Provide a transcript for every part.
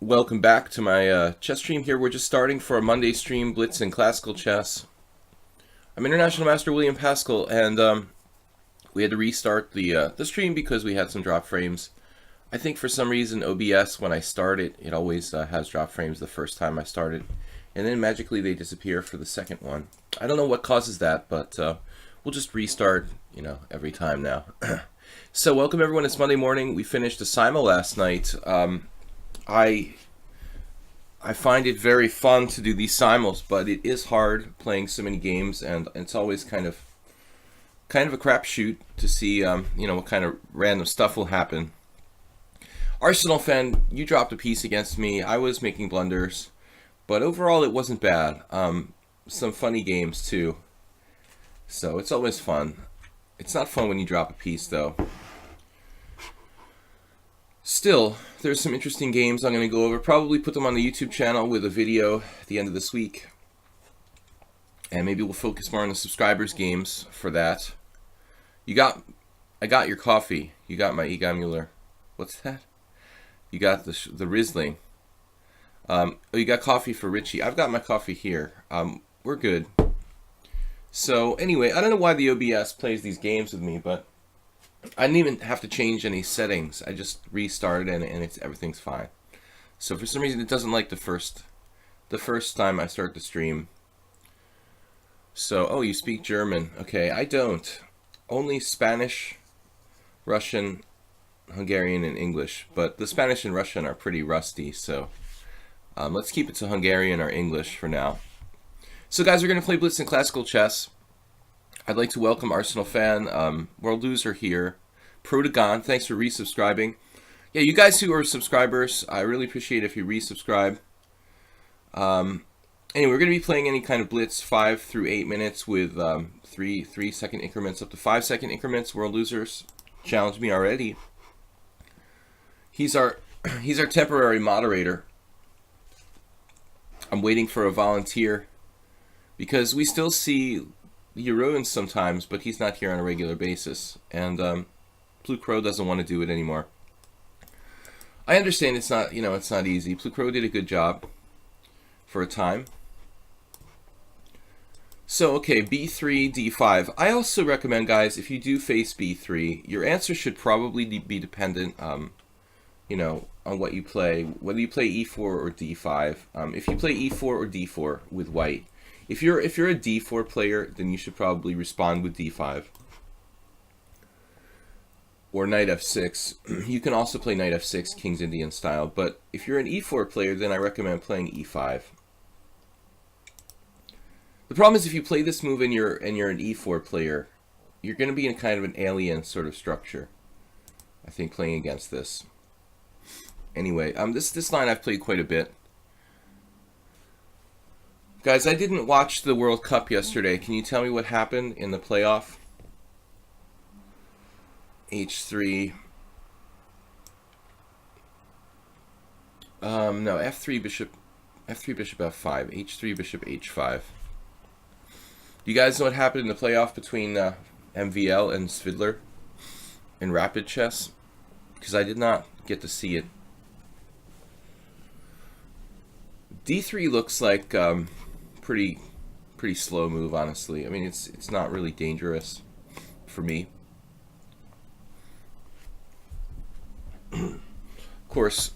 Welcome back to my chess stream here. We're just starting for a Monday stream, Blitz in Classical Chess. I'm International Master Willam Paschall, and we had to restart the stream because we had some drop frames. I think for some reason OBS, when I start it, it always has drop frames the first time I start it, and then magically they disappear for the second one. I don't know what causes that, but we'll just restart, every time now. So welcome everyone, it's Monday morning. We finished a Simo last night. I find it very fun to do these simuls, but it is hard playing so many games, and it's always kind of a crapshoot to see what kind of random stuff will happen. Arsenal fan, you dropped a piece against me. I was making blunders, but overall it wasn't bad. Some funny games too, so it's always fun. It's not fun when you drop a piece though. Still, there's some interesting games I'm going to go over. Probably put them on the YouTube channel with a video at the end of this week. And maybe we'll focus more on the subscribers games for that. I got your coffee. You got my Egon Mueller. What's that? You got the Riesling. Oh, you got coffee for Richie. I've got my coffee here. We're good. So anyway, I don't know why the OBS plays these games with me, but I didn't even have to change any settings. I just restarted and everything's fine. So for some reason it doesn't like the first time I start the stream. So, oh, you speak German. Okay, I don't. Only Spanish, Russian, Hungarian, and English. But the Spanish and Russian are pretty rusty, so let's keep it to Hungarian or English for now. So guys, we're going to play Blitz in Classical Chess. I'd like to welcome Arsenal fan, World Loser here, Protagon, thanks for resubscribing. Yeah, you guys who are subscribers, I really appreciate if you resubscribe. Anyway, we're going to be playing any kind of Blitz 5 through 8 minutes with 3-second increments up to 5-second increments. World Losers challenged me already. He's our temporary moderator. I'm waiting for a volunteer because we still see Eurodance sometimes, but he's not here on a regular basis, and Blue Crow doesn't want to do it anymore. I understand it's not easy. Blue Crow did a good job for a time. So okay, b3, d5. I also recommend, guys, if you do face b3, your answer should probably be dependent, on what you play, whether you play e4 or d5. If you play e4 or d4 with white. If you're a d4 player, then you should probably respond with d5 or knight f6. You can also play knight f6, King's Indian style. But if you're an e4 player, then I recommend playing e5. The problem is if you play this move and you're an e4 player, you're going to be in kind of an alien sort of structure, I think, playing against this. Anyway, this line I've played quite a bit. Guys, I didn't watch the World Cup yesterday. Can you tell me what happened in the playoff? H3. No, F3 bishop F5, H3 bishop H5. Do you guys know what happened in the playoff between MVL and Svidler in Rapid Chess? Because I did not get to see it. D3 looks like pretty slow move, honestly. I mean, it's not really dangerous for me. Of course,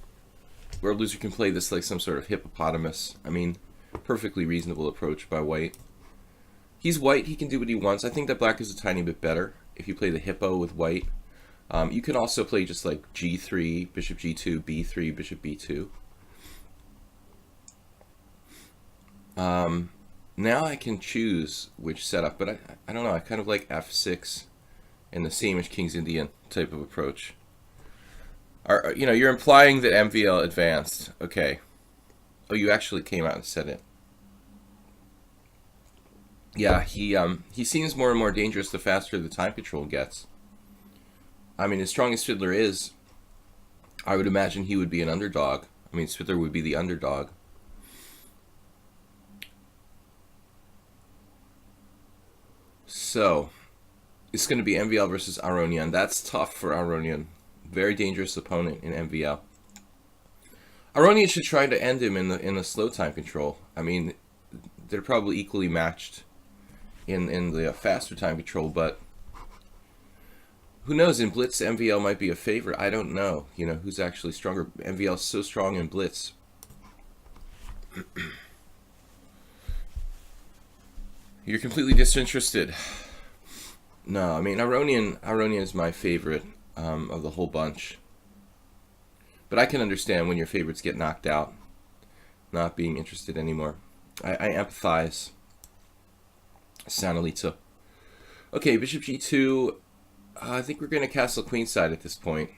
World Loser can play this like some sort of hippopotamus. I mean, perfectly reasonable approach by white. He's white, he can do what he wants. I think that black is a tiny bit better if you play the hippo with white. You can also play just like G3, bishop G2, B3, bishop B2. Now I can choose which setup, but I don't know, I kind of like F6 and the same as King's Indian type of approach. You're implying that MVL advanced. Okay. Oh, you actually came out and said it. Yeah, he seems more and more dangerous the faster the time control gets. I mean, as strong as Fiddler is, I would imagine he would be an underdog. I mean, Fiddler would be the underdog. So, it's going to be MVL versus Aronian. That's tough for Aronian. Very dangerous opponent in MVL. Aronian should try to end him in the slow time control. I mean, they're probably equally matched in the faster time control, but who knows? In Blitz, MVL might be a favorite. I don't know. You know, who's actually stronger? MVL is so strong in Blitz. You're completely disinterested. No, I mean, Aronian is my favorite of the whole bunch. But I can understand when your favorites get knocked out, not being interested anymore. I empathize. Sanalita. Okay, bishop g2. I think we're going to castle queenside at this point.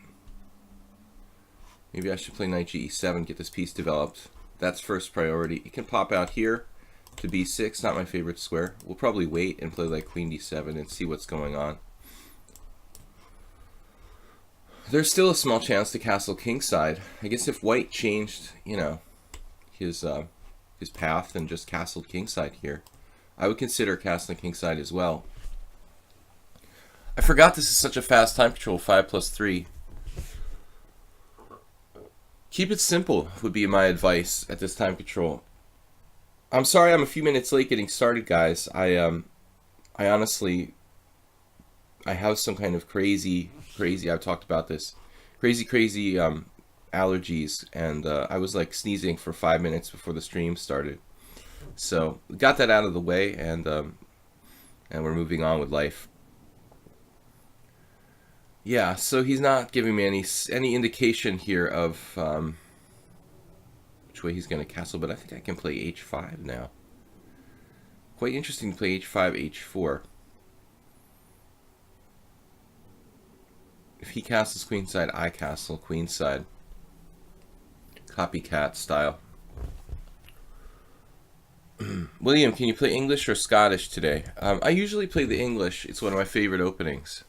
Maybe I should play knight ge7, get this piece developed. That's first priority. It can pop out here to b6, not my favorite square. We'll probably wait and play like queen d7 and see what's going on. There's still a small chance to castle kingside. I guess if white changed, you know, his path and just castled kingside here, I would consider castling kingside as well. I forgot this is such a fast time control, 5+3. Keep it simple would be my advice at this time control. I'm sorry I'm a few minutes late getting started, guys. I honestly, I have some kind of crazy, I've talked about this, crazy allergies, and I was like sneezing for 5 minutes before the stream started. So got that out of the way, and we're moving on with life. Yeah, so he's not giving me any indication here of which way he's going to castle, but I think I can play h5 now. Quite interesting to play h5, h4. If he castles queenside, I castle queenside. Copycat style. William, can you play English or Scottish today? I usually play the English. It's one of my favorite openings.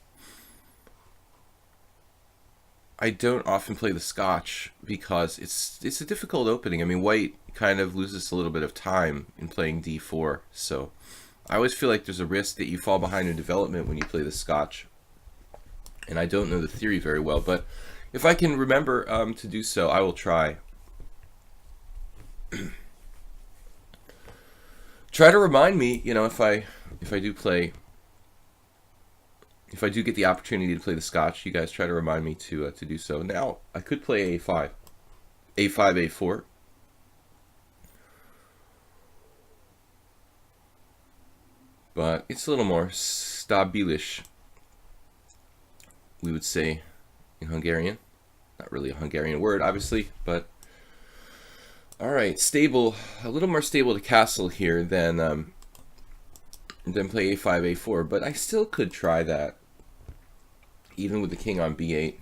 I don't often play the Scotch because it's a difficult opening. I mean, white kind of loses a little bit of time in playing d4, so I always feel like there's a risk that you fall behind in development when you play the Scotch. And I don't know the theory very well, but if I can remember to do so, I will try. Try to remind me, you know, if I do get the opportunity to play the Scotch, you guys try to remind me to do so. Now, I could play a5, a4. But it's a little more stabilisch, we would say in Hungarian. Not really a Hungarian word, obviously, but alright, stable, a little more stable to castle here than play a5, a4, but I still could try that, even with the king on b8,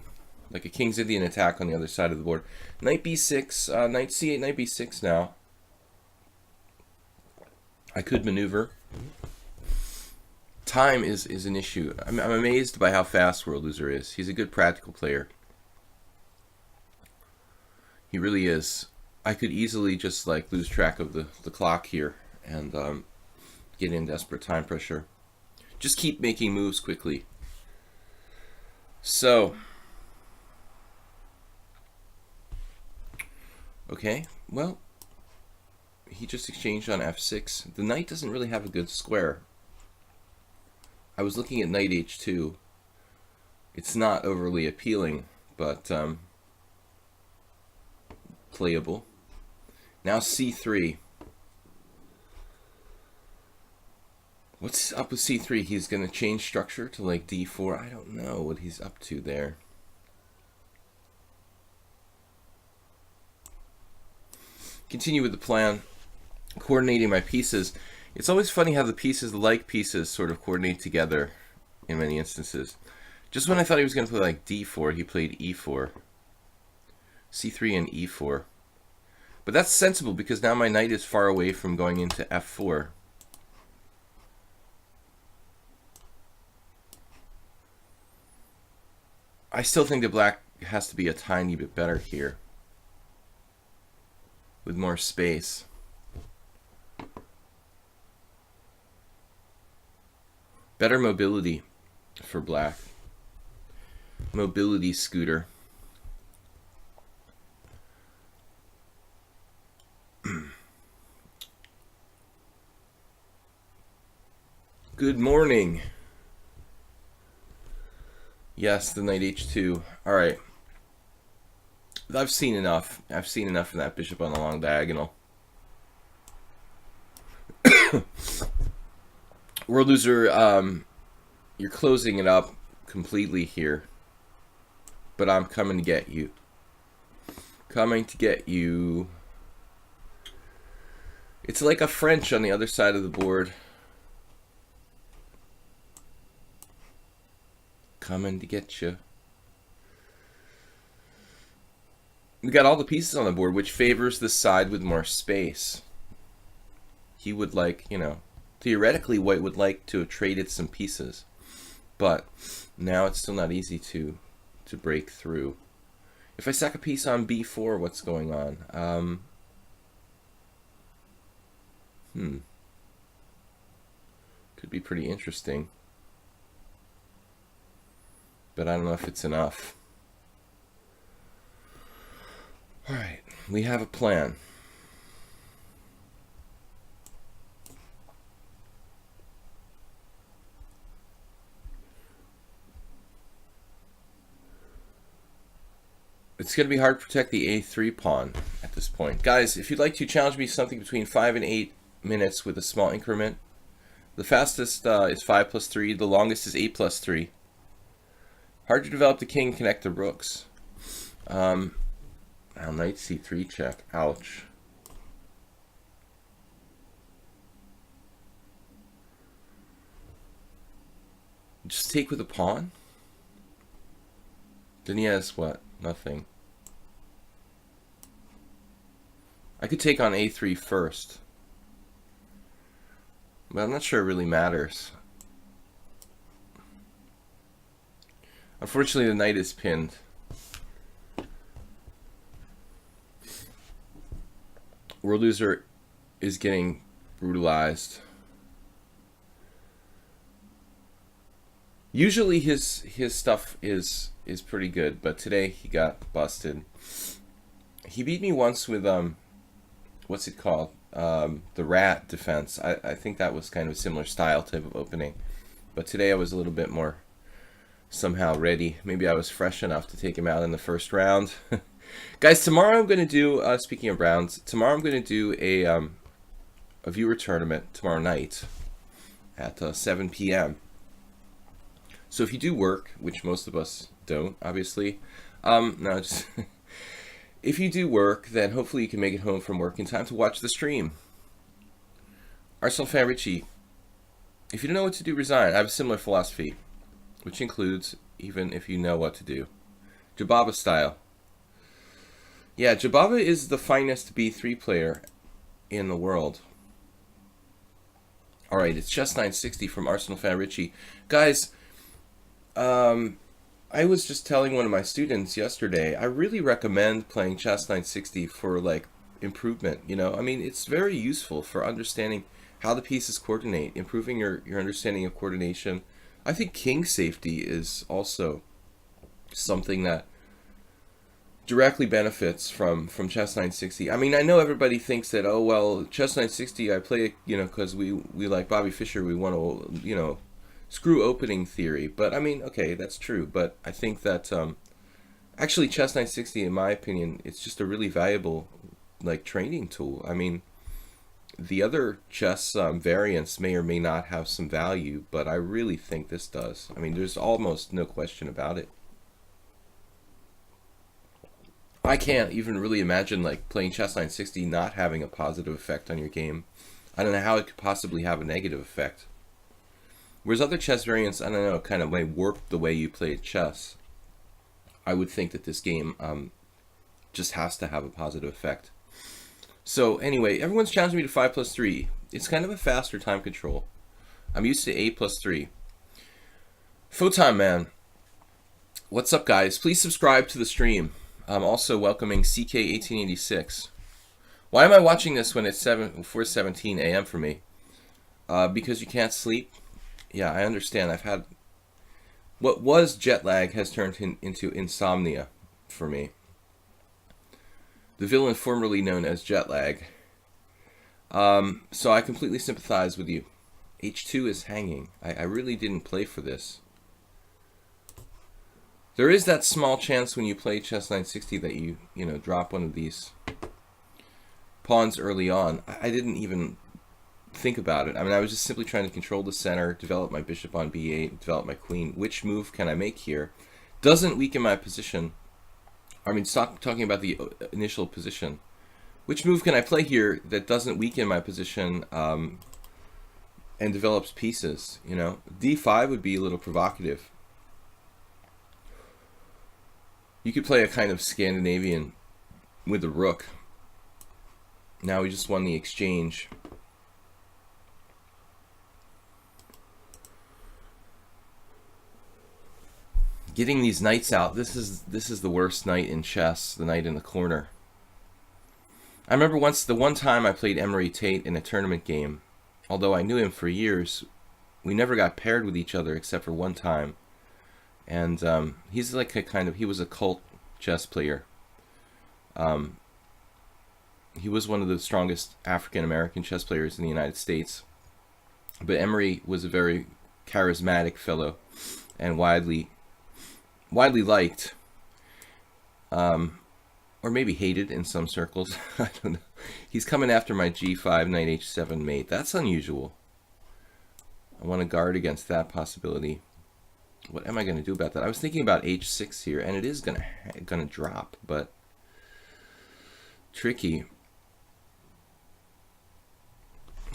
like a King's Indian attack on the other side of the board. Knight b6, knight c8, knight b6 now. I could maneuver. Time is an issue. I'm amazed by how fast World Loser is. He's a good practical player. He really is. I could easily just like lose track of the clock here and get in desperate time pressure. Just keep making moves quickly. So, okay, well, he just exchanged on f6. The knight doesn't really have a good square. I was looking at knight h2. It's not overly appealing, but playable. Now c3. What's up with c3? He's going to change structure to like d4. I don't know what he's up to there. Continue with the plan. Coordinating my pieces. It's always funny how the pieces, the like pieces, sort of coordinate together in many instances. Just when I thought he was going to play like d4, he played e4. c3 and e4. But that's sensible because now my knight is far away from going into f4. I still think that black has to be a tiny bit better here, with more space. Better mobility for black. Mobility scooter. Good morning. Yes, the knight h2. Alright. I've seen enough. I've seen enough of that bishop on the long diagonal. World loser, you're closing it up completely here. But I'm coming to get you. Coming to get you. It's like a French on the other side of the board. Coming to get you. We got all the pieces on the board, which favors the side with more space. He would like, you know, theoretically White would like to have traded some pieces. But now it's still not easy to break through. If I sack a piece on b4, what's going on? Could be pretty interesting. But I don't know if it's enough. Alright, we have a plan. It's going to be hard to protect the a3 pawn at this point. Guys, if you'd like to challenge me something between 5 and 8 minutes with a small increment, the fastest is 5 plus 3, the longest is 8 plus 3. Hard to develop the king, connect the rooks. Now knight c3 check. Ouch. Just take with a pawn? Then he has what? Nothing. I could take on a3 first. But I'm not sure it really matters. Unfortunately, the knight is pinned. World loser is getting brutalized. Usually his stuff is pretty good, but today he got busted. He beat me once with what's it called? The rat defense. I think that was kind of a similar style type of opening. But today I was a little bit more somehow ready. Maybe I was fresh enough to take him out in the first round. Guys, tomorrow I'm going to do, speaking of rounds, tomorrow I'm going to do a viewer tournament tomorrow night at 7 p.m. So if you do work, which most of us don't, obviously, no, just if you do work, then hopefully you can make it home from work in time to watch the stream. Arsenal fan Richie, if you don't know what to do, resign. I have a similar philosophy, which includes even if you know what to do. Jababa style. Yeah, Jababa is the finest b3 player in the world. Alright, it's Chess 960 from Arsenal fan Richie. Guys, I was just telling one of my students yesterday, I really recommend playing Chess 960 for like improvement, you know? I mean, it's very useful for understanding how the pieces coordinate, improving your understanding of coordination. I think king safety is also something that directly benefits from Chess 960. I mean, I know everybody thinks that, oh, well, Chess 960, I play it, you know, because we like Bobby Fischer, we want to, you know, screw opening theory. But, I mean, okay, that's true. But I think that, actually, Chess 960, in my opinion, it's just a really valuable, like, training tool. I mean, the other chess variants may or may not have some value, but I really think this does. I mean, there's almost no question about it. I can't even really imagine like playing Chess 960 not having a positive effect on your game. I don't know how it could possibly have a negative effect. Whereas other chess variants, I don't know, kind of may warp the way you play chess. I would think that this game just has to have a positive effect. So anyway, everyone's challenging me to 5 plus 3. It's kind of a faster time control. I'm used to 8 plus 3. Photon Man. What's up, guys? Please subscribe to the stream. I'm also welcoming CK1886. Why am I watching this when it's 4:17 a.m. for me? Because you can't sleep? Yeah, I understand. I've had... What was jet lag has turned into insomnia for me. The villain formerly known as jet lag. So I completely sympathize with you. H2 is hanging. I really didn't play for this. There is that small chance when you play chess 960 that you drop one of these pawns early on. I didn't even think about it. I mean, I was just simply trying to control the center, develop my bishop on b8, develop my queen. Which move can I make here? Doesn't weaken my position. I mean, stop talking about the initial position. Which move can I play here that doesn't weaken my position and develops pieces? D5 would be a little provocative. You could play a kind of Scandinavian with the rook. Now we just won the exchange. Getting these knights out, this is the worst knight in chess, the knight in the corner. I remember the one time I played Emery Tate in a tournament game, although I knew him for years, we never got paired with each other except for one time. And he's like he was a cult chess player. He was one of the strongest African-American chess players in the United States. But Emery was a very charismatic fellow and widely liked. Or maybe hated in some circles. I don't know. He's coming after my g5, knight h7 mate. That's unusual. I want to guard against that possibility. What am I going to do about that? I was thinking about h6 here, and it is gonna drop, but tricky.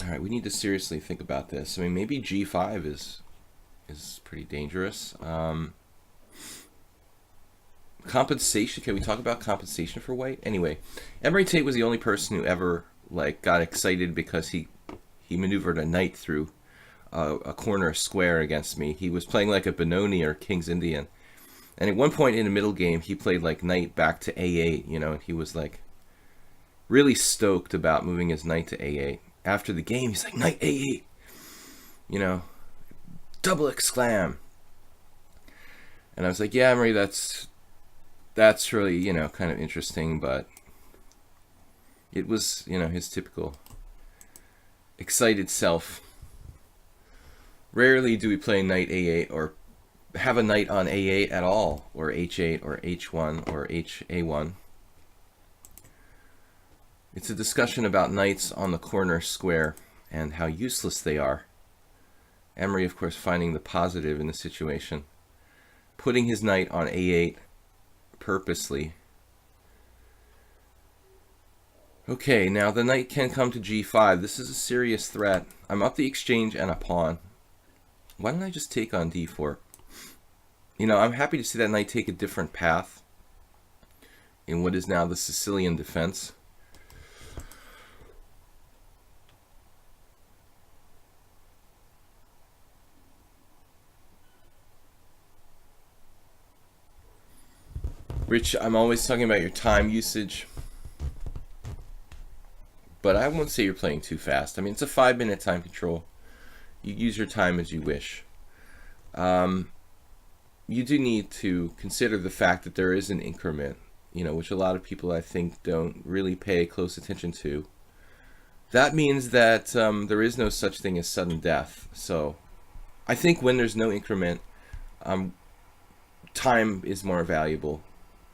All right, we need to seriously think about this. I mean, maybe g5 is pretty dangerous. Compensation. Can we talk about compensation for white? Anyway, Emery Tate was the only person who ever got excited because he maneuvered a knight through a corner square against me. He was playing like a Benoni or King's Indian, and at one point in the middle game he played like knight back to a8, and he was like really stoked about moving his knight to a8. After the game he's like, knight a8, double exclam. And I was like, yeah, Emery, that's really kind of interesting, but it was his typical excited self. Rarely do we play knight a8 or have a knight on a8 at all, or h8 or h1 or ha1. It's a discussion about knights on the corner square and how useless they are. Emery, of course, finding the positive in the situation, putting his knight on a8 purposely. Okay, now the knight can come to g5. This is a serious threat. I'm up the exchange and a pawn. Why don't I just take on d4? I'm happy to see that knight take a different path in what is now the Sicilian defense. Rich, I'm always talking about your time usage, but I won't say you're playing too fast. I mean, it's a 5-minute time control. You use your time as you wish. You do need to consider the fact that there is an increment, which a lot of people, I think, don't really pay close attention to. That means that there is no such thing as sudden death. So I think when there's no increment, time is more valuable.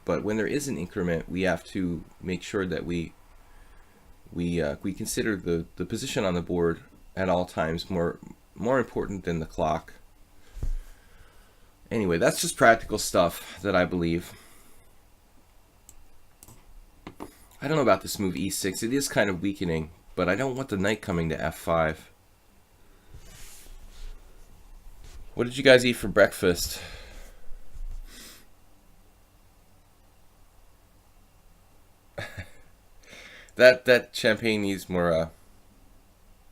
But when there is an increment, we have to make sure that we consider the position on the board at all times more important than the clock. Anyway, that's just practical stuff that I believe. I don't know about this move e6. It is kind of weakening, but I don't want the knight coming to f5. What did you guys eat for breakfast? That champagne needs more,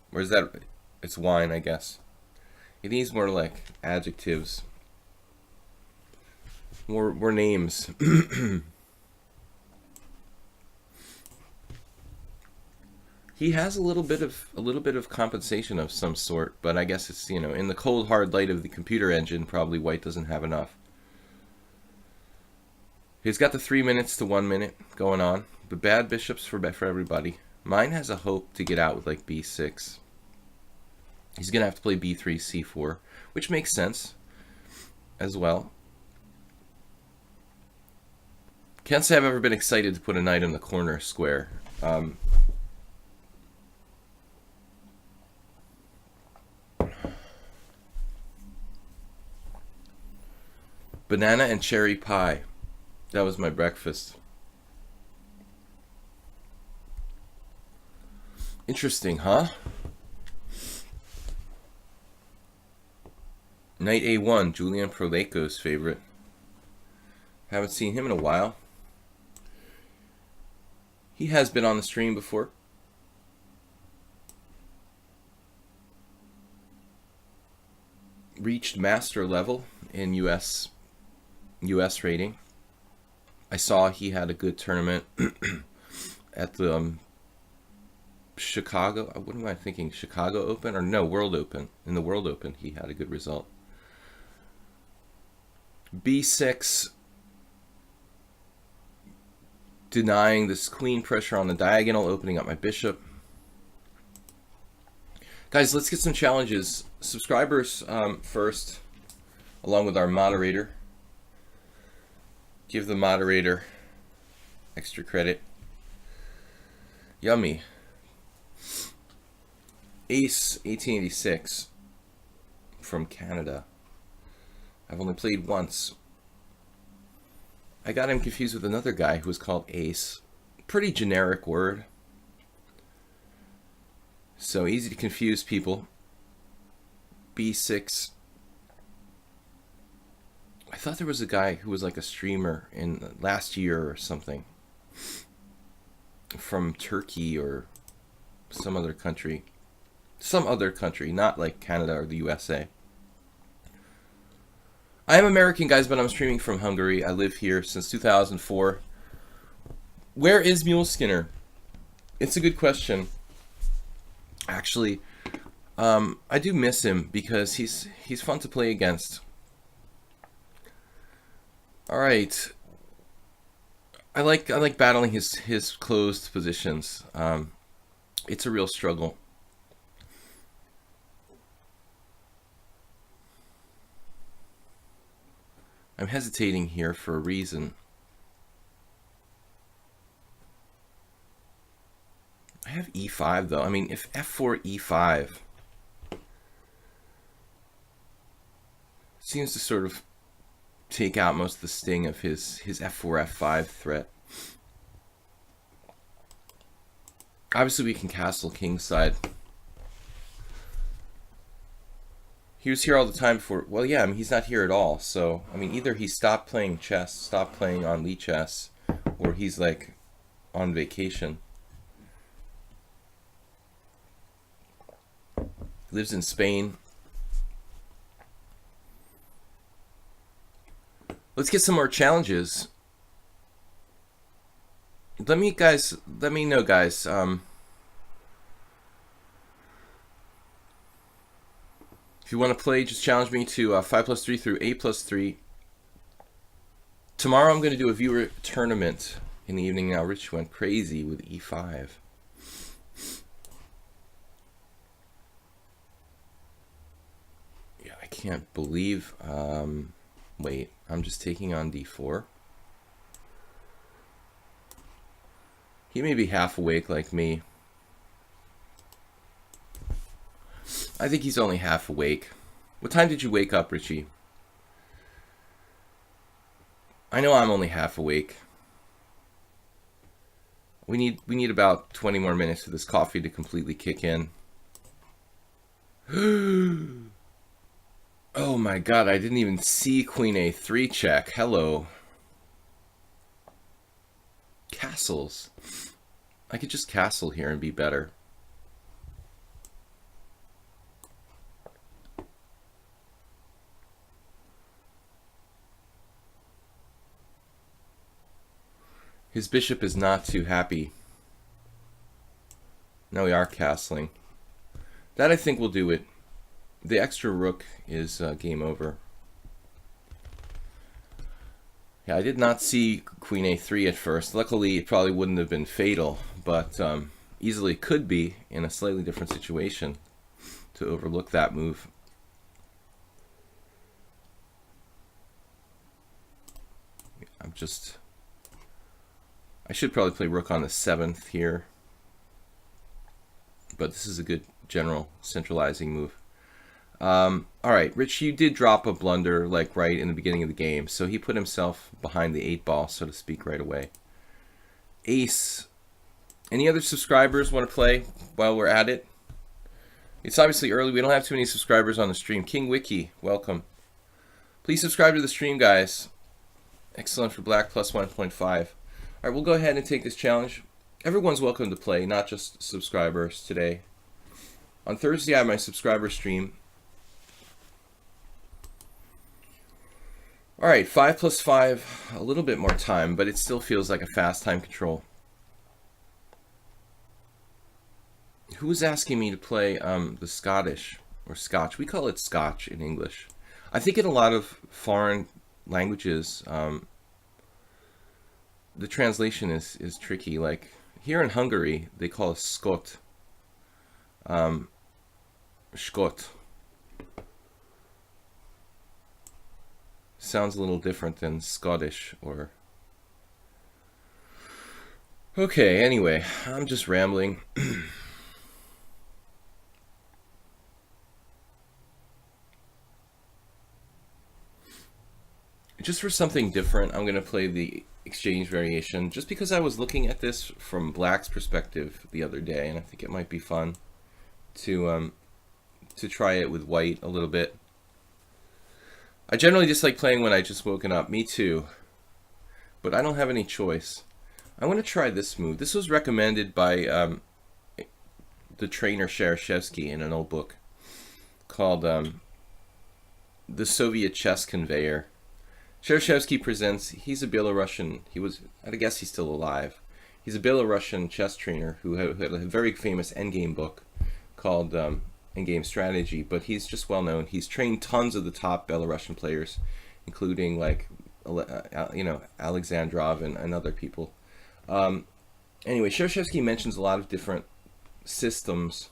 where's that? It's wine, I guess. It needs more like adjectives. More names. He has a little bit of compensation of some sort, but I guess it's, in the cold hard light of the computer engine, probably white doesn't have enough. He's got the 3 minutes to 1 minute going on. But bad bishops for everybody. Mine has a hope to get out with like b6. He's going to have to play b3, c4, which makes sense as well. Can't say I've ever been excited to put a knight in the corner square. Banana and cherry pie. That was my breakfast. Interesting, huh? Knight A1, Julian Proleco's favorite. Haven't seen him in a while. He has been on the stream before. Reached master level in US rating. I saw he had a good tournament at the Chicago, what am I thinking? Chicago Open? Or no, World Open. In the World Open, he had a good result. B6, denying this queen pressure on the diagonal, opening up my bishop. Guys, let's get some challenges. Subscribers first, along with our moderator. Give the moderator extra credit. Yummy. Ace 1886 from Canada. I've only played once. I got him confused with another guy who was called Ace. Pretty generic word. So easy to confuse people. B6. I thought there was a guy who was like a streamer in last year or something. From Turkey or some other country. Some other country, not like Canada or the USA. I am American, guys, but I'm streaming from Hungary. I live here since 2004. Where is Mule Skinner? It's a good question. Actually, I do miss him because he's fun to play against. All right. I like battling his closed positions. It's a real struggle. I'm hesitating here for a reason. I have e5 though. I mean, if f4 e5 seems to sort of take out most of the sting of his f4 f5 threat. Obviously we can castle kingside. He was here all the time before. Well, yeah, I mean, he's not here at all. So, I mean, either he stopped playing chess, stopped playing on lichess, or he's like on vacation. Lives in Spain. Let's get some more challenges. Let me know, guys. If you want to play, just challenge me to 5+3 through 8+3. Tomorrow I'm going to do a viewer tournament in the evening. Now Rich went crazy with e5. Yeah, I can't believe. Wait, I'm just taking on d4. He may be half awake like me. I think he's only half awake. What time did you wake up, Richie? I know I'm only half awake. We need about 20 more minutes for this coffee to completely kick in. Oh my god, I didn't even see Queen A3 check. Hello. Castles. I could just castle here and be better. His bishop is not too happy. Now we are castling. That I think will do it. The extra rook is game over. Yeah, I did not see Queen A3 at first. Luckily, it probably wouldn't have been fatal, but easily could be in a slightly different situation. to overlook that move. I should probably play rook on the 7th here, but this is a good general centralizing move. All right, Rich, you did drop a blunder like right in the beginning of the game, so he put himself behind the 8-ball, so to speak, right away. Ace. Any other subscribers want to play while we're at it? It's obviously early. We don't have too many subscribers on the stream. King Wiki, welcome. Please subscribe to the stream, guys. Excellent for black, plus 1.5. All right, we'll go ahead and take this challenge. Everyone's welcome to play, not just subscribers today. On Thursday, I have my subscriber stream. All right, 5 plus 5, a little bit more time, but it still feels like a fast time control. Who was asking me to play the Scottish, or Scotch? We call it Scotch in English. I think in a lot of foreign languages, the translation is tricky. Like here in Hungary, they call it Scot. Scot. Sounds a little different than Scottish or... Okay, anyway, I'm just rambling. Just for something different, I'm going to play the exchange variation, just because I was looking at this from black's perspective the other day, and I think it might be fun to try it with white a little bit. I generally just like playing when I just woken up. Me too. But I don't have any choice. I want to try this move. This was recommended by the trainer Shereshevsky in an old book called The Soviet Chess Conveyor. Shereshevsky presents, he's a Belarusian, I guess he's still alive. He's a Belarusian chess trainer who had a very famous endgame book called Endgame Strategy, but he's just well known. He's trained tons of the top Belarusian players, including like, Alexandrov and other people. Anyway, Shereshevsky mentions a lot of different systems.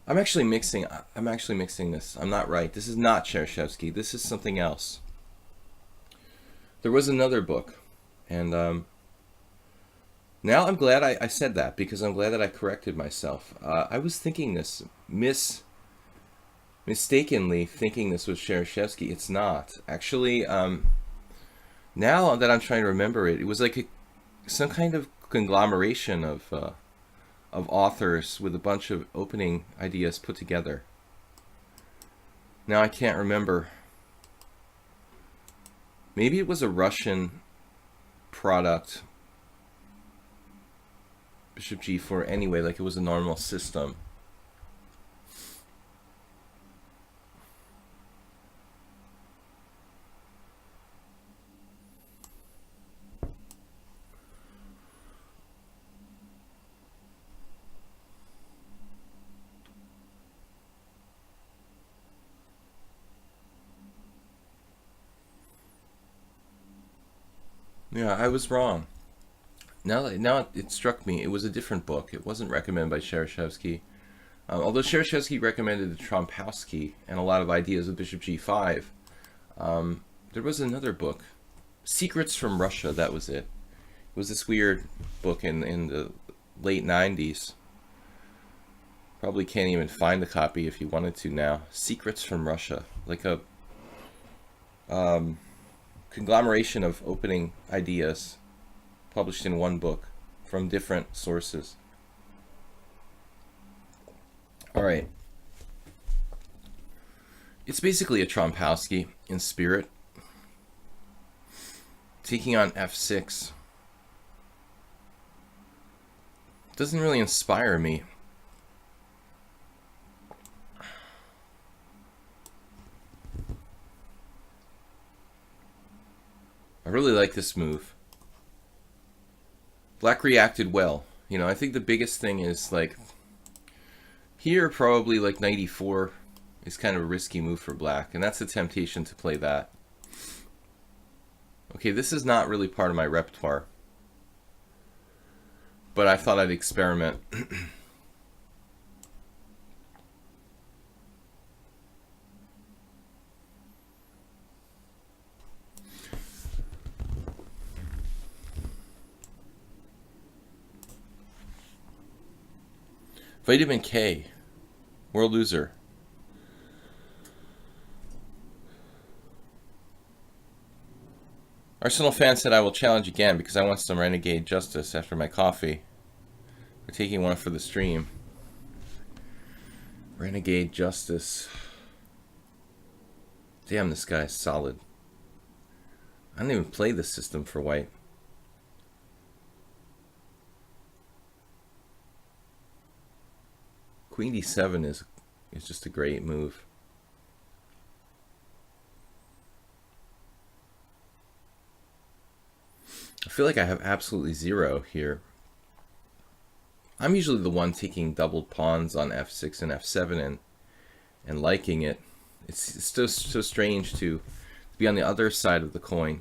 I'm actually mixing this. I'm not right. This is not Shereshevsky. This is something else. There was another book, and now I'm glad I said that, because I'm glad that I corrected myself. I was thinking this, mistakenly thinking this was Shereshevsky. It's not. Actually, now that I'm trying to remember it, it was like some kind of conglomeration of authors with a bunch of opening ideas put together. Now I can't remember. Maybe it was a Russian product. Bishop g4 anyway, like it was a normal system. Yeah, I was wrong. Now it struck me, it was a different book. It wasn't recommended by Shereshevsky. Although Shereshevsky recommended the Trompowsky and a lot of ideas of Bishop g5, there was another book, Secrets from Russia, that was it. It was this weird book in the late 90s. Probably can't even find the copy if you wanted to now. Secrets from Russia, like a conglomeration of opening ideas published in one book from different sources. All right. It's basically a Trompowsky in spirit. Taking on f6. Doesn't really inspire me. I really like this move. Black reacted well. You know, I think the biggest thing is like here probably like knight e4 is kind of a risky move for black, and that's a temptation to play that. Okay, this is not really part of my repertoire, but I thought I'd experiment. Vitamin K, world loser. Arsenal fan said I will challenge again because I want some renegade justice after my coffee. We're taking one for the stream. Renegade justice. Damn, this guy's solid. I don't even play this system for white. Queen d7 is just a great move. I feel like I have absolutely zero here. I'm usually the one taking doubled pawns on f6 and f7 and liking it. It's still so strange to be on the other side of the coin.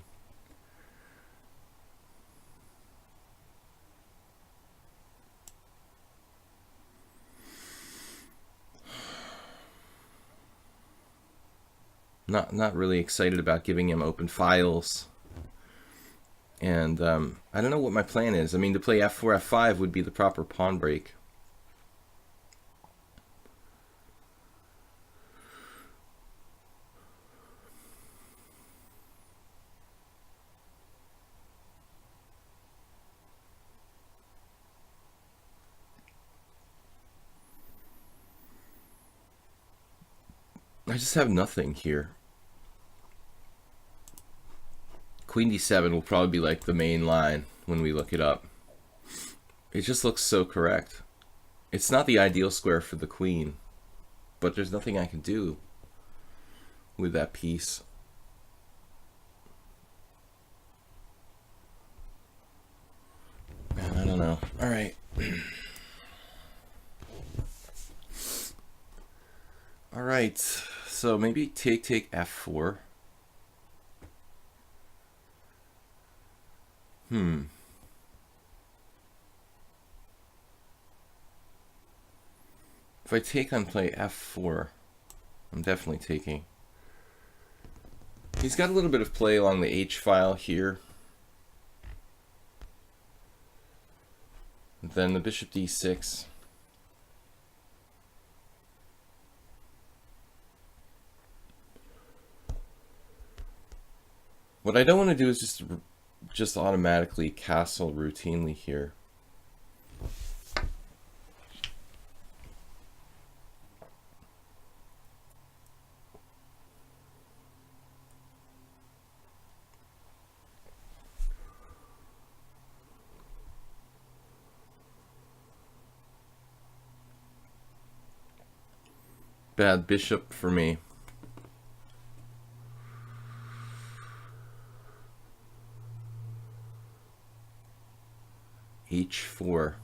Not really excited about giving him open files. And I don't know what my plan is. I mean, to play f4, f5 would be the proper pawn break. I just have nothing here. Queen d7 will probably be like the main line when we look it up. It just looks so correct. It's not the ideal square for the queen, but there's nothing I can do with that piece. Man, I don't know. All right. All right. So maybe take f4. If I take on play f4, I'm definitely taking. He's got a little bit of play along the h file here. Then the bishop d6. What I don't want to do is just automatically castle routinely here. Bad bishop for me. h4.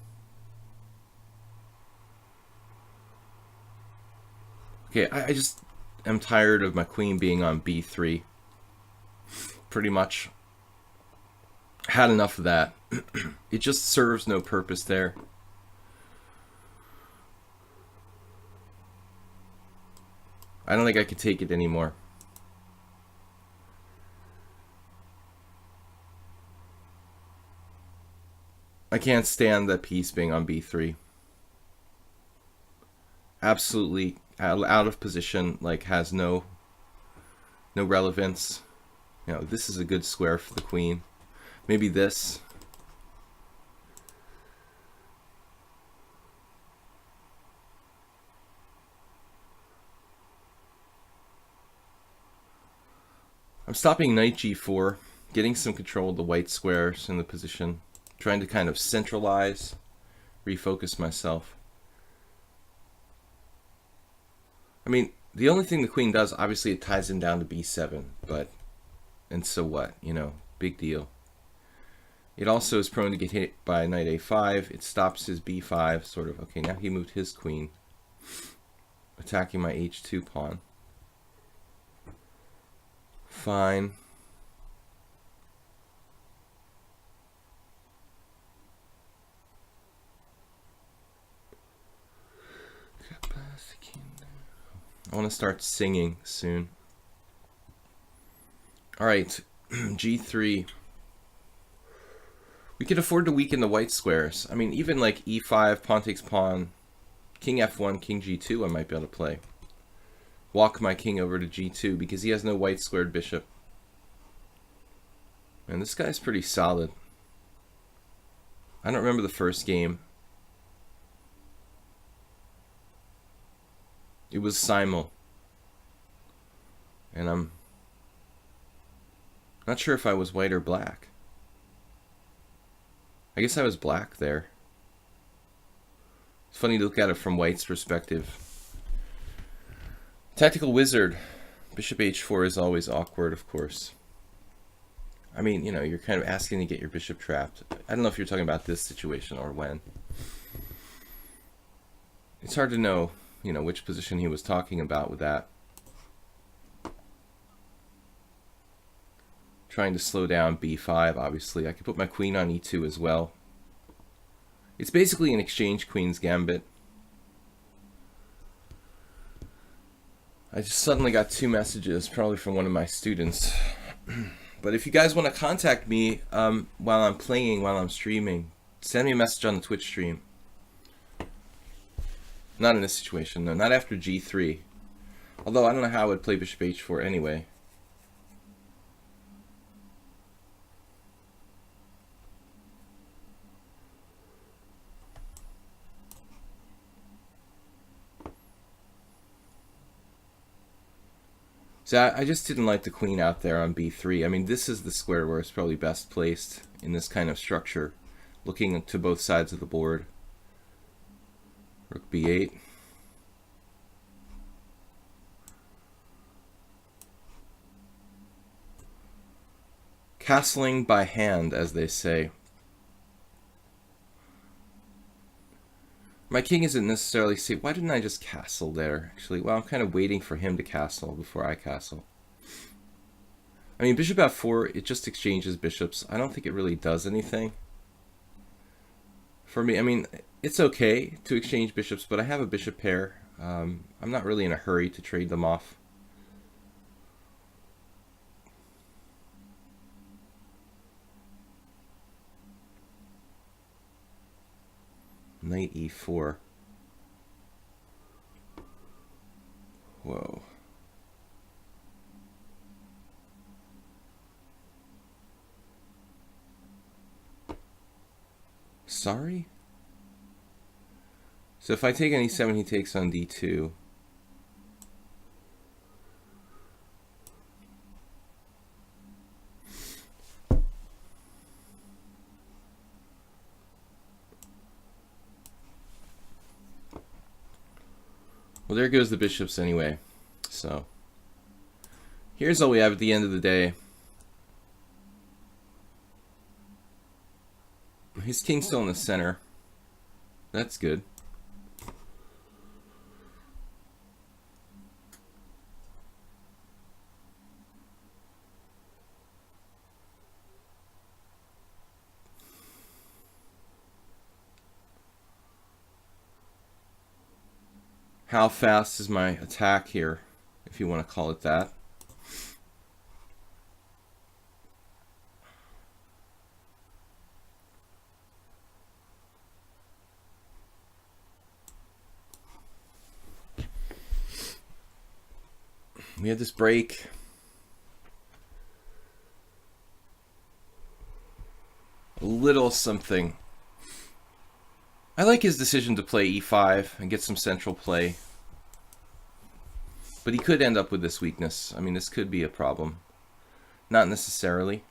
Okay, I just am tired of my queen being on b3. Pretty much had enough of that. It just serves no purpose there. I don't think I could take it anymore. I can't stand that piece being on b3. Absolutely out of position, like has no relevance. You know, this is a good square for the queen. Maybe this. I'm stopping knight g4, getting some control of the white squares in the position, trying to kind of centralize, refocus myself. I mean, the only thing the queen does, obviously it ties him down to b7, but, and so what, you know, big deal. It also is prone to get hit by knight a5, it stops his b5, sort of. Okay, now he moved his queen, attacking my h2 pawn. Fine. I want to start singing soon. All right, g3. We can afford to weaken the white squares. I mean, even like e5, pawn takes pawn, King f1, king g2 I might be able to play. Walk my king over to g2 because he has no white squared bishop. And this guy's pretty solid. I don't remember the first game. It was simul. And I'm not sure if I was white or black. I guess I was black there. It's funny to look at it from white's perspective. Tactical wizard. Bishop h4 is always awkward, of course. I mean, you know, you're kind of asking to get your bishop trapped. I don't know if you're talking about this situation or when. It's hard to know, you know, which position he was talking about with that. Trying to slow down b5, obviously. I could put my queen on e2 as well. It's basically an exchange queen's gambit. I just suddenly got 2 messages, probably from one of my students. But if you guys want to contact me while I'm playing, while I'm streaming, send me a message on the Twitch stream. Not in this situation, no, not after g3. Although I don't know how I would play bishop h4 anyway. So I just didn't like the queen out there on b3. I mean, this is the square where it's probably best placed in this kind of structure, looking to both sides of the board. Rook b8. Castling by hand, as they say. My king isn't necessarily safe. Why didn't I just castle there, actually? Well, I'm kind of waiting for him to castle before I castle. I mean, bishop f4, it just exchanges bishops. I don't think it really does anything. For me, I mean, it's okay to exchange bishops, but I have a bishop pair. I'm not really in a hurry to trade them off. Knight e4. Whoa. Sorry? So if I take on e7, he takes on d2. Well, there goes the bishops anyway. So here's all we have at the end of the day. His king's still in the center. That's good. How fast is my attack here, if you want to call it that? We had this break. A little something. I like his decision to play e5 and get some central play. But he could end up with this weakness. I mean, this could be a problem. Not necessarily.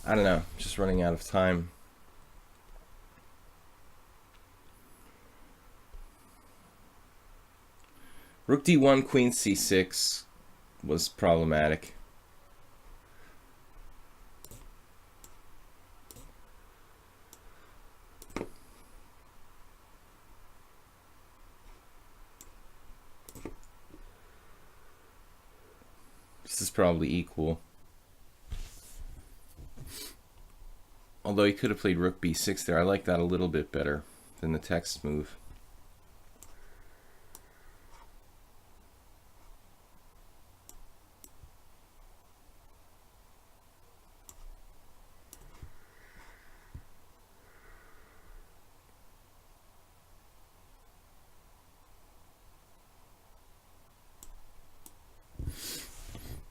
I don't know, just running out of time. Rook d1, queen c6 was problematic. This is probably equal. Although he could have played rook b6 there. I like that a little bit better than the text move.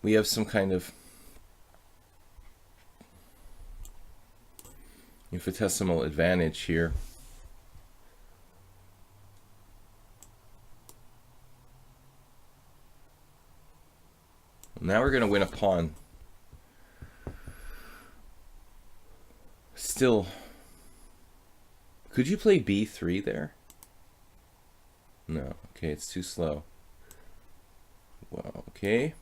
We have some kind of infinitesimal advantage here. Now we're going to win a pawn. Still, could you play b3 there? No. Okay, it's too slow. Well, okay.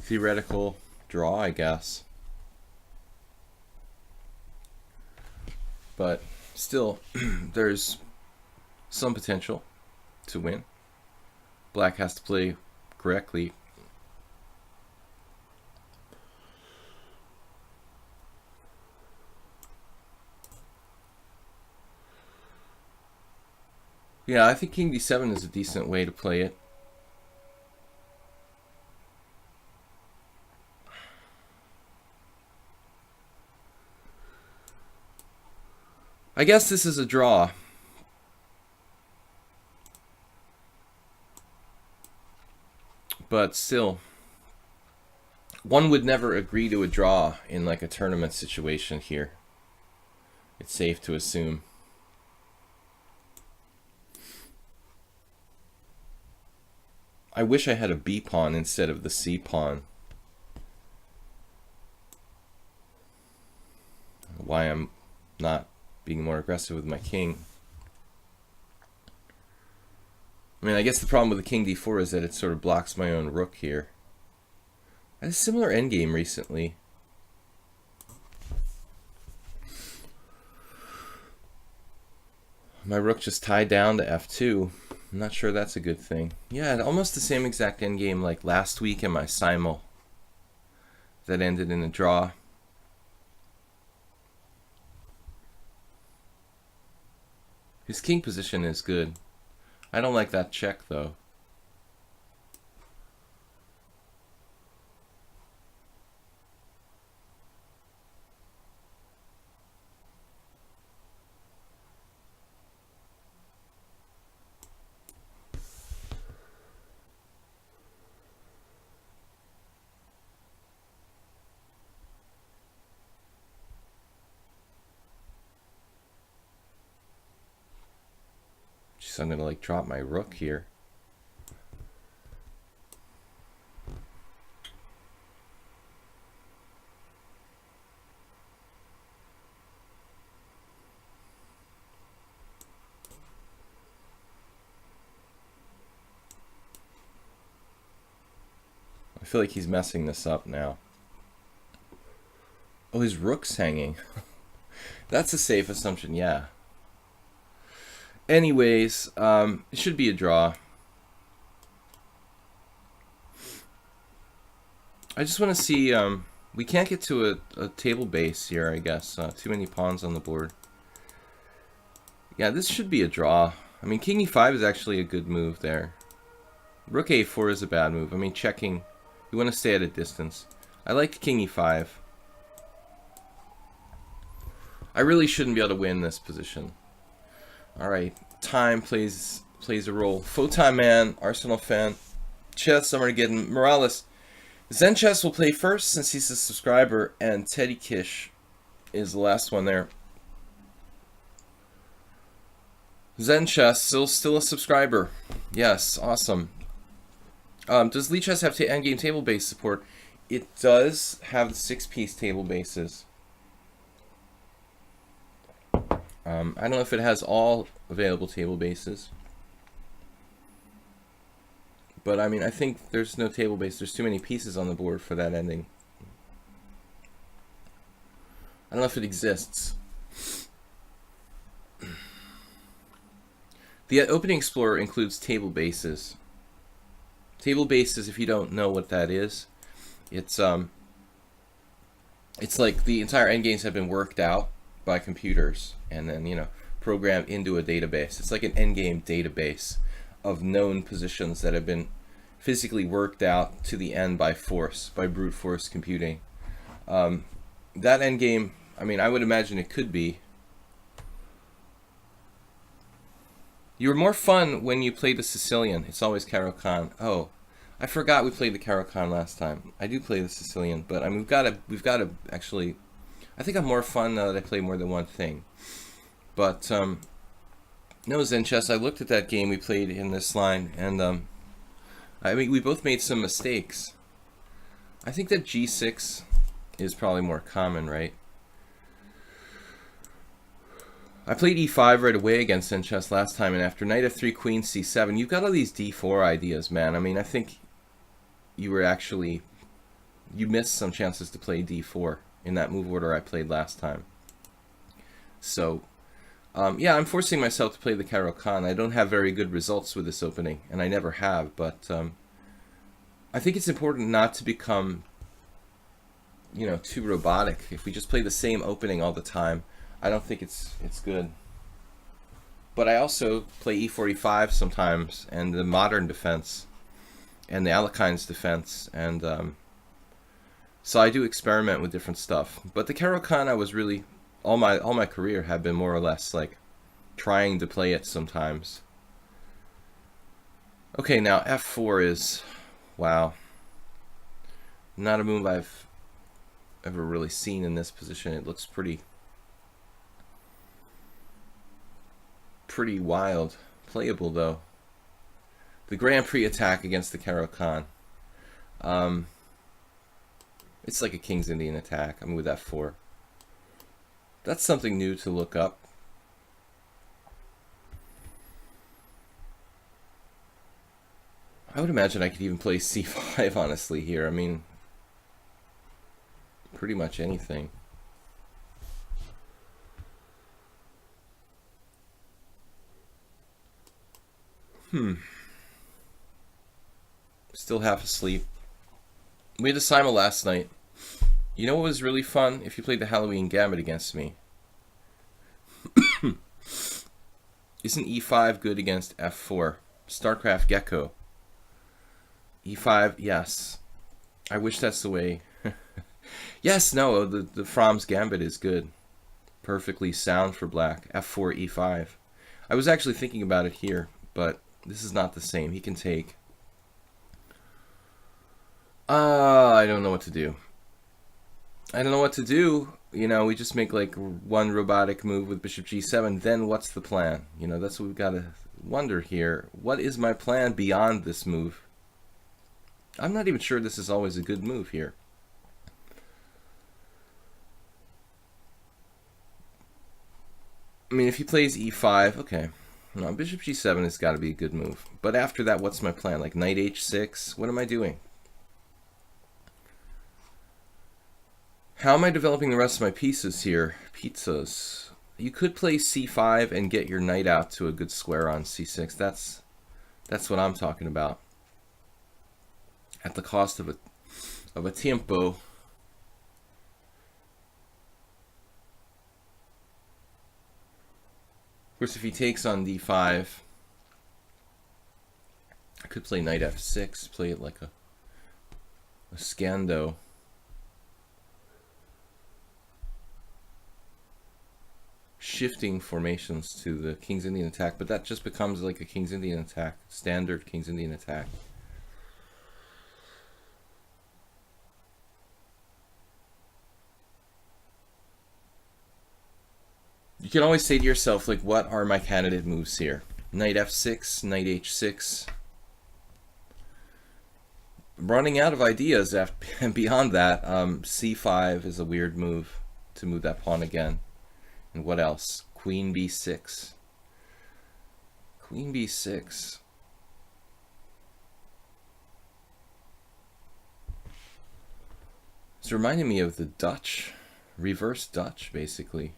Theoretical draw, I guess. But still, there's some potential to win. Black has to play correctly. Yeah, I think king d7 is a decent way to play it. I guess this is a draw. But still, one would never agree to a draw in like a tournament situation here. It's safe to assume. I wish I had a b pawn instead of the c pawn. Why I'm not being more aggressive with my king. I mean, I guess the problem with the king d4 is that it sort of blocks my own rook here. I had a similar endgame recently. My rook just tied down to f2. I'm not sure that's a good thing. Yeah, almost the same exact endgame like last week in my simul that ended in a draw. His king position is good. I don't like that check though. So I'm gonna like drop my rook here. I feel like he's messing this up now. Oh, his rook's hanging. That's a safe assumption, yeah. Anyways, it should be a draw. I just want to see, we can't get to a table base here, I guess. Too many pawns on the board. Yeah, this should be a draw. I mean, king e5 is actually a good move there. Rook a4 is a bad move. I mean, checking, you want to stay at a distance. I like king e5. I really shouldn't be able to win this position. Alright, time plays a role. Photon Man, Arsenal fan, Chess, Armageddon, Morales. Zen Chess will play first since he's a subscriber, and Teddy Kish is the last one there. Zen Chess, still a subscriber. Yes, awesome. Does lichess have endgame table base support? It does have the 6-piece table bases. I don't know if it has all available table bases. But I mean, I think there's no table base. There's too many pieces on the board for that ending. I don't know if it exists. The Opening Explorer includes table bases. Table-based is, if you don't know what that is, it's like the entire endgames have been worked out by computers and then, you know, programmed into a database. It's like an endgame database of known positions that have been physically worked out to the end by force, by brute force computing. That endgame, I mean, I would imagine it could be. You were more fun when you played the Sicilian. It's always Caro-Kann. Oh, I forgot we played the Caro-Kann last time. I do play the Sicilian, but I mean, we've got to actually. I think I'm more fun now that I play more than one thing. But no, Zen Chess. I looked at that game we played in this line, and I mean, we both made some mistakes. I think that G6 is probably more common, right? I played E5 right away against Zen Chess last time, and after knight F3, queen C7, you've got all these D4 ideas, man. I mean, I think you missed some chances to play D4 in that move order I played last time. So, yeah, I'm forcing myself to play the Caro-Kann. I don't have very good results with this opening, and I never have, but I think it's important not to become, you know, too robotic. If we just play the same opening all the time, I don't think it's good. But I also play E4, E5 sometimes, and the modern defense, and the Alekhine's defense, and so I do experiment with different stuff. But the Caro-Kann, I was really all my career have been more or less like trying to play it sometimes. Okay, now F4 is, wow, not a move I've ever really seen in this position. It looks pretty wild. Playable though. The Grand Prix attack against the Caro-Kann. It's like a King's Indian attack. I'm with F4. That's something new to look up. I would imagine I could even play C5 honestly here. I mean, pretty much anything. Still half asleep. We had a simul last night. You know what was really fun? If you played the Halloween Gambit against me. Isn't E5 good against F4? StarCraft Gecko. E5, yes. I wish that's the way. Yes, no, the Fromm's Gambit is good. Perfectly sound for black. F4, E5. I was actually thinking about it here, but this is not the same. He can take. I don't know what to do. I don't know what to do. You know, we just make like one robotic move with bishop G7. Then what's the plan? You know, that's what we've got to wonder here. What is my plan beyond this move? I'm not even sure this is always a good move here. I mean, if he plays E5, okay. No, bishop G7 has got to be a good move. But after that, what's my plan? Like knight H6? What am I doing? How am I developing the rest of my pieces here? Pizzas. You could play C5 and get your knight out to a good square on C6. That's what I'm talking about. At the cost of a tempo. Of course, if he takes on D5, I could play knight F6, play it like a scando. Shifting formations to the King's Indian attack, but that just becomes like a King's Indian attack, standard King's Indian attack. You can always say to yourself, like, what are my candidate moves here? Knight F6, knight H6. I'm running out of ideas after, and beyond that, C5 is a weird move to move that pawn again. And what else? Queen B6. Queen B6. It's reminding me of the Dutch, reverse Dutch, basically.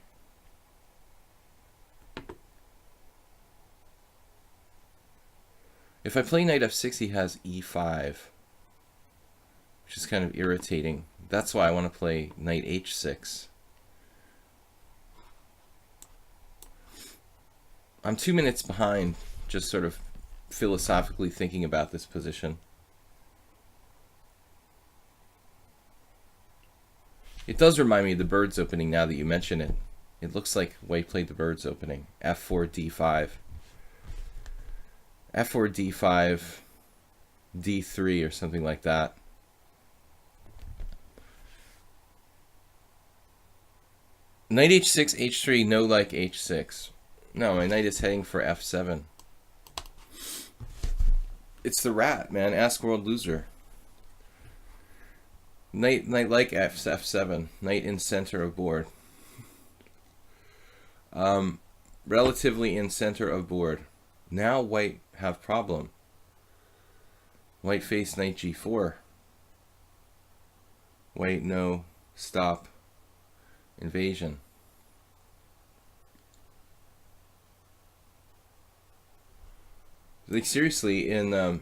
If I play knight f6, he has e5, which is kind of irritating. That's why I want to play knight h6. I'm 2 minutes behind, just sort of philosophically thinking about this position. It does remind me of the bird's opening now that you mention it. It looks like white played the bird's opening. f4, d5. f4, d5, d3 or something like that. Knight h6, h3, no like h6. No, my knight is heading for f7. It's the rat, man. Ask world loser. Knight like f7. Knight in center of board. Relatively in center of board. Now white have problem. White face knight g4. White no stop invasion. Like seriously, in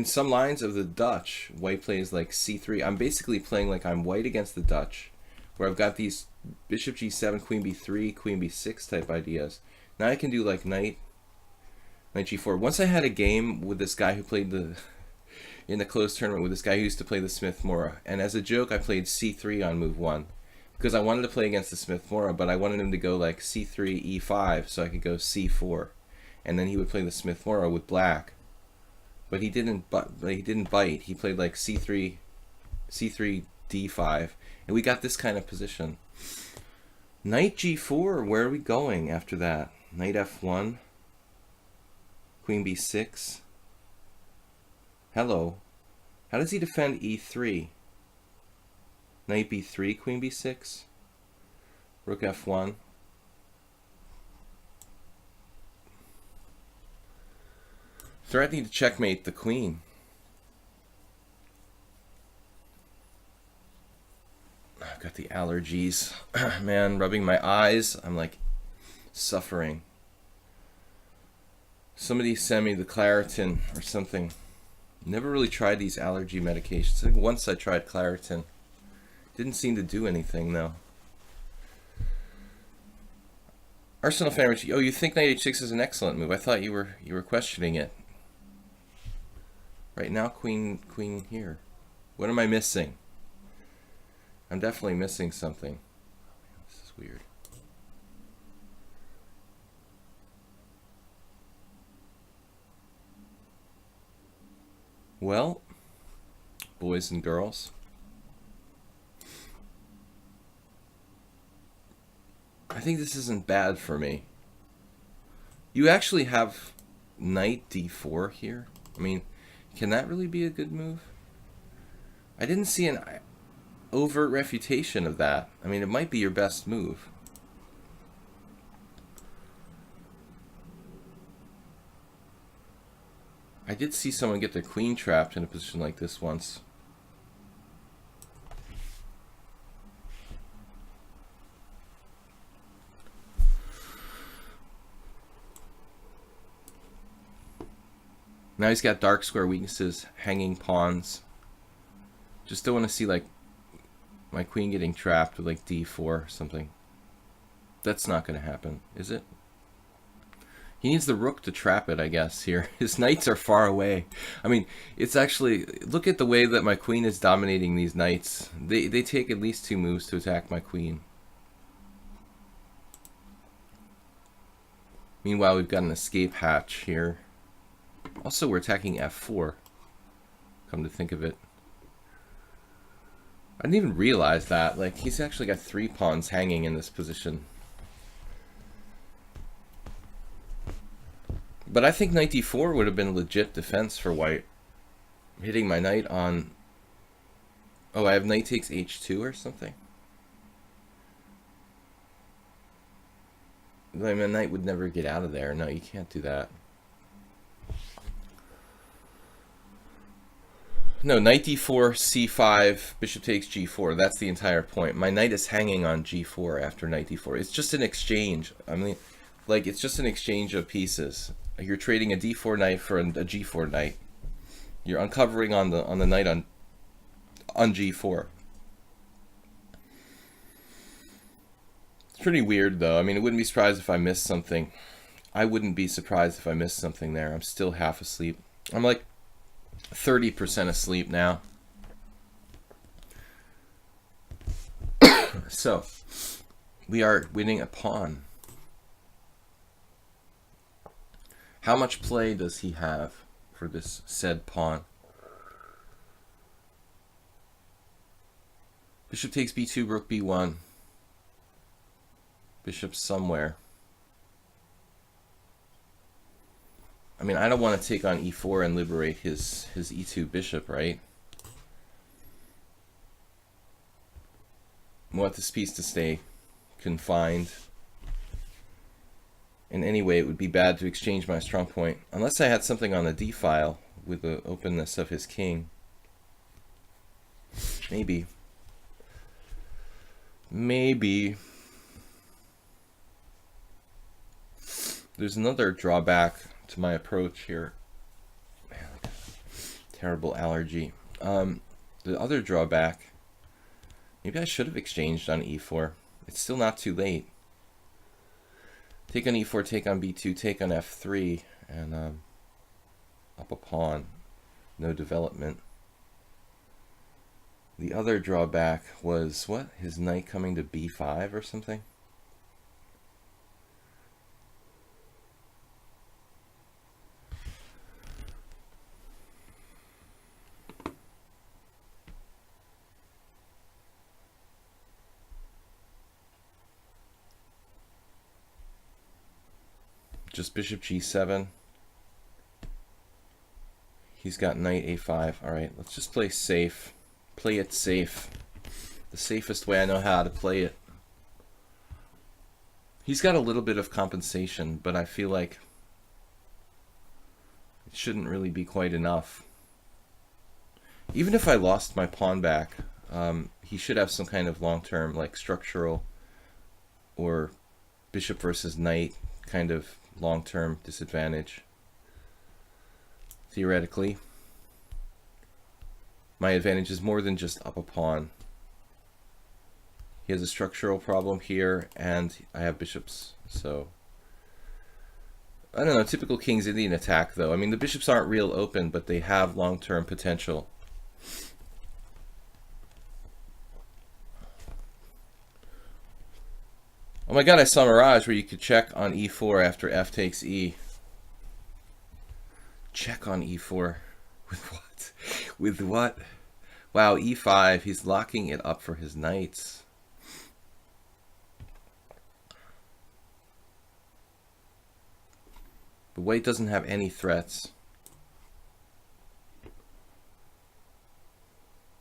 some lines of the Dutch, white plays like c3. I'm basically playing like I'm white against the Dutch, where I've got these bishop g7, queen b3, queen b6 type ideas. Now I can do like knight g4. Once I had a game with this guy who played in the closed tournament with this guy who used to play the Smith-Morra, and as a joke I played c3 on move 1 because I wanted to play against the Smith-Morra, but I wanted him to go like c3, e5 so I could go c4. And then he would play the Smith-Morra with black, but he didn't. He didn't bite. He played like c3, d5, and we got this kind of position. Knight g4. Where are we going after that? Knight f1, queen b6. Hello. How does he defend e3? Knight b3, queen b6. Rook f1. Threatening to checkmate the queen. I've got the allergies. Man, rubbing my eyes. I'm like suffering. Somebody send me the Claritin or something. Never really tried these allergy medications. I think once I tried Claritin. Didn't seem to do anything though. Arsenal fan, oh, you think knight h6 is an excellent move? I thought you were questioning it. Right now, queen here. What am I missing? I'm definitely missing something. This is weird. Well, boys and girls, I think this isn't bad for me. You actually have knight d4 here. I mean, can that really be a good move? I didn't see an overt refutation of that. I mean, it might be your best move. I did see someone get their queen trapped in a position like this once. Now he's got dark square weaknesses, hanging pawns. Just don't want to see like my queen getting trapped with like d4 or something. That's not going to happen, is it? He needs the rook to trap it, I guess, here. His knights are far away. I mean, it's actually, look at the way that my queen is dominating these knights. They take at least 2 moves to attack my queen. Meanwhile, we've got an escape hatch here. Also, we're attacking f4, come to think of it. I didn't even realize that. Like, he's actually got 3 pawns hanging in this position. But I think knight d4 would have been a legit defense for white. Hitting my knight on... Oh, I have knight takes h2 or something? I mean, knight would never get out of there. No, you can't do that. No, knight d4, c5, bishop takes g4. That's the entire point. My knight is hanging on g4 after knight d4. It's just an exchange. I mean, like it's just an exchange of pieces. You're trading a d4 knight for a g4 knight. You're uncovering on the knight on g4. It's pretty weird though. I mean, it wouldn't be surprised if I missed something. I wouldn't be surprised if I missed something there. I'm still half asleep. I'm like 30% asleep now. So, we are winning a pawn. How much play does he have for this said pawn? Bishop takes b2, rook b1. Bishop somewhere. I mean, I don't want to take on e4 and liberate his e2 bishop, right? I want this piece to stay confined. In any way, it would be bad to exchange my strong point. Unless I had something on the d file with the openness of his king. Maybe. Maybe. There's another drawback to my approach here. Man, terrible allergy. The other drawback, maybe I should have exchanged on e4. It's still not too late. Take on e4, take on b2, take on f3, and up a pawn. No development. The other drawback was, what? His knight coming to b5 or something? Just bishop g7. He's got knight a5. Alright, let's just play safe. Play it safe. The safest way I know how to play it. He's got a little bit of compensation, but I feel like it shouldn't really be quite enough. Even if I lost my pawn back, he should have some kind of long-term, like structural or bishop versus knight kind of long-term disadvantage. Theoretically, my advantage is more than just up a pawn. He has a structural problem here, and I have bishops, so I don't know, typical King's Indian attack though. I mean, the bishops aren't real open, but they have long-term potential. Oh my god, I saw Mirage where you could check on e4 after f takes e. Check on e4. With what? With what? Wow, e5. He's locking it up for his knights. The white doesn't have any threats.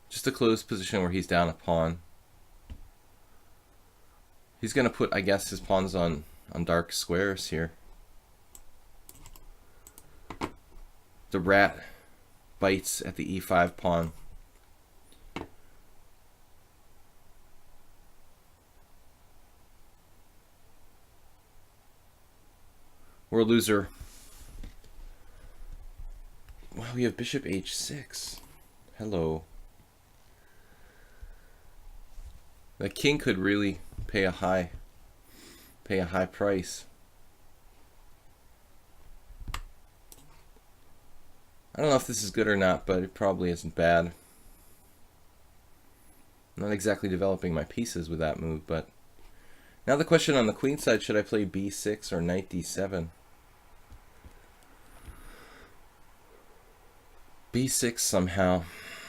Just a closed position where he's down a pawn. He's going to put, I guess, his pawns on dark squares here. The rat bites at the e5 pawn. We're a loser. Wow, we have bishop h6. Hello. The king could really pay a high price. I don't know if this is good or not, but it probably isn't bad. I'm not exactly developing my pieces with that move, but now the question on the queen side, should I play b6 or knight d7? b6 somehow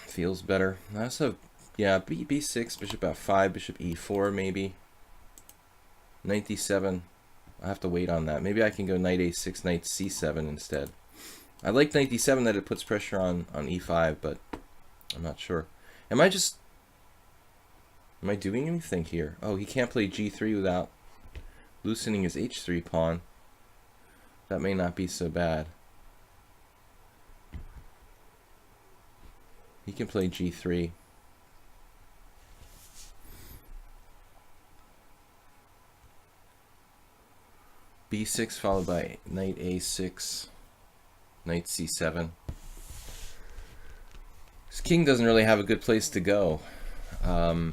feels better. I also have, yeah, b6, bishop f5, bishop e4 maybe. Knight d7, I'll have to wait on that. Maybe I can go knight a6, knight c7 instead. I like knight d7 that it puts pressure on e5, but I'm not sure. Am I doing anything here? Oh, he can't play g3 without loosening his h3 pawn. That may not be so bad. He can play g3. b6 followed by knight a6, knight c7. This king doesn't really have a good place to go. I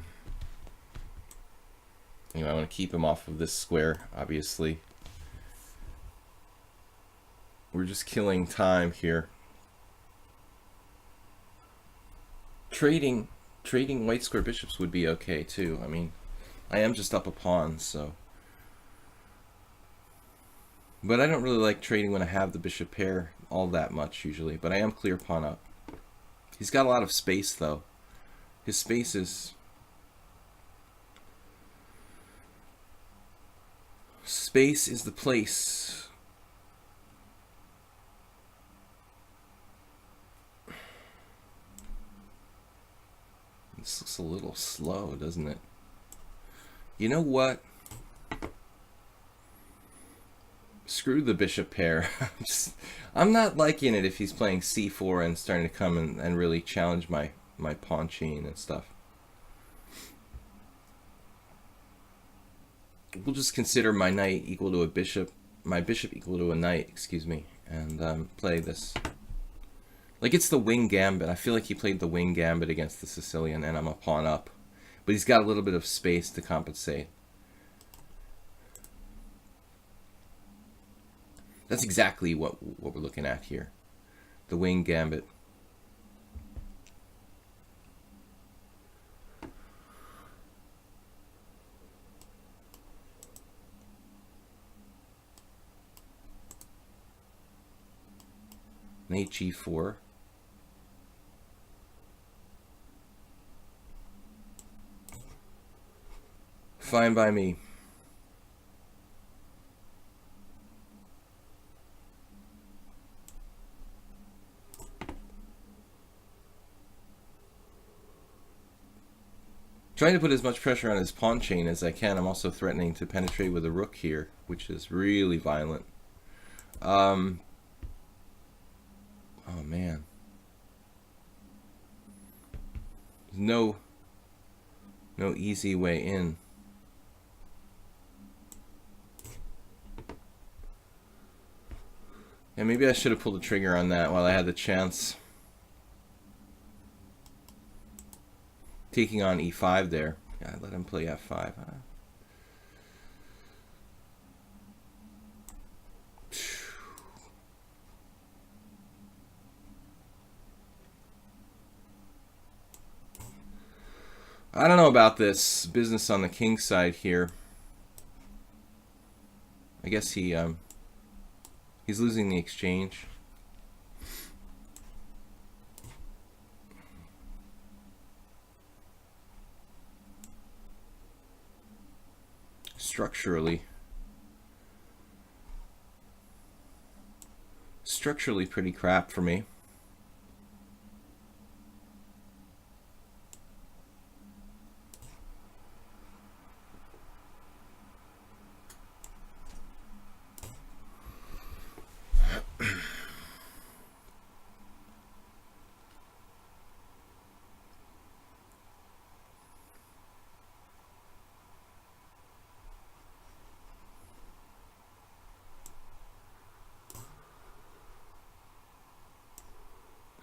want to keep him off of this square, obviously. We're just killing time here. Trading white square bishops would be okay too. I mean, I am just up a pawn, so. But I don't really like trading when I have the bishop pair all that much usually, but I am clear pawn up. He's got a lot of space though. His space is the place. This looks a little slow, doesn't it? You know what? Screw the bishop pair. I'm not liking it if he's playing c4 and starting to come and really challenge my pawn chain and stuff. We'll just consider my knight equal to a bishop, my bishop equal to a knight, excuse me, and play this. Like it's the wing gambit. I feel like he played the wing gambit against the Sicilian, and I'm a pawn up. But he's got a little bit of space to compensate. That's exactly what we're looking at here. The wing gambit. Knight g4. Fine by me. Trying to put as much pressure on his pawn chain as I can. I'm also threatening to penetrate with a rook here, which is really violent. Oh man. There's no easy way in. Yeah, maybe I should have pulled the trigger on that while I had the chance. Taking on e5 there. Yeah, let him play f5. Huh? I don't know about this business on the king side here. I guess he's losing the exchange. Structurally pretty crap for me.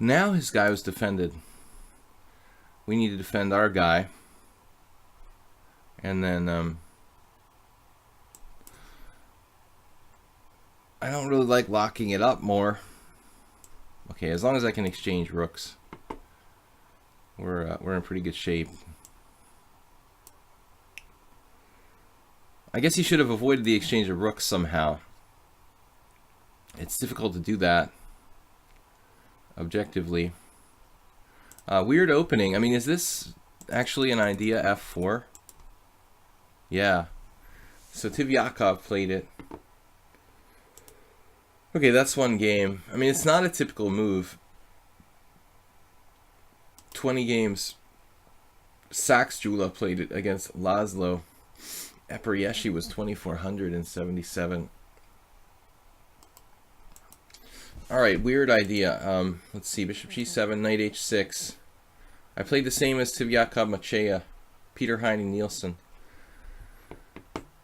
Now his guy was defended. We need to defend our guy. And then I don't really like locking it up more. Okay, as long as I can exchange rooks, we're in pretty good shape. I guess he should have avoided the exchange of rooks somehow. It's difficult to do that objectively. Weird opening. I mean, is this actually an idea, f4? Yeah. So Tivyakov played it. Okay, that's one game. I mean, it's not a typical move. 20 games. Saxjula played it against Laszlo. Eperieshi was 2,477. Alright, weird idea. Let's see, bishop g7, knight h6. I played the same as Tivyakov Macheya, Peter Heine Nielsen.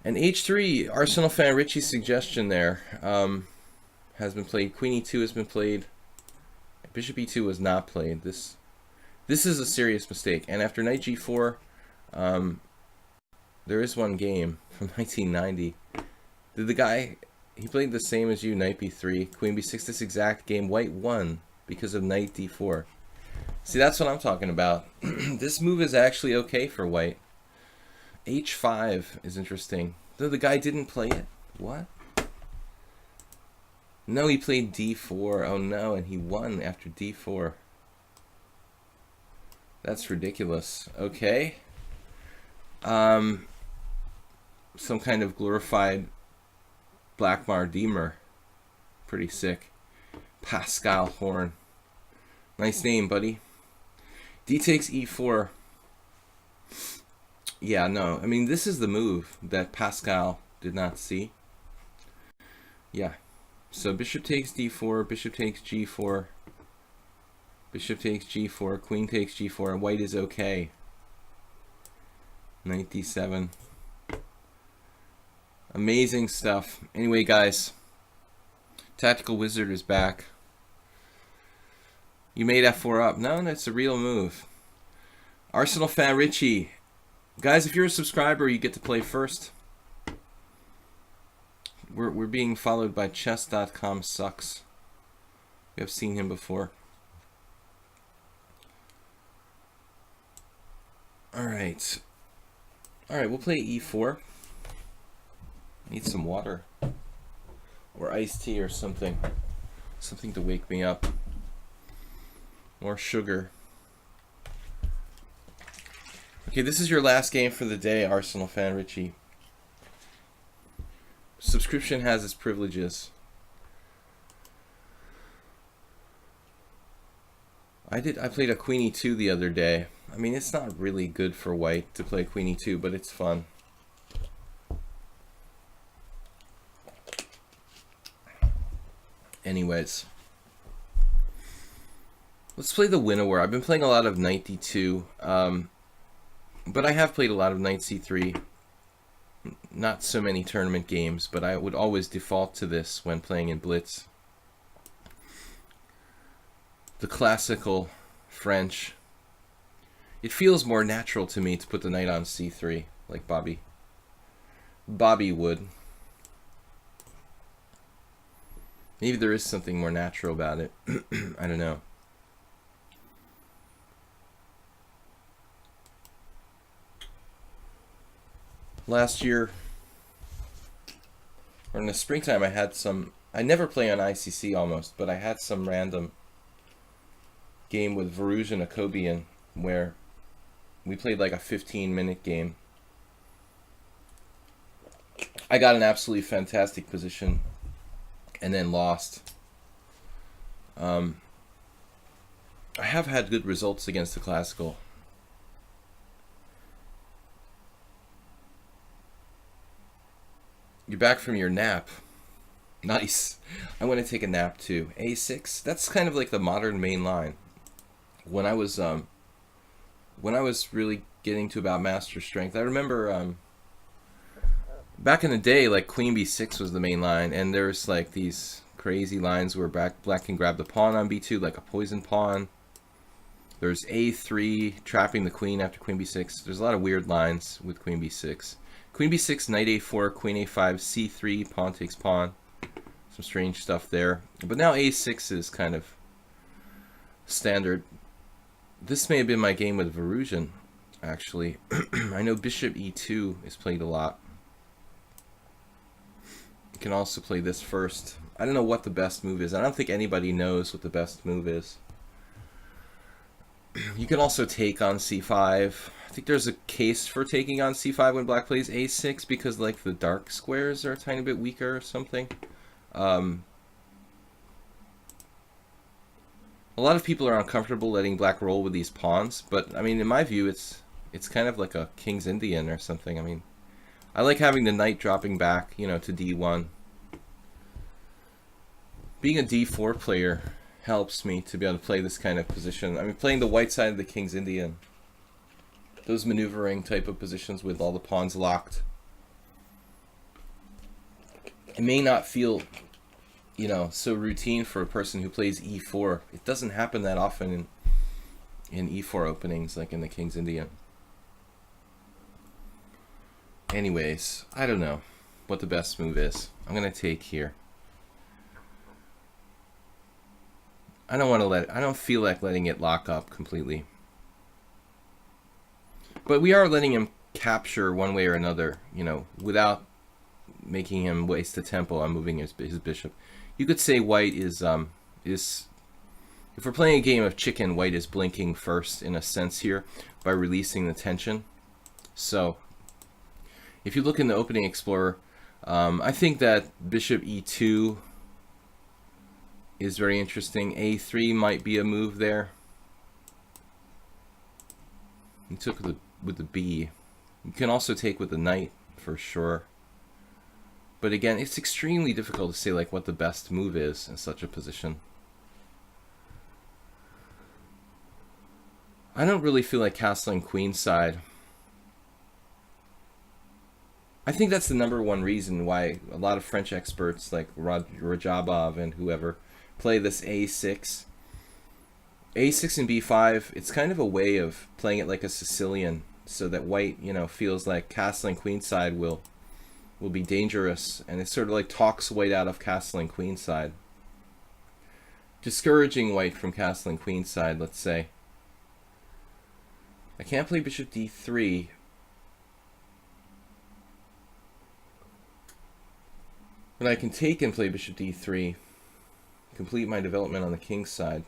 And H3, Arsenal fan Richie's suggestion there, has been played. Queen E2 has been played. Bishop E2 was not played. This is a serious mistake. And after knight G4, there is one game from 1990. Did the guy, he played the same as you, knight B3, queen B6, this exact game. White won because of knight D4. See, that's what I'm talking about. This move is actually okay for white. H5 is interesting. Though the guy didn't play it. What? No, he played D4. Oh no, and he won after D4. That's ridiculous. Okay. Some kind of glorified Blackmar Deemer. Pretty sick. Paschall Horn. Nice name, buddy. D takes E4. Yeah, no. I mean, this is the move that Paschall did not see. Yeah. So bishop takes D4, bishop takes G4, bishop takes G4, queen takes G4, and white is okay. Knight D7. Amazing stuff. Anyway, guys, Tactical Wizard is back. You made F4 up. No, that's a real move. Arsenal fan Richie. Guys, if you're a subscriber, you get to play first. We're being followed by chess.com sucks. We have seen him before. Alright. Alright, we'll play E4. Need some water. Or iced tea or something. Something to wake me up. More sugar. Okay, this is your last game for the day, Arsenal fan Richie. Subscription has its privileges. I played a Queen E2 the other day. I mean, it's not really good for white to play Queen E2, but it's fun. Anyways. Let's play the Winnower. I've been playing a lot of Knight D2, but I have played a lot of Knight C3. Not so many tournament games, but I would always default to this when playing in Blitz. The classical French. It feels more natural to me to put the knight on C3, like Bobby would. Maybe there is something more natural about it. I don't know. Last year, or in the springtime, I never play on ICC almost, but I had some random game with Varouge and Akobian where we played like a 15-minute game. I got an absolutely fantastic position and then lost. I have had good results against the classical. You're back from your nap. Nice. I want to take a nap too. A6. That's kind of like the modern main line. When I was really getting to about master strength, I remember back in the day, like Queen B6 was the main line, and there's like these crazy lines where black can grab the pawn on B2, like a poison pawn. There's A3 trapping the queen after Queen B6. There's a lot of weird lines with Queen B6. Queen B6, Knight A4, Queen A5, C3, pawn takes pawn. Some strange stuff there. But now A6 is kind of standard. This may have been my game with Varouge, actually. I know Bishop E2 is played a lot. You can also play this first. I don't know what the best move is. I don't think anybody knows what the best move is. You can also take on C5. I think there's a case for taking on C5 when black plays A6 because like the dark squares are a tiny bit weaker or something. A lot of people are uncomfortable letting black roll with these pawns, but I mean, in my view, it's kind of like a King's Indian or something. I mean, I like having the knight dropping back, you know, to D1. Being a D4 player helps me to be able to play this kind of position. I mean, playing the white side of the King's Indian, those maneuvering type of positions with all the pawns locked. it may not feel, you know, so routine for a person who plays e4. It doesn't happen that often in e4 openings like in the King's Indian. Anyways, I don't know what the best move is. I'm gonna take here. I don't feel like letting it lock up completely. But we are letting him capture one way or another, you know, without making him waste the tempo on moving his bishop. You could say white is if we're playing a game of chicken, white is blinking first in a sense here by releasing the tension. So if you look in the opening explorer, I think that bishop e2 is very interesting. a3 might be a move there. He took with the b. You can also take with the knight for sure. But again, it's extremely difficult to say like what the best move is in such a position. I don't really feel like castling queenside. I think that's the #1 reason why a lot of French experts like Rajabov and whoever play this a6. a6 and b5, it's kind of a way of playing it like a Sicilian, so that white, you know, feels like castling queenside will be dangerous, and it sort of like talks white out of castling queenside, discouraging white from castling queenside, let's say. I can't play bishop d3. But I can take and play bishop d3, complete my development on the king's side.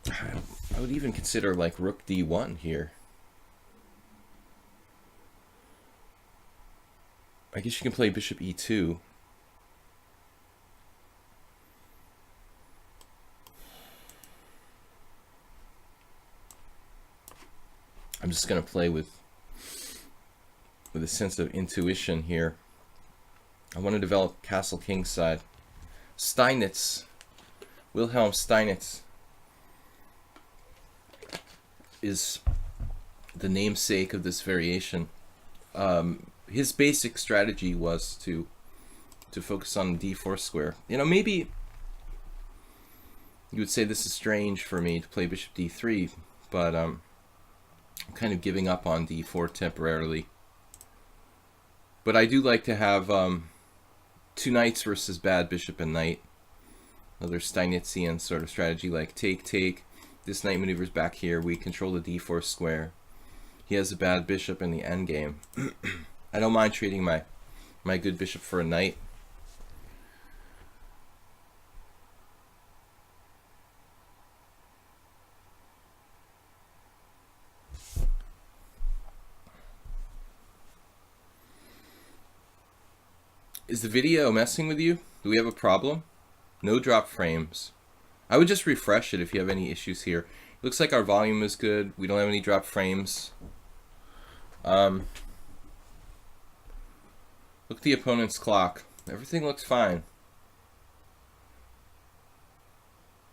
I would even consider like rook d1 here. I guess you can play bishop e2. I'm just going to play with a sense of intuition here. I want to develop castle king side. Steinitz, Wilhelm Steinitz, is the namesake of this variation. His basic strategy was to focus on d4 square. You know, maybe you would say this is strange for me to play bishop d3, but I'm kind of giving up on d4 temporarily. But I do like to have two knights versus bad bishop and knight. Another Steinitzian sort of strategy, like take. This knight maneuvers back here. We control the d4 square. He has a bad bishop in the endgame. I don't mind trading my good bishop for a knight. Is the video messing with you? Do we have a problem? No drop frames. I would just refresh it if you have any issues here. It looks like our volume is good. We don't have any drop frames. Look at the opponent's clock. Everything looks fine.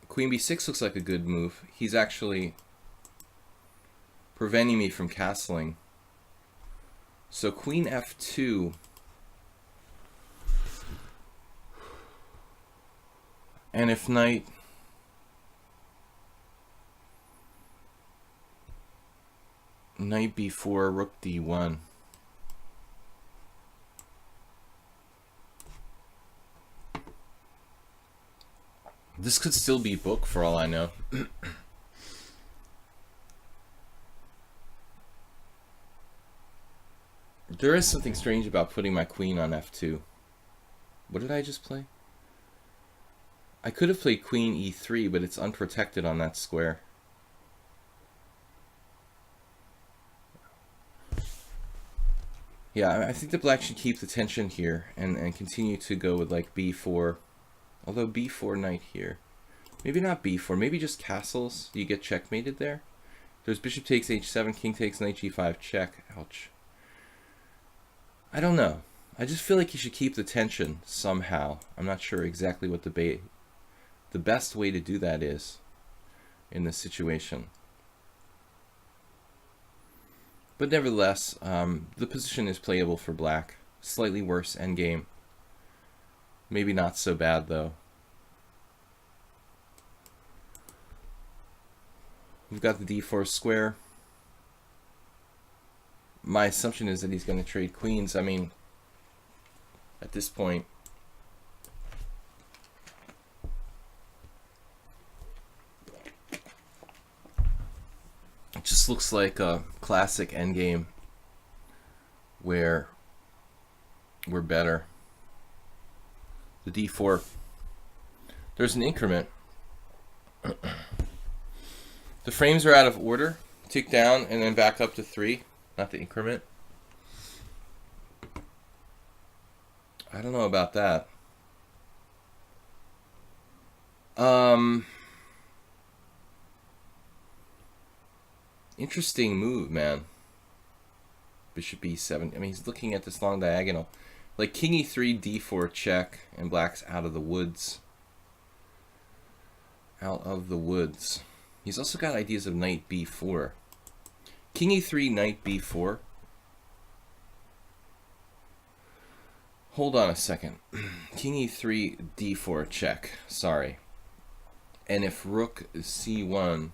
Queen b6 looks like a good move. He's actually preventing me from castling. So queen f2. And if knight b4, rook d1. This could still be book for all I know. There is something strange about putting my queen on f2. What did I just play? I could have played queen e3, but it's unprotected on that square. Yeah, I think the black should keep the tension here and continue to go with like b4. Although b4 knight here. Maybe not b4, maybe just castles. You get checkmated there. There's bishop takes h7, king takes knight g5, check. Ouch. I don't know. I just feel like you should keep the tension somehow. I'm not sure exactly what the best way to do that is in this situation. But nevertheless, the position is playable for black. Slightly worse endgame. Maybe not so bad, though. We've got the d4 square. My assumption is that he's going to trade queens. I mean, at this point, it just looks like a classic endgame where we're better. The d4, there's an increment. The frames are out of order. Tick down and then back up to 3, not the increment. I don't know about that. Interesting move, man. Bishop e7. I mean, he's looking at this long diagonal. Like king e3, d4 check, and black's out of the woods. Out of the woods. He's also got ideas of knight b4. King e3, knight b4. Hold on a second. King e3, d4 check. Sorry. And if rook is c1,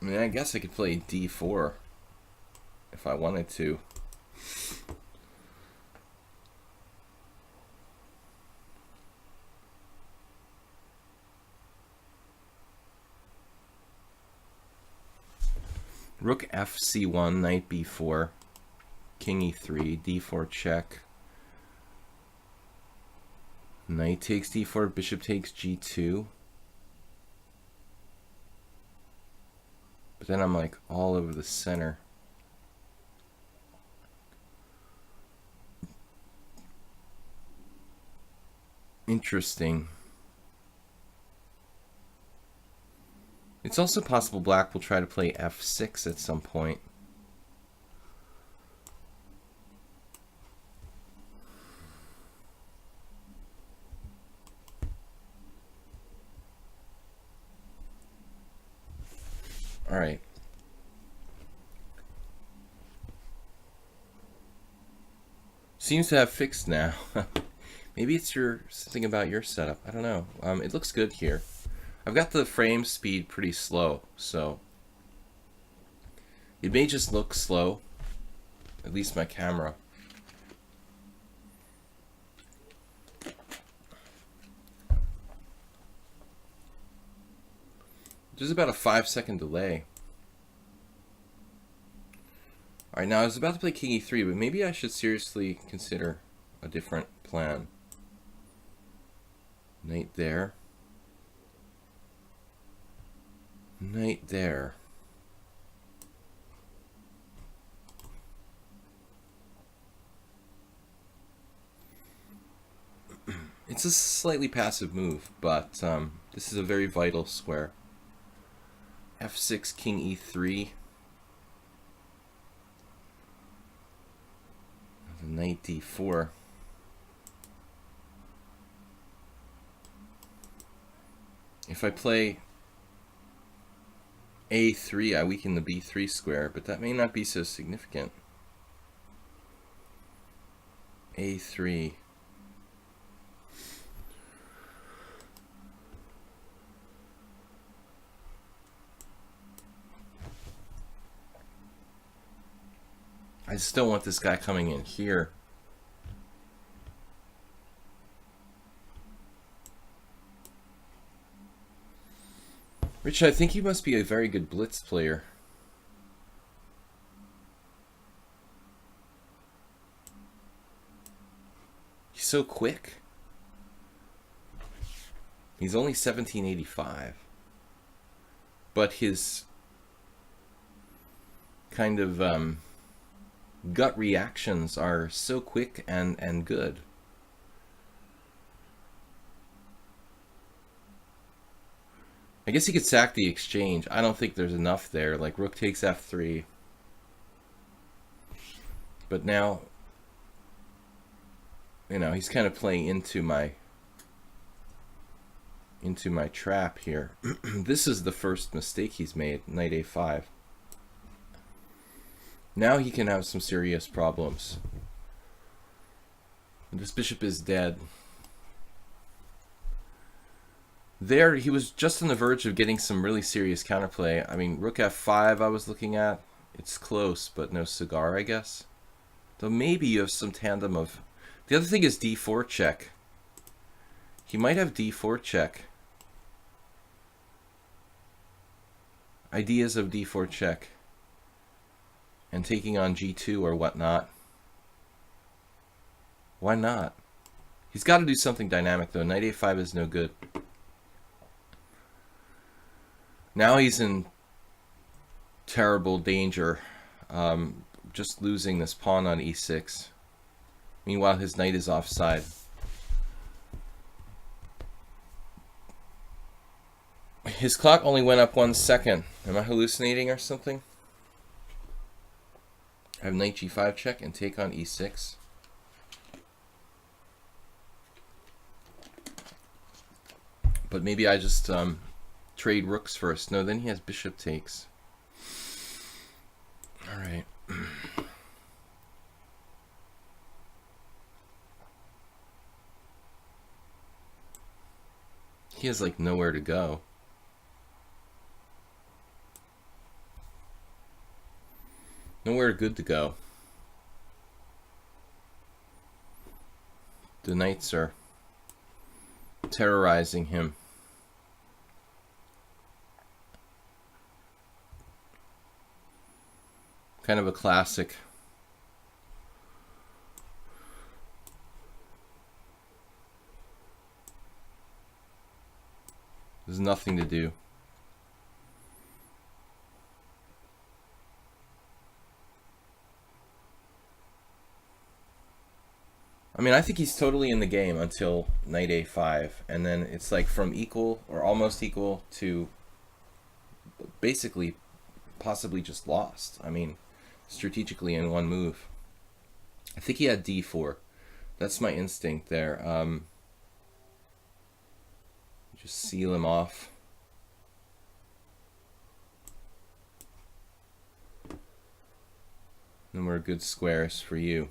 I mean, I guess I could play d4 if I wanted to. Rook f c1, knight b4, king e3, d4 check. Knight takes d4, bishop takes g2. But then I'm like all over the center. Interesting. It's also possible black will try to play f6 at some point. All right. Seems to have fixed now. Maybe it's something about your setup. I don't know. It looks good here. I've got the frame speed pretty slow, so it may just look slow, at least my camera. There's about a 5-second delay. Alright, now I was about to play king e3, but maybe I should seriously consider a different plan. Knight there. Knight there. It's a slightly passive move, but this is a very vital square. f6, king e3. Knight d4. If I play a3, I weaken the b3 square, but that may not be so significant. a3. I just don't want this guy coming in here. Rich, I think you must be a very good blitz player. He's so quick. He's only 1785. But his kind of gut reactions are so quick and good. I guess he could sack the exchange. I don't think there's enough there. Like rook takes f3. But now, you know, he's kind of playing into my into my trap here. This is the first mistake he's made, knight a5. Now he can have some serious problems. This bishop is dead. There, he was just on the verge of getting some really serious counterplay. I mean, rook f5 I was looking at. It's close, but no cigar, I guess. Though maybe you have some tandem of... The other thing is d4 check. He might have d4 check. Ideas of d4 check. And taking on g2 or whatnot. Why not? He's got to do something dynamic, though. Knight a5 is no good. Now he's in terrible danger, just losing this pawn on e6. Meanwhile, his knight is offside. His clock only went up 1 second. Am I hallucinating or something? I have knight g5 check and take on e6. But maybe I just trade rooks first. No, then he has bishop takes. All right. He has like nowhere to go. Nowhere good to go. The knights are terrorizing him. Kind of a classic. There's nothing to do. I mean, I think he's totally in the game until knight a5, and then it's like from equal or almost equal to basically possibly just lost. I mean, strategically in one move. I think he had d4. That's my instinct there. Just seal him off. No more good squares for you.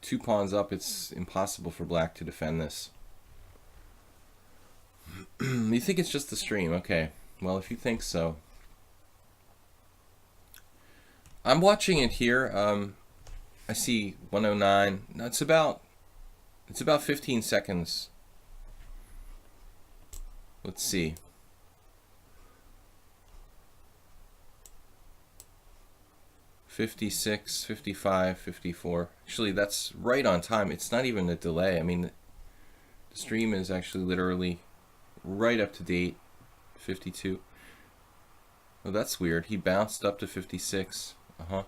Two pawns up, it's impossible for black to defend this. You think it's just the stream? Okay. Well, if you think so. I'm watching it here. I see 109. No, it's about 15 seconds. Let's see. $56, $55, $54. Actually, that's right on time. It's not even a delay. I mean, the stream is actually literally right up to date. 52. Oh, that's weird. He bounced up to 56. Uh-huh.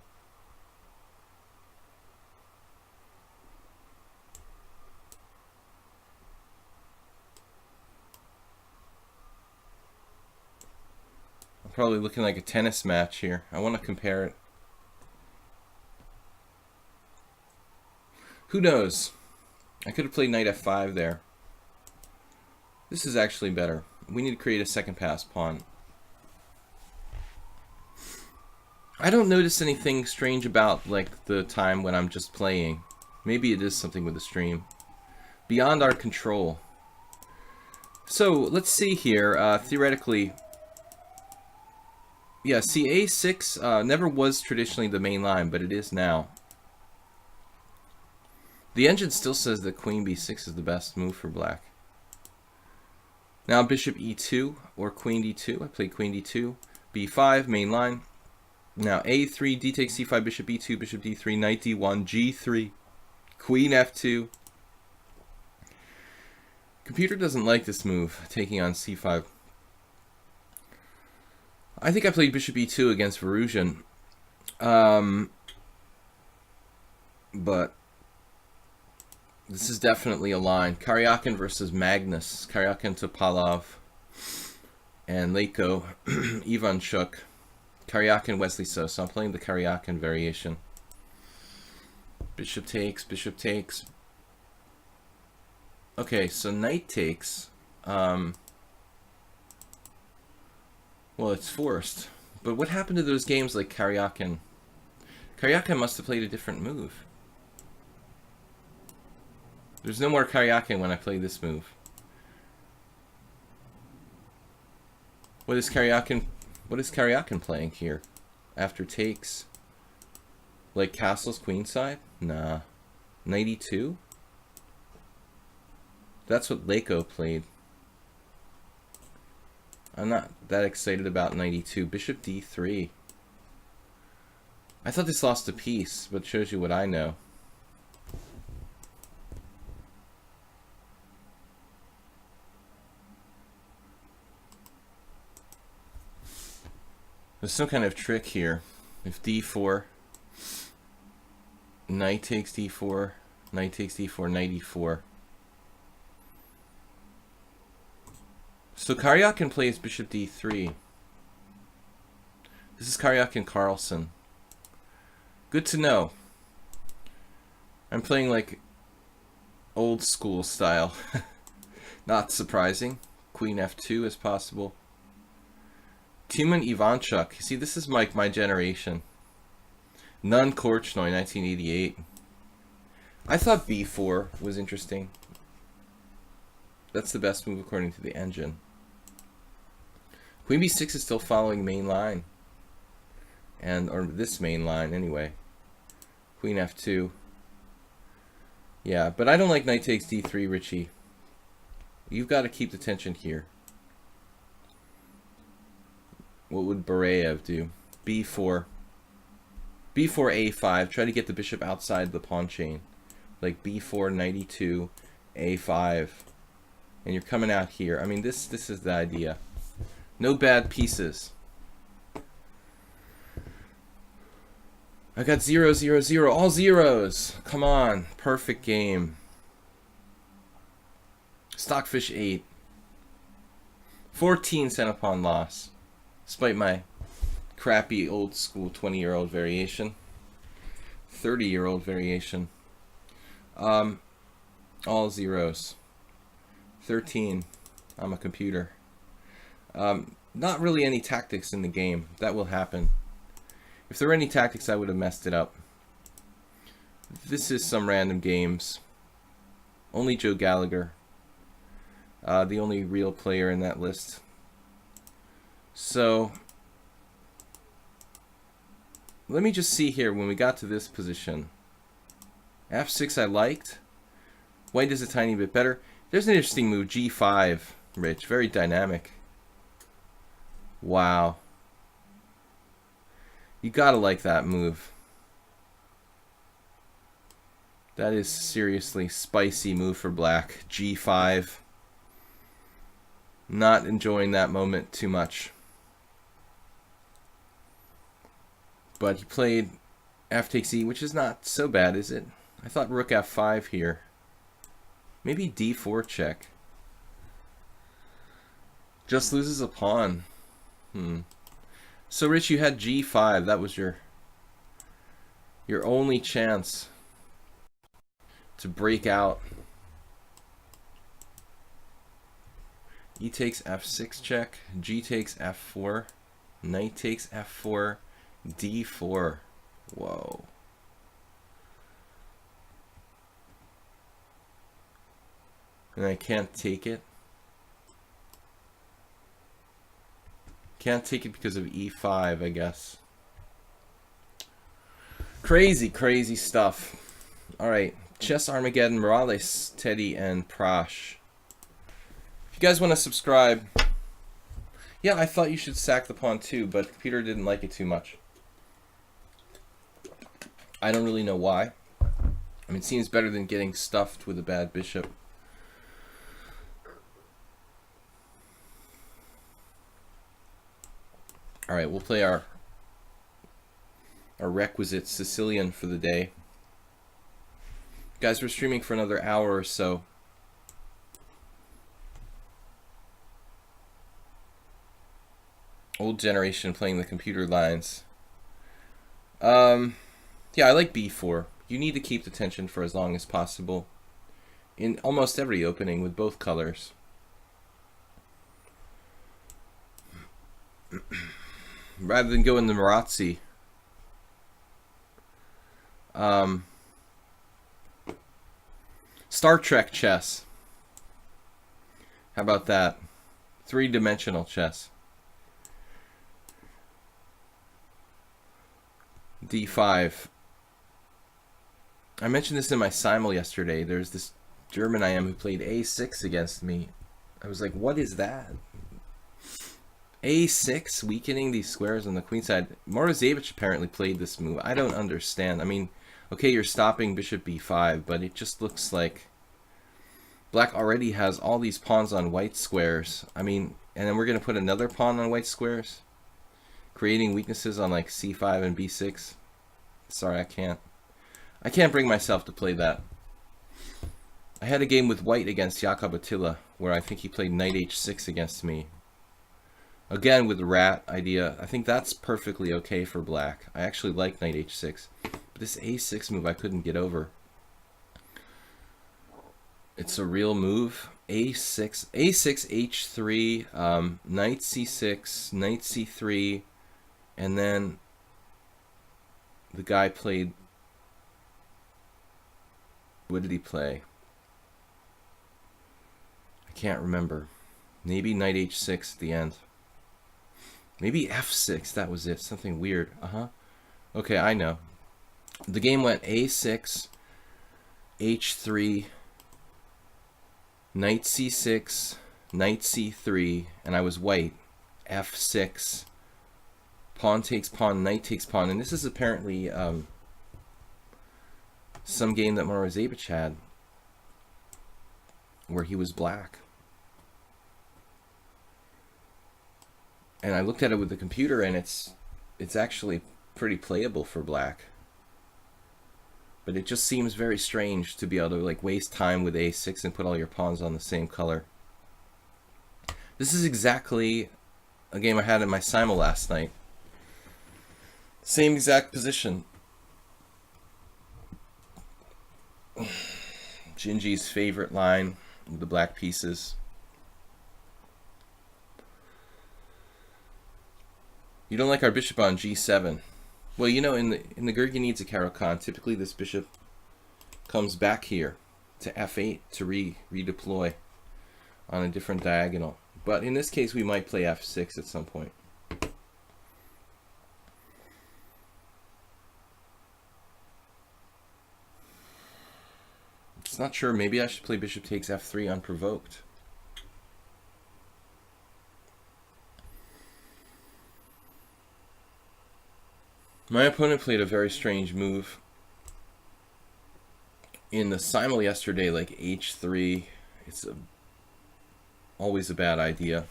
I'm probably looking like a tennis match here. I want to compare it. Who knows? I could have played knight f5 there. This is actually better. We need to create a second pass pawn. I don't notice anything strange about like the time when I'm just playing. Maybe it is something with the stream. Beyond our control. So let's see here. Theoretically, yeah, see, a6 never was traditionally the main line, but it is now. The engine still says that queen b6 is the best move for black. Now bishop e2 or queen d2. I played queen d2. b5, main line. Now a3, d takes c5, bishop e2, bishop d3, knight d1, g3, queen f2. Computer doesn't like this move, taking on c5. I think I played bishop e2 against Varusian. But This is definitely a line. Karyakin versus Magnus. Karyakin Topalov and Leko Ivanchuk. Karyakin Wesley So. So I'm playing the Karyakin variation. Bishop takes, bishop takes. Okay, so knight takes. Well, it's forced. But what happened to those games like Karyakin? Karyakin must have played a different move. There's no more Karyakin when I play this move. What is Karyakin playing here? After takes? Like castles queenside? Nah. Knight e2? That's what Leko played. I'm not that excited about knight e2. Bishop d3. I thought this lost a piece, but it shows you what I know. There's some kind of trick here. If d4, knight takes d4, knight takes d4, knight e4. So Karyakin plays bishop d3. This is Karyakin Carlsen. Good to know. I'm playing like old school style. Not surprising. Queen f2 is possible. Timon Ivanchuk. See, this is like my generation. Nun Korchnoi, 1988. I thought b4 was interesting. That's the best move according to the engine. Queen b6 is still following main line. Or this main line anyway. Queen f2. Yeah, but I don't like knight takes d3, Richie. You've got to keep the tension here. What would Bareyev do? b4. b4, a5. Try to get the bishop outside the pawn chain. Like b4, knight e2, a5. And you're coming out here. I mean, this is the idea. No bad pieces. I got 0, 0, 0. All zeros. Come on. Perfect game. Stockfish 8. 14 cent pawn loss. Despite my crappy old school 20-year-old variation. 30-year-old variation. All zeros. 13. I'm a computer. Not really any tactics in the game. That will happen. If there were any tactics, I would have messed it up. This is some random games. Only Joe Gallagher. The only real player in that list. So, let me just see here when we got to this position. f6 I liked. White is a tiny bit better. There's an interesting move, g5, Rich. Very dynamic. Wow. You gotta like that move. That is seriously spicy move for black. g5. Not enjoying that moment too much. But he played f takes e, which is not so bad, is it? I thought rook f5 here. Maybe d4 check. Just loses a pawn. So Rich, you had g5. That was your only chance to break out. E takes f6 check. G takes f4. Knight takes f4. d4. Whoa. And I can't take it. Can't take it because of e5, I guess. Crazy, crazy stuff. Alright. Chess Armageddon, Morales, Teddy, and Prash. If you guys want to subscribe, yeah, I thought you should sack the pawn too, but the computer didn't like it too much. I don't really know why. I mean, it seems better than getting stuffed with a bad bishop. All right, we'll play our requisite Sicilian for the day. Guys, we're streaming for another hour or so. Old generation playing the computer lines. Yeah, I like b4. You need to keep the tension for as long as possible in almost every opening with both colors. Rather than go in the Marazzi. Star Trek chess. How about that? Three-dimensional chess. D5. I mentioned this in my simul yesterday. There's this German IM who played A6 against me. I was like, what is that? A6, weakening these squares on the queen side. Morozevich apparently played this move. I don't understand. I mean, okay, you're stopping bishop b5, but it just looks like black already has all these pawns on white squares. I mean, and then we're going to put another pawn on white squares, creating weaknesses on like c5 and b6. Sorry, I can't bring myself to play that. I had a game with white against Jakob Attila where I think he played knight h6 against me. Again, with the rat idea, I think that's perfectly okay for black. I actually like knight h6. But this a6 move I couldn't get over. It's a real move. a6, h3, knight c6, knight c3, and then the guy played... What did he play? I can't remember. Maybe knight h6 at the end. Maybe f6, that was it. Something weird. Okay, I know. The game went a6, h3, knight c6, knight c3, and I was white. f6, pawn takes pawn, knight takes pawn, and this is apparently some game that Morozevich had where he was black. And I looked at it with the computer, and it's actually pretty playable for black. But it just seems very strange to be able to like waste time with a6 and put all your pawns on the same color. This is exactly a game I had in my simul last night. Same exact position. Gingy's favorite line with the black pieces. You don't like our bishop on g7. Well, you know, in the Gurgenidze Caro-Kann, typically this bishop comes back here to f8 to redeploy on a different diagonal. But in this case, we might play f6 at some point. It's not sure. Maybe I should play bishop takes f3 unprovoked. My opponent played a very strange move in the simul yesterday, like h3. It's always a bad idea.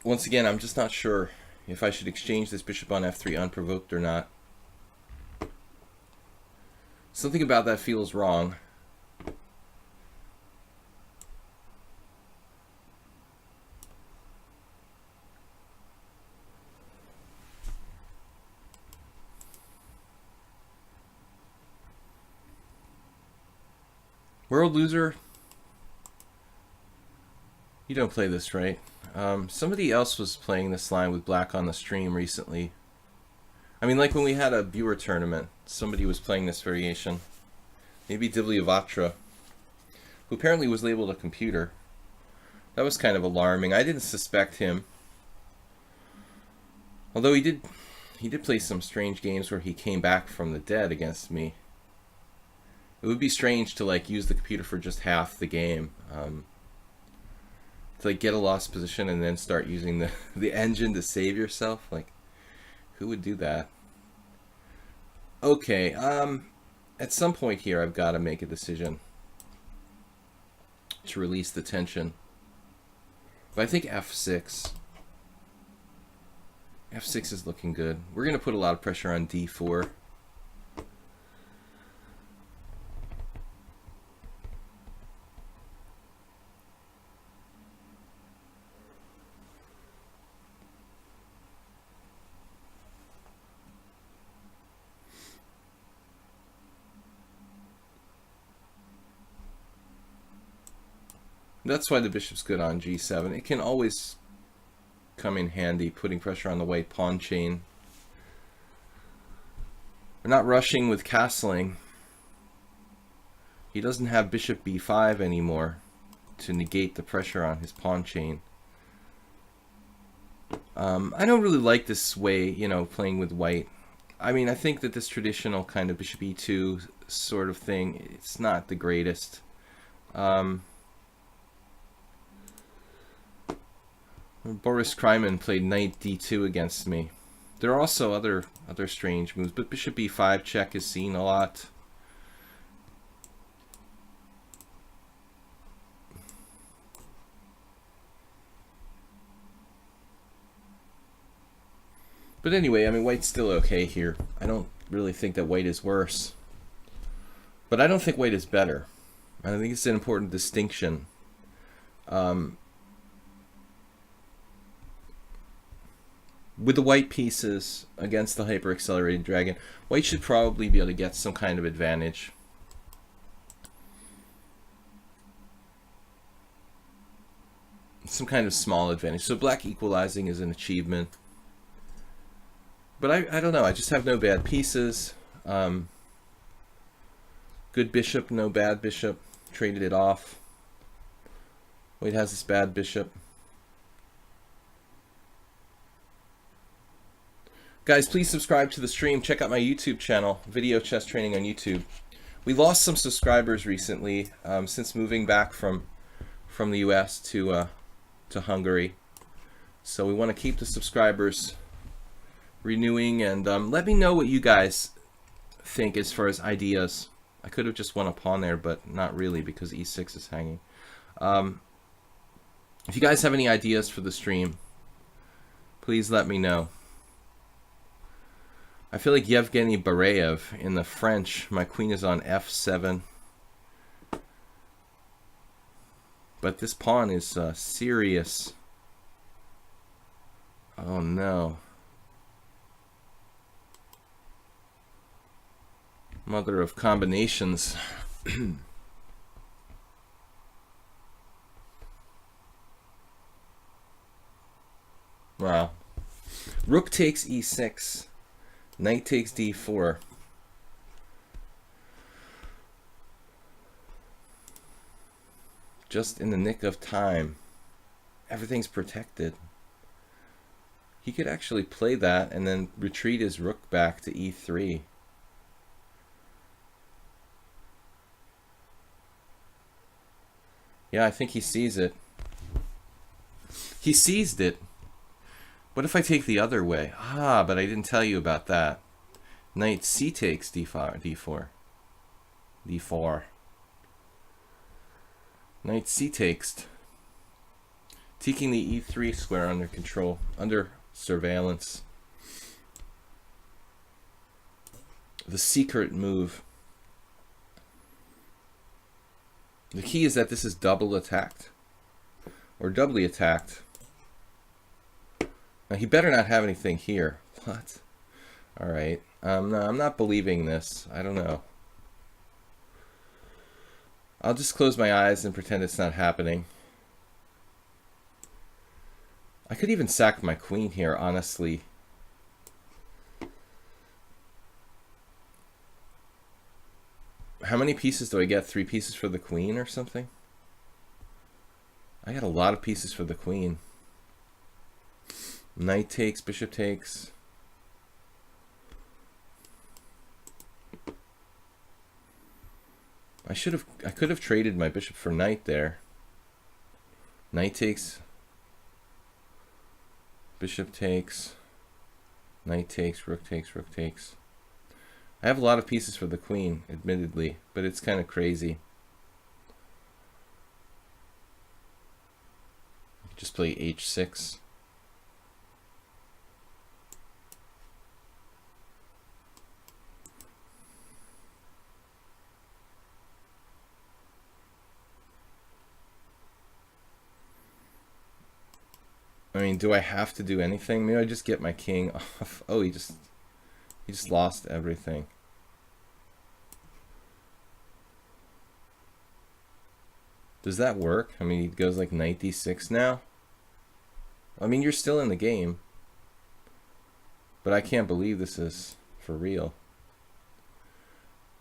Once again, I'm just not sure if I should exchange this bishop on f3 unprovoked or not. Something about that feels wrong. World loser, you don't play this, right? Somebody else was playing this line with black on the stream recently. I mean, like when we had a viewer tournament, somebody was playing this variation. Maybe Divlyavatra, who apparently was labeled a computer. That was kind of alarming. I didn't suspect him. Although he did play some strange games where he came back from the dead against me. It would be strange to like use the computer for just half the game, to like get a lost position and then start using the engine to save yourself. Like, who would do that? Okay, at some point here I've got to make a decision to release the tension. But I think f6. F6 is looking good. We're going to put a lot of pressure on D4. That's why the bishop's good on G7. It can always come in handy, putting pressure on the white pawn chain. We're not rushing with castling. He doesn't have bishop B5 anymore to negate the pressure on his pawn chain. I don't really like this way, you know, playing with white. I mean, I think that this traditional kind of bishop E2 sort of thing, it's not the greatest. Boris Kryman played knight D2 against me. There are also other strange moves, but bishop B5 check is seen a lot. But anyway, I mean, white's still okay here. I don't really think that white is worse. But I don't think white is better. I think it's an important distinction. With the white pieces against the hyper-accelerated dragon, white should probably be able to get some kind of advantage. Some kind of small advantage. So black equalizing is an achievement. But I don't know. I just have no bad pieces. Good bishop, no bad bishop. Traded it off. White has this bad bishop. Guys, please subscribe to the stream. Check out my YouTube channel, Video Chess Training on YouTube. We lost some subscribers recently since moving back from the U.S. to Hungary. So we want to keep the subscribers renewing, and let me know what you guys think as far as ideas. I could have just won a pawn there, but not really because E6 is hanging. If you guys have any ideas for the stream, please let me know. I feel like Yevgeny Bareyev in the French. My queen is on F7. But this pawn is serious. Oh no. Mother of combinations. Wow. Rook takes E6. Knight takes D4. Just in the nick of time. Everything's protected. He could actually play that and then retreat his rook back to E3. Yeah, I think he sees it. He seized it. What if I take the other way? Ah, but I didn't tell you about that. Knight C takes D4. Knight C takes. Taking the E3 square under control, under surveillance. The secret move. The key is that this is double attacked. Or doubly attacked. Now, he better not have anything here. What? Alright. No, I'm not believing this. I don't know. I'll just close my eyes and pretend it's not happening. I could even sack my queen here, honestly. How many pieces do I get? 3 pieces for the queen or something? I got a lot of pieces for the queen. Knight takes, bishop takes. I could have traded my bishop for knight there. Knight takes, bishop takes, knight takes, rook takes, rook takes. I have a lot of pieces for the queen, admittedly, but it's kind of crazy. Just play H6. mean, do I have to do anything? Maybe I just get my king off. Oh, he just lost everything. Does that work? I mean, he goes like knight d6 now. I mean, you're still in the game. But I can't believe this is for real.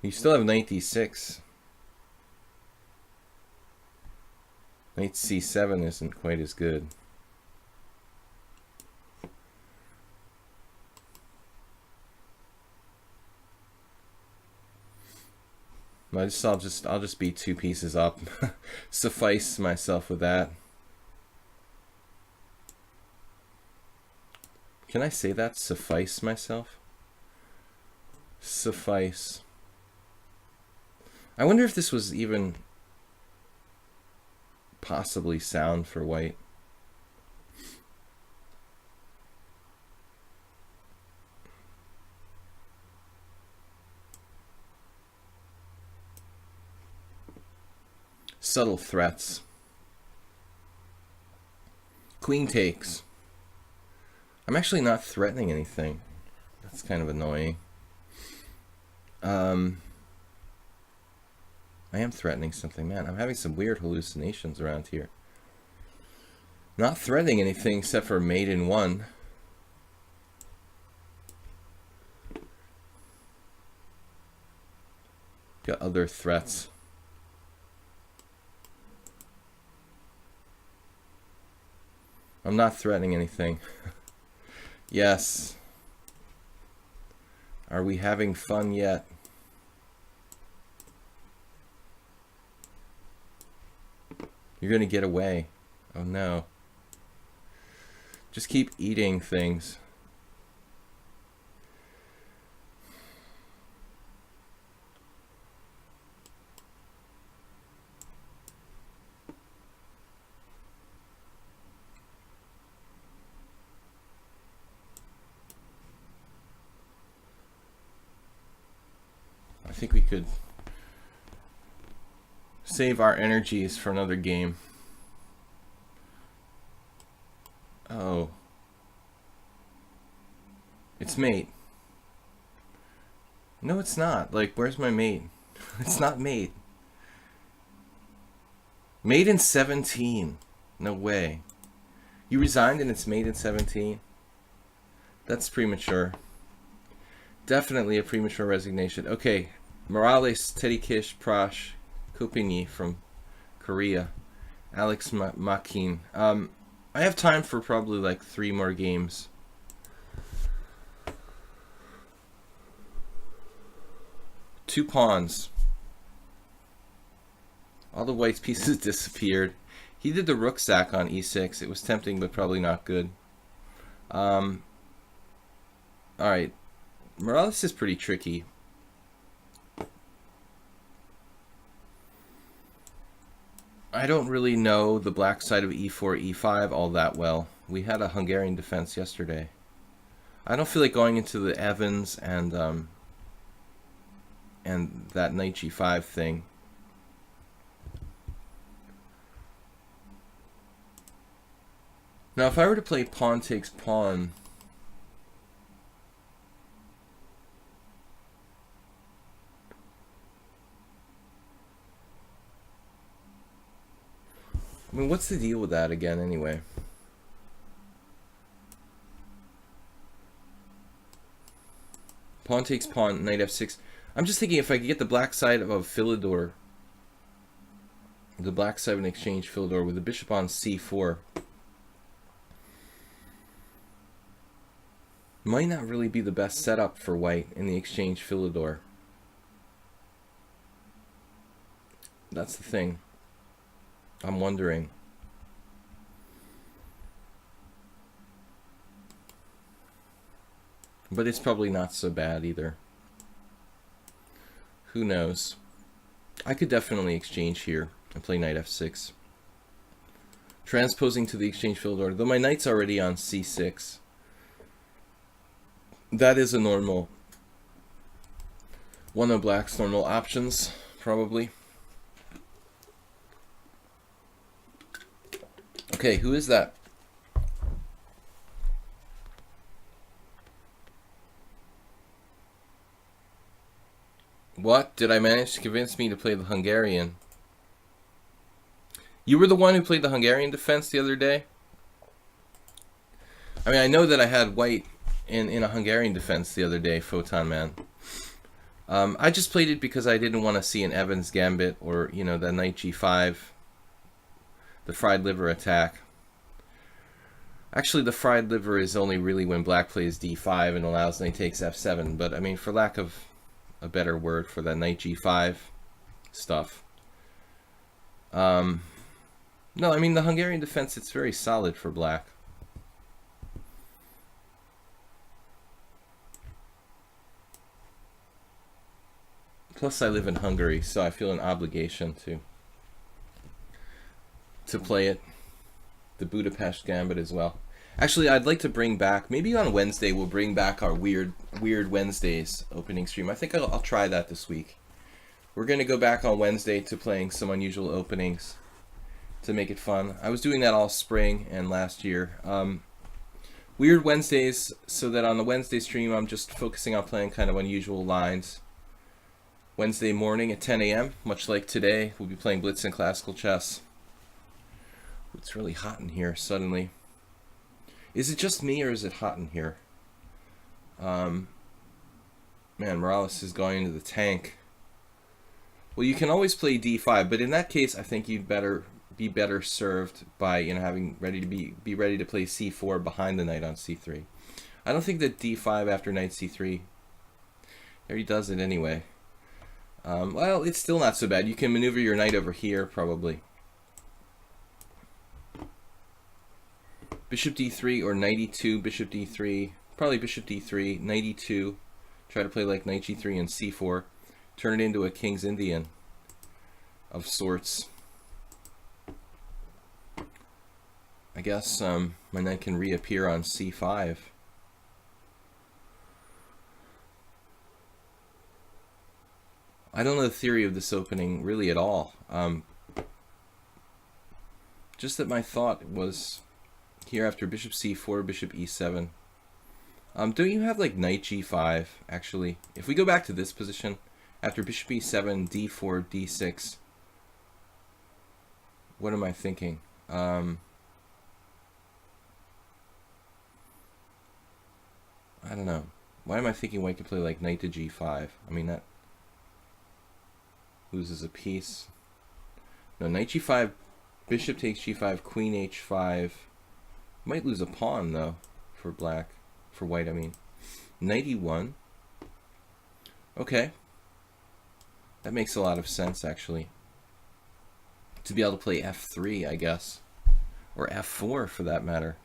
You still have knight d6. Knight c7 isn't quite as good. I'll just be 2 pieces up. Suffice myself with that. Can I say that? Suffice myself? Suffice. I wonder if this was even possibly sound for white. Subtle threats. Queen takes. I'm actually not threatening anything. That's kind of annoying. I am threatening something. Man, I'm having some weird hallucinations around here. Not threatening anything except for mate in 1. Got other threats. I'm not threatening anything. Yes. Are we having fun yet? You're gonna get away. Oh no. Just keep eating things. I think we could save our energies for another game. Oh. It's mate. No, it's not. Like, where's my mate? It's not mate. Mate in 17. No way. You resigned and it's mate in 17? That's premature. Definitely a premature resignation. Okay. Morales, Teddy Kish, Prash, Kopini from Korea, Alex Makin. I have time for probably like 3 more games. Two pawns. All the white's pieces disappeared. He did the rook sack on e6. It was tempting, but probably not good. All right. Morales is pretty tricky. I don't really know the black side of e4, e5 all that well. We had a Hungarian defense yesterday. I don't feel like going into the Evans and that knight g5 thing. Now, if I were to play pawn takes pawn, I mean, what's the deal with that again, anyway? Pawn takes pawn, knight f6. I'm just thinking if I could get the black side of Philidor, the black side of an exchange Philidor with the bishop on c4, might not really be the best setup for white in the exchange Philidor. That's the thing. I'm wondering. But it's probably not so bad either. Who knows? I could definitely exchange here and play knight f6. Transposing to the exchange Philidor, though my knight's already on c6. That is a normal, one of black's normal options, probably. Okay, who is that? What? Did I manage to convince me to play the Hungarian? You were the one who played the Hungarian defense the other day? I mean, I know that I had white in a Hungarian defense the other day, Photon Man. I just played it because I didn't want to see an Evans Gambit or, you know, the knight g5, the fried liver attack. Actually, the fried liver is only really when black plays d5 and allows knight takes f7. But, I mean, for lack of a better word for that knight g5 stuff. No, I mean, the Hungarian defense, it's very solid for black. Plus, I live in Hungary, so I feel an obligation to play it. The Budapest Gambit as well. Actually, I'd like to bring back, maybe on Wednesday, we'll bring back our Weird Wednesdays opening stream. I think I'll try that this week. We're going to go back on Wednesday to playing some unusual openings to make it fun. I was doing that all spring and last year. Weird Wednesdays, so that on the Wednesday stream, I'm just focusing on playing kind of unusual lines. Wednesday morning at 10 a.m., much like today, we'll be playing Blitz and Classical Chess. It's really hot in here suddenly. Is it just me or is it hot in here? Man, Morales is going into the tank. Well, you can always play d5, but in that case, I think you'd be better served by, you know, having be ready to play c4 behind the knight on c3. I don't think that d5 after knight c3. There he does it anyway. Well, it's still not so bad. You can maneuver your knight over here, probably. Bishop d3 or knight e2, bishop d3. Probably bishop d3, knight e2. Try to play like knight g3 and c4. Turn it into a King's Indian of sorts. I guess my knight can reappear on c5. I don't know the theory of this opening really at all. Just that my thought was here after bishop c4, bishop e7. Don't you have like knight g5 actually? If we go back to this position, after bishop e7, d4, d6, what am I thinking? I don't know. Why am I thinking white could play like knight to g5? I mean, that loses a piece. No, knight g5, bishop takes g5, queen h5. Might lose a pawn though for black, for white I mean. Knight e1. Okay. That makes a lot of sense actually. To be able to play f3, I guess. Or f4 for that matter.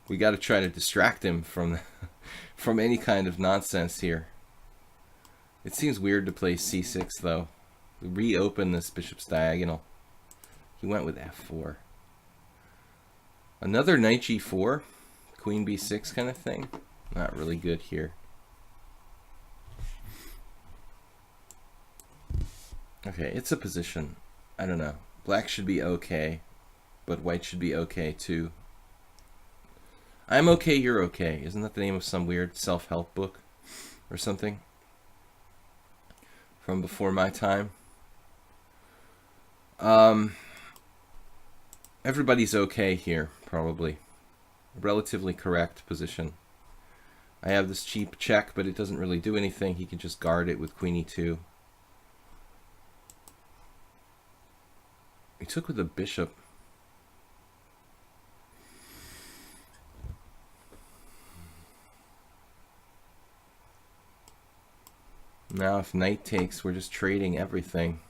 We got to try to distract him from from any kind of nonsense here. It seems weird to play c6 though. Reopen this bishop's diagonal. He went with f4. Another knight g4, queen b6 kind of thing. Not really good here. Okay, it's a position. I don't know. Black should be okay, but white should be okay too. I'm okay, you're okay. Isn't that the name of some weird self-help book or something from before my time? Everybody's okay here, probably. Relatively correct position. I have this cheap check, but it doesn't really do anything. He can just guard it with queen e2. He took with a bishop. Now if knight takes, we're just trading everything.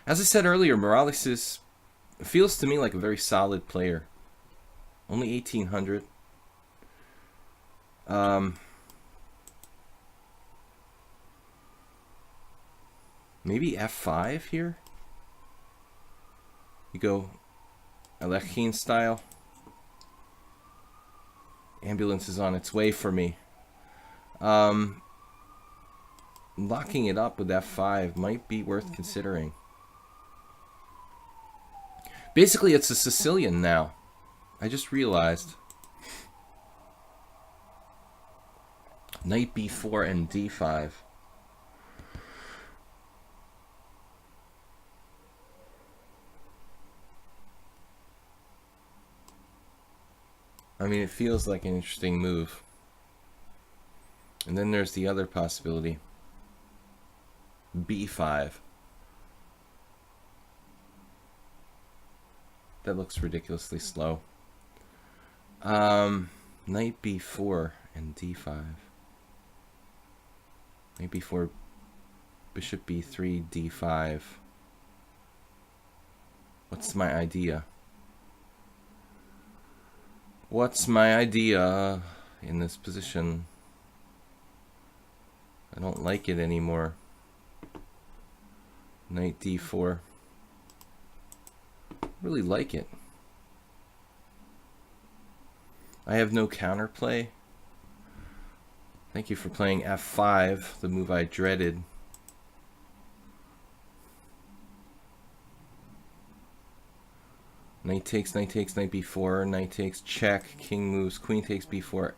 As I said earlier, Morales feels to me like a very solid player. Only 1800. Maybe f5 here? You go Alekhine style. Ambulance is on its way for me. locking it up with f5 might be worth considering. Basically, it's a Sicilian now. I just realized. Knight b4 and d5. I mean, it feels like an interesting move. And then there's the other possibility. b5. That looks ridiculously slow. Knight b4 and d5. Knight b4, bishop b3, d5. What's my idea? What's my idea in this position? I don't like it anymore. Knight d4. Really like it. I have no counterplay. Thank you for playing f5, the move I dreaded. Knight takes, knight takes, knight b4, knight takes, check, king moves, queen takes b4,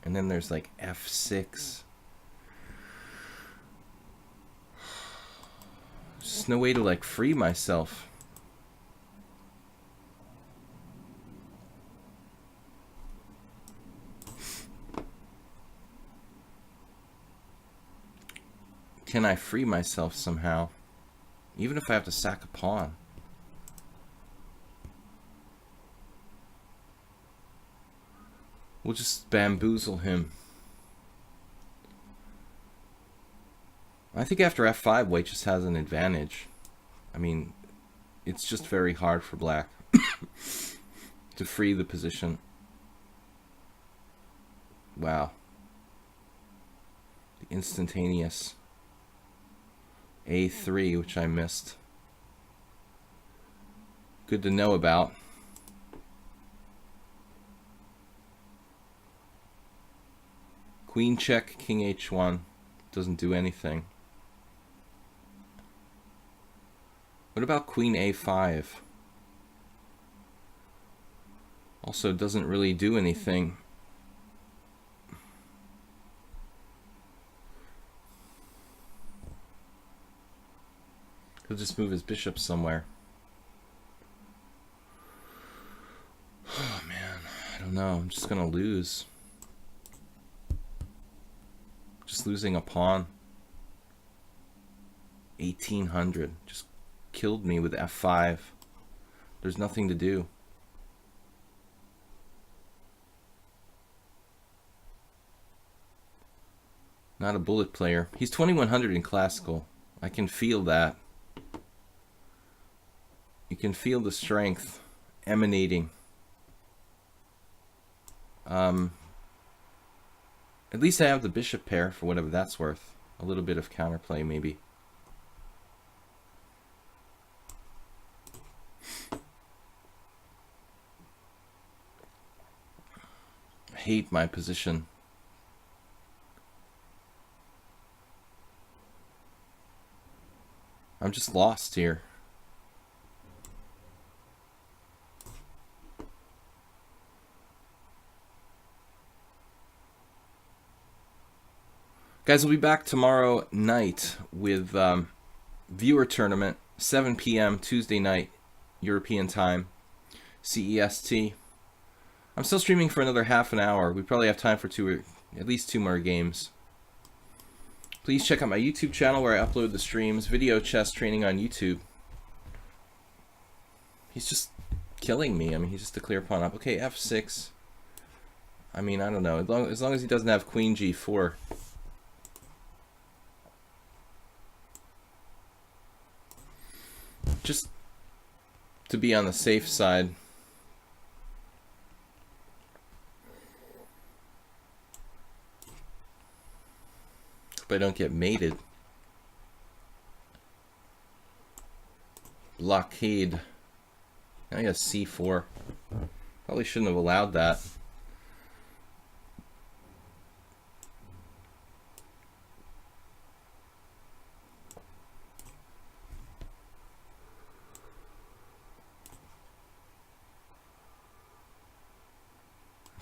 and then there's like f6. There's no way to like free myself. Can I free myself somehow? Even if I have to sack a pawn. We'll just bamboozle him. I think after f5, white just has an advantage. I mean, it's just very hard for black to free the position. Wow. The instantaneous a3, which I missed. Good to know about. Queen check, king h1. Doesn't do anything. What about queen a5? Also doesn't really do anything. He'll just move his bishop somewhere. Oh man, I don't know. I'm just gonna lose. Just losing a pawn. 1800. Just killed me with f5. There's nothing to do. Not a bullet player. He's 2100 in classical. I can feel that. You can feel the strength emanating. At least I have the bishop pair for whatever that's worth. A little bit of counterplay maybe. I hate my position. I'm just lost here. Guys, we'll be back tomorrow night with viewer tournament, 7 p.m. Tuesday night, European time, CEST. I'm still streaming for another half an hour. We probably have time for at least two more games. Please check out my YouTube channel where I upload the streams, video chess training on YouTube. He's just killing me. I mean, he's just a clear pawn up. Okay, f6. I mean, I don't know. As long as he doesn't have queen g4. Just to be on the safe side. Hope I don't get mated. Blockade. Now he has c4. Probably shouldn't have allowed that.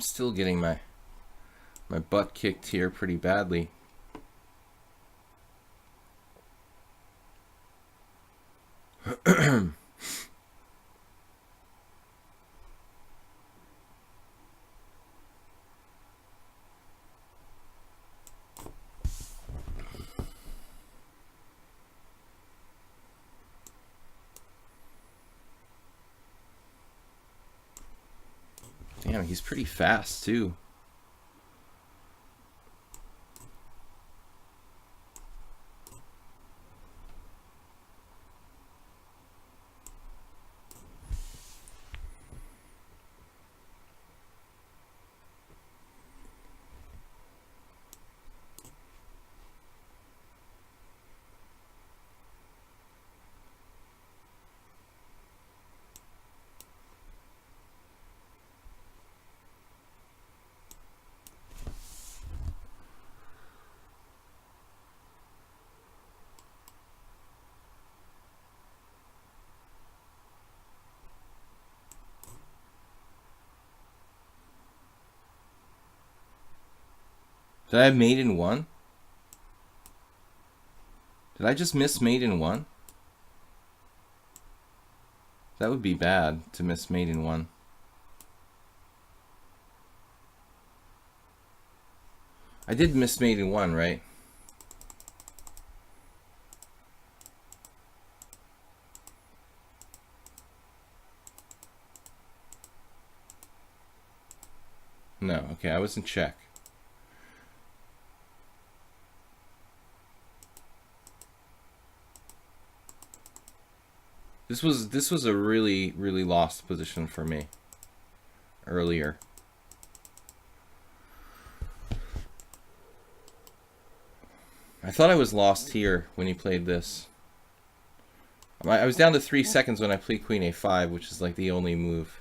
still getting my butt kicked here pretty badly. Damn, he's pretty fast too. Did I have mate in 1? Did I just miss mate in 1? That would be bad to miss mate in 1. I did miss mate in 1, right? No, okay, I was in check. This was a really lost position for me earlier. I thought I was lost here when he played this. I was down to 3 seconds when I played Queen A5, which is like the only move.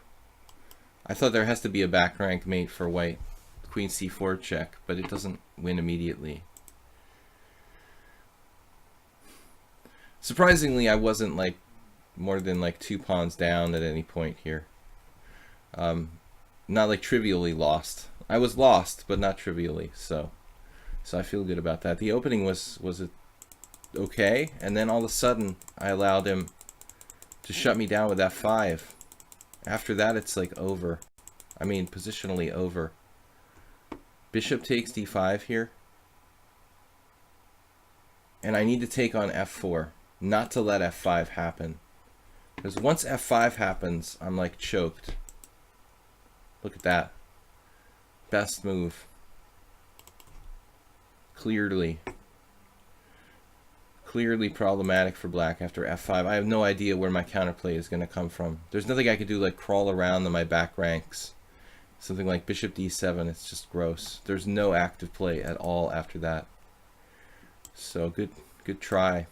I thought there has to be a back rank mate for white. Queen C4 check, but it doesn't win immediately. Surprisingly, I wasn't like more than like 2 pawns down at any point here. Not like trivially lost. I was lost, but not trivially. So I feel good about that. The opening was okay, and then all of a sudden I allowed him to shut me down with F5. After that, it's like over. I mean, positionally over. Bishop takes D5 here, and I need to take on F4, not to let F5 happen. Because once F5 happens, I'm like choked. Look at that. Best move. Clearly problematic for black after F5. I have no idea where my counterplay is going to come from. There's nothing I could do like crawl around in my back ranks. Something like Bishop D7, it's just gross. There's no active play at all after that. So good try.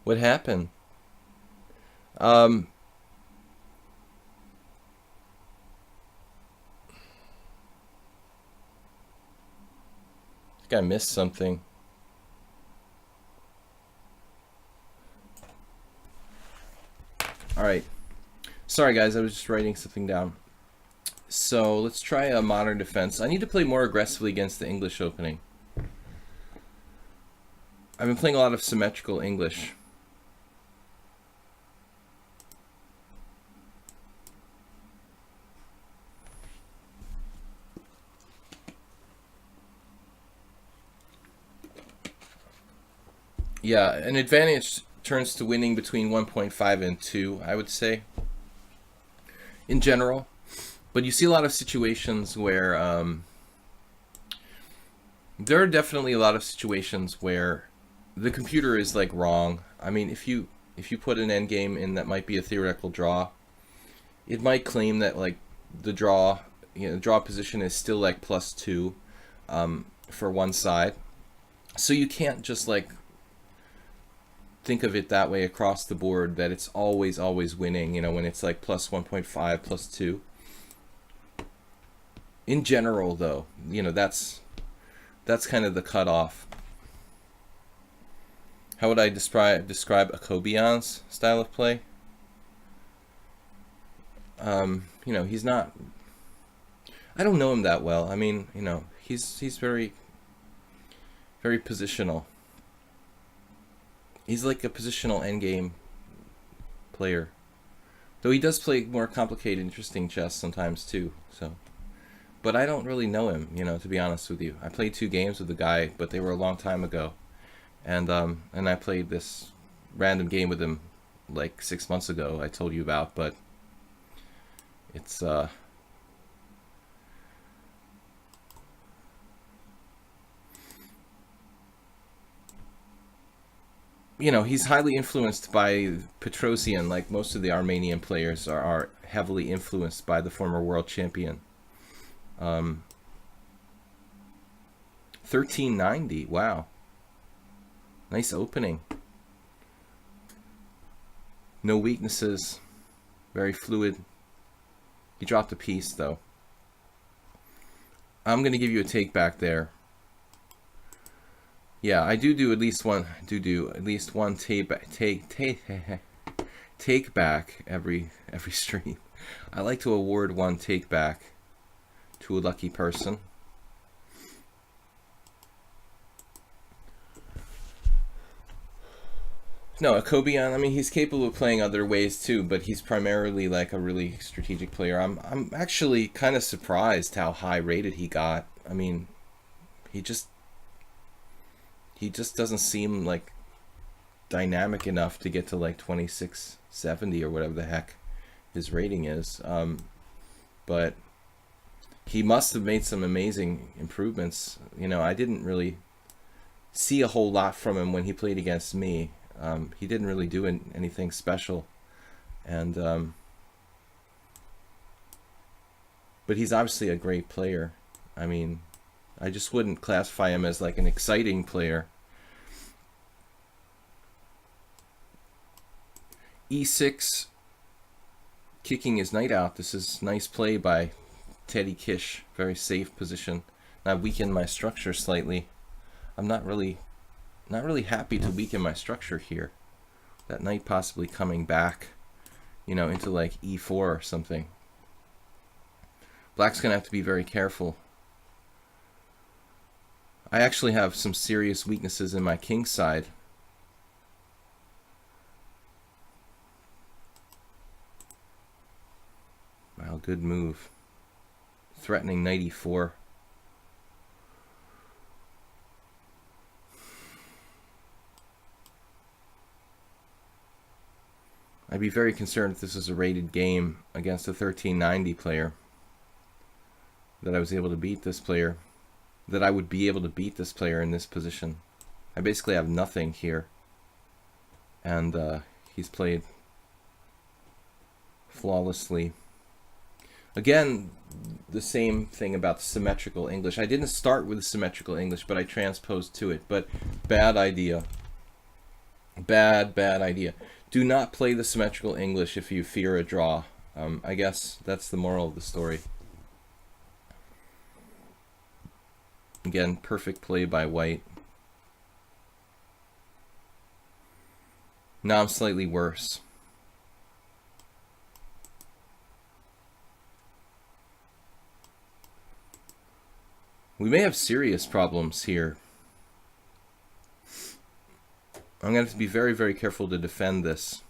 What happened? I think I missed something. All right. Sorry guys, I was just writing something down. So let's try a modern defense. I need to play more aggressively against the English opening. I've been playing a lot of symmetrical English. Yeah, an advantage turns to winning between 1.5 and 2, I would say, in general. But you see a lot of situations where there are definitely a lot of situations where the computer is like wrong. I mean, if you put an endgame in that might be a theoretical draw, it might claim that like the draw, draw position is still like +2 for one side. So you can't just like think of it that way across the board, that it's always winning, you know, when it's like plus 1.5, plus 2. In general, though, you know, that's kind of the cutoff. How would I describe Akobian's style of play? You know, he's not. I don't know him that well. I mean, you know, he's very positional. He's like a positional endgame player, though he does play more complicated, interesting chess sometimes too. So, but I don't really know him, you know, to be honest with you. I played 2 games with the guy, but they were a long time ago, and I played this random game with him like 6 months ago. I told you about, but it's you know, he's highly influenced by Petrosian, like most of the Armenian players are heavily influenced by the former world champion. 1390, wow. Nice opening. No weaknesses, very fluid. He dropped a piece, though. I'm going to give you a take back there. Yeah, I do at least one take back every stream. I like to award one take back to a lucky person. No, Akobian, I mean, he's capable of playing other ways too, but he's primarily like a really strategic player. I'm actually kind of surprised how high rated he got. I mean, he just doesn't seem like dynamic enough to get to like 2670 or whatever the heck his rating is. But he must have made some amazing improvements. You know, I didn't really see a whole lot from him when he played against me. He didn't really do anything special, and but he's obviously a great player. I mean, I just wouldn't classify him as like an exciting player. E6, kicking his knight out. This is nice play by Teddy Kish. Very safe position. I weakened my structure slightly. I'm not really happy to weaken my structure here. That knight possibly coming back, you know, into like e4 or something. Black's gonna have to be very careful. I actually have some serious weaknesses in my king side. Wow, good move. Threatening knight e4. I'd be very concerned if this was a rated game against a 1390 player, that I was able to beat this player, that I would be able to beat this player in this position. I basically have nothing here, and he's played flawlessly. Again, the same thing about the symmetrical English. I didn't start with the symmetrical English, but I transposed to it. But bad idea. Bad idea. Do not play the symmetrical English if you fear a draw. I guess that's the moral of the story. Again, perfect play by white. Now I'm slightly worse. We may have serious problems here. I'm going to have to be very, very careful to defend this.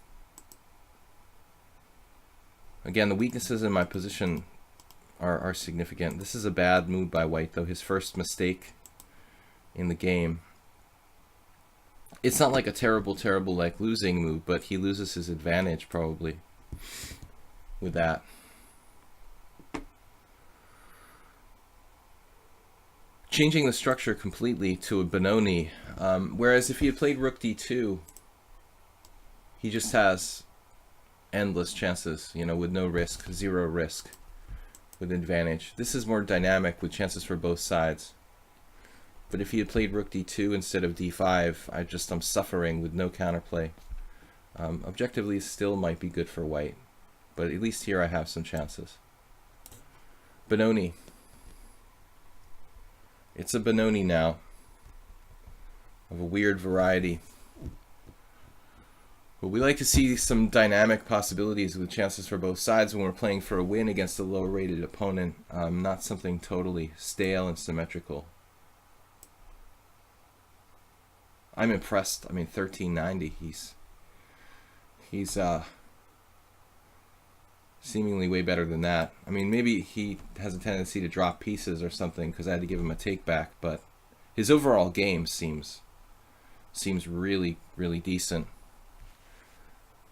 Again, the weaknesses in my position are significant. This is a bad move by white, though. His first mistake in the game. It's not like a terrible like losing move, but he loses his advantage probably with that. Changing the structure completely to a Benoni, whereas if he had played rook d2, he just has endless chances, you know, with no risk, 0 risk, with advantage. This is more dynamic with chances for both sides. But if he had played rook d2 instead of d5, I'm suffering with no counterplay. Objectively, still might be good for white, but at least here I have some chances. Benoni. It's a Benoni now, of a weird variety. But we like to see some dynamic possibilities with chances for both sides when we're playing for a win against a lower-rated opponent, not something totally stale and symmetrical. I'm impressed. I mean, 1390. He's seemingly way better than that. I mean, maybe he has a tendency to drop pieces or something because I had to give him a take back, but his overall game seems really, really decent.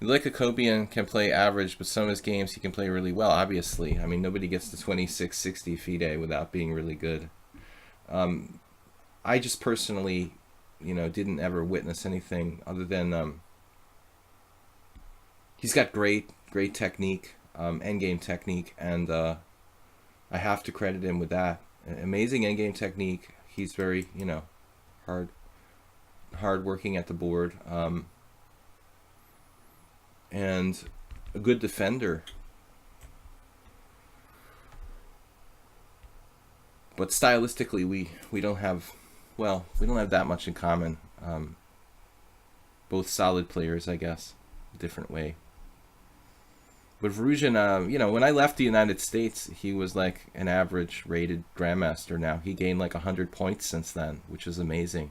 Like Jacobian can play average, but some of his games he can play really well, obviously. I mean, nobody gets to 2660 FIDE without being really good. I just personally, didn't ever witness anything other than he's got great technique, endgame technique, and I have to credit him with that. Amazing endgame technique. He's very, hard working at the board. And a good defender. But stylistically, we don't have that much in common. Both solid players, I guess, different way. But Varuzhin, when I left the United States, he was like an average rated grandmaster. Now he gained like 100 points since then, which is amazing.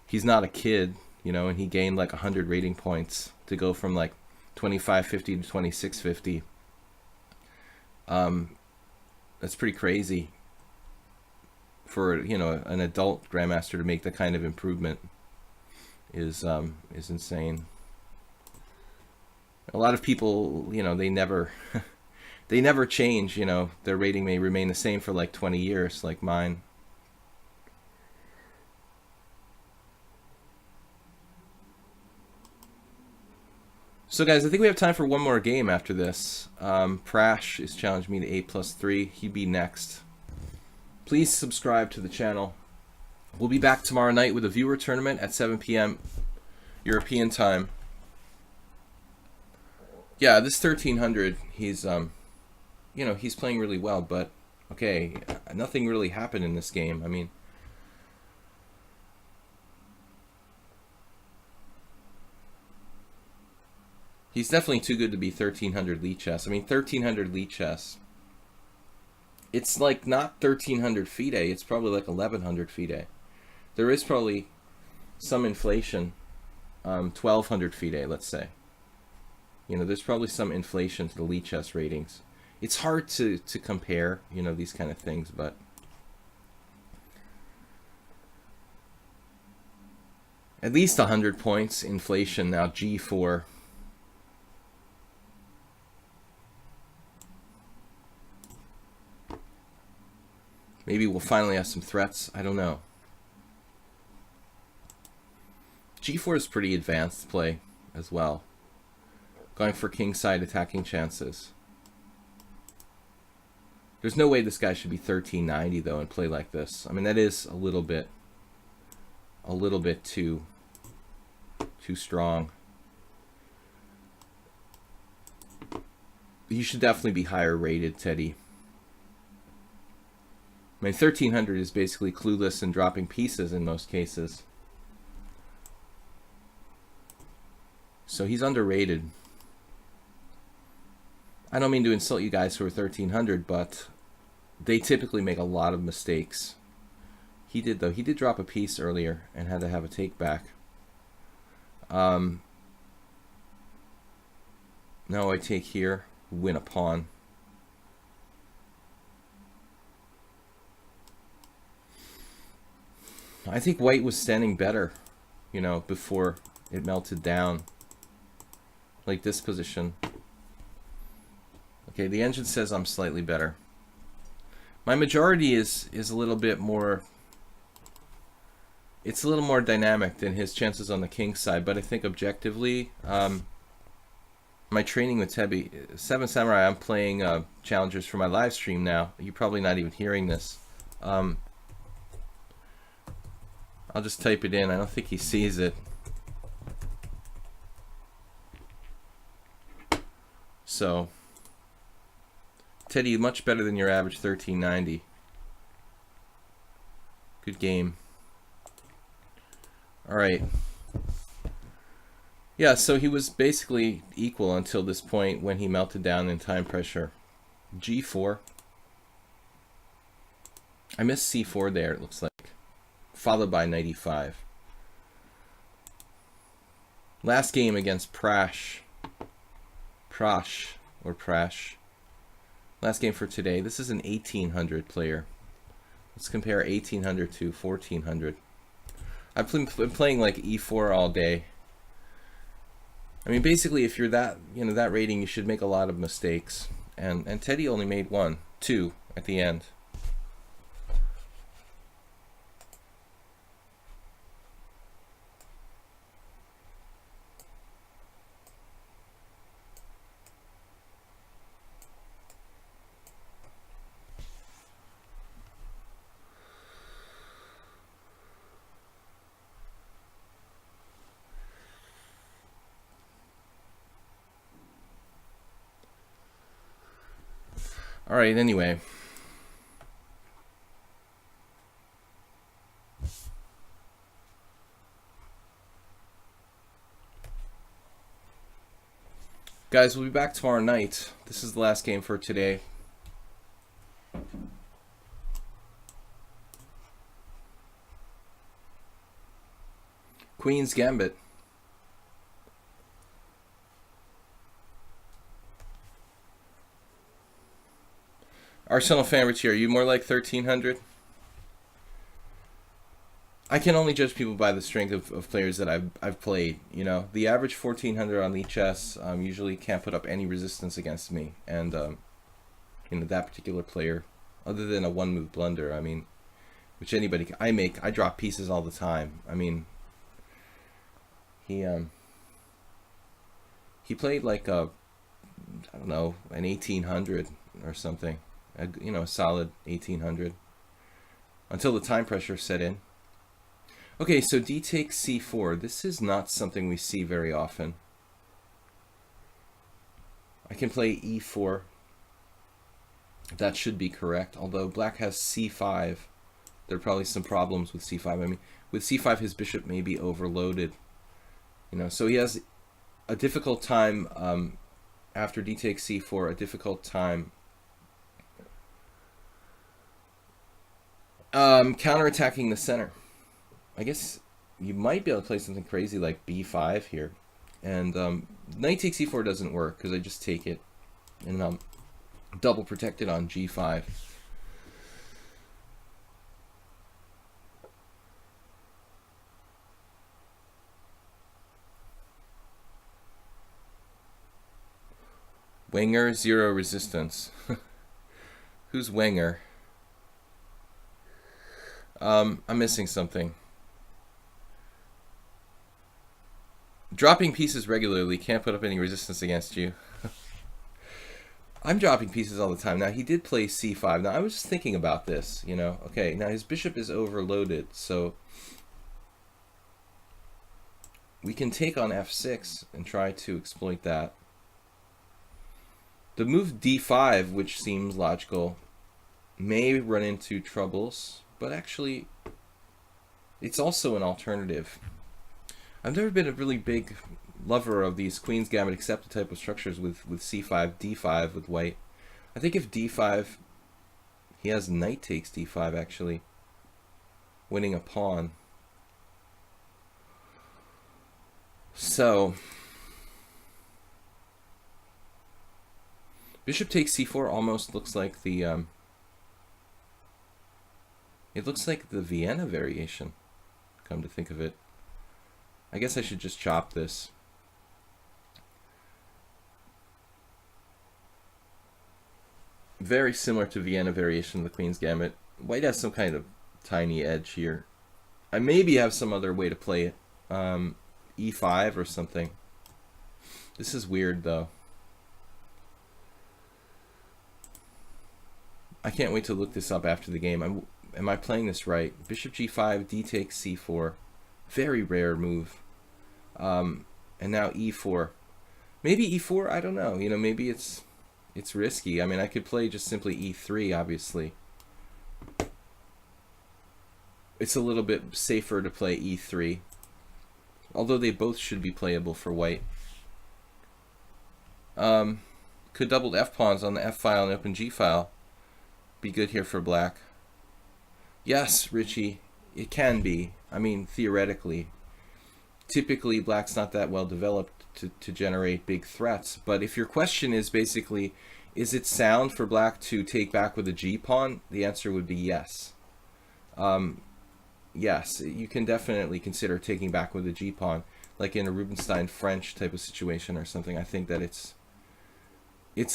He's not a kid, and he gained like 100 rating points to go from like 2550 to 2650. That's pretty crazy for an adult grandmaster to make that kind of improvement. Is insane. A lot of people, they never they never change. Their rating may remain the same for like 20 years, like mine. So guys, I think we have time for one more game after this. Prash is challenging me to 8+3. He'd be next. Please subscribe to the channel. We'll be back tomorrow night with a viewer tournament at 7 p.m. European time. Yeah, this 1300, he's he's playing really well, but okay, nothing really happened in this game. I mean, he's definitely too good to be 1300 lichess. I mean, 1300 lichess. It's like not 1300 FIDE. It's probably like 1100 FIDE. There is probably some inflation. 1200 FIDE, let's say. There's probably some inflation to the lichess ratings. It's hard to compare, these kind of things, but at least 100 points inflation now. G4. Maybe we'll finally have some threats. I don't know. G4 is pretty advanced play as well. Going for kingside attacking chances. There's no way this guy should be 1390 though and play like this. I mean, that is a little bit too strong. You should definitely be higher rated, Teddy. I mean, 1300 is basically clueless and dropping pieces in most cases. So he's underrated. I don't mean to insult you guys who are 1300, but they typically make a lot of mistakes. He did, though. He did drop a piece earlier and had to have a take back. Now I take here, win a pawn. I think white was standing better, before it melted down. Like this position. Okay, the engine says I'm slightly better. My majority is a little bit more... It's a little more dynamic than his chances on the king side, but I think objectively, my my training with Tebi. Seven Samurai, I'm playing challengers for my live stream now. You're probably not even hearing this. I'll just type it in. I don't think he sees it. So, Teddy, much better than your average 1390. Good game. All right. Yeah, so he was basically equal until this point when he melted down in time pressure. G4. I missed C4 there, it looks like. Followed by knight e5. Last game against Prash. Or Prash. Last game for today. This is an 1800 player. Let's compare 1800 to 1400. I've been playing like e4 all day. I mean, basically, if you're that, that rating, you should make a lot of mistakes. And Teddy only made two at the end. All right, anyway. Guys, we'll be back tomorrow night. This is the last game for today. Queen's Gambit. Arsenal fan Richie, are you more like 1300? I can only judge people by the strength of players that I've played. The average 1400 on lichess usually can't put up any resistance against me, and that particular player, other than a one-move blunder, I mean, which I drop pieces all the time. I mean, he played like I don't know, an 1800 or something. A solid 1800 until the time pressure set in. Okay, so d takes c4. This is not something we see very often. I can play e4. That should be correct, although black has c5. There are probably some problems with c5. I mean, with c5 his bishop may be overloaded. So he has a difficult time after d takes c4, a difficult time counterattacking the center. I guess you might be able to play something crazy like b5 here, and knight takes e4 doesn't work because I just take it and double protected on g5. Wenger, zero resistance. Who's Wenger? I'm missing something. Dropping pieces regularly can't put up any resistance against you. I'm dropping pieces all the time. Now, he did play c5. Now, I was just thinking about this, Okay, now his bishop is overloaded, so we can take on f6 and try to exploit that. The move d5, which seems logical, may run into troubles. But actually, it's also an alternative. I've never been a really big lover of these Queen's Gambit accepted type of structures with c5, d5 with white. I think if d5, he has knight takes d5 actually, winning a pawn. So, bishop takes c4 almost looks like the... It looks like the Vienna variation, come to think of it. I guess I should just chop this. Very similar to Vienna variation of the Queen's Gambit. White has some kind of tiny edge here. I maybe have some other way to play it. E5 or something. This is weird though. I can't wait to look this up after the game. Am I playing this right? Bishop g5, d takes c4. Very rare move. And now e4. Maybe e4, I don't know. You know, maybe it's risky. I mean, I could play just simply e3, obviously. It's a little bit safer to play e3. Although they both should be playable for white. Could double f-pawns on the f-file and open g-file. Be good here for black. Yes, Richie, it can be. I mean, theoretically. Typically, black's not that well developed to generate big threats. But if your question is basically, is it sound for black to take back with a g-pawn? The answer would be yes. Yes, you can definitely consider taking back with a g-pawn, like in a Rubinstein French type of situation or something. I think that it's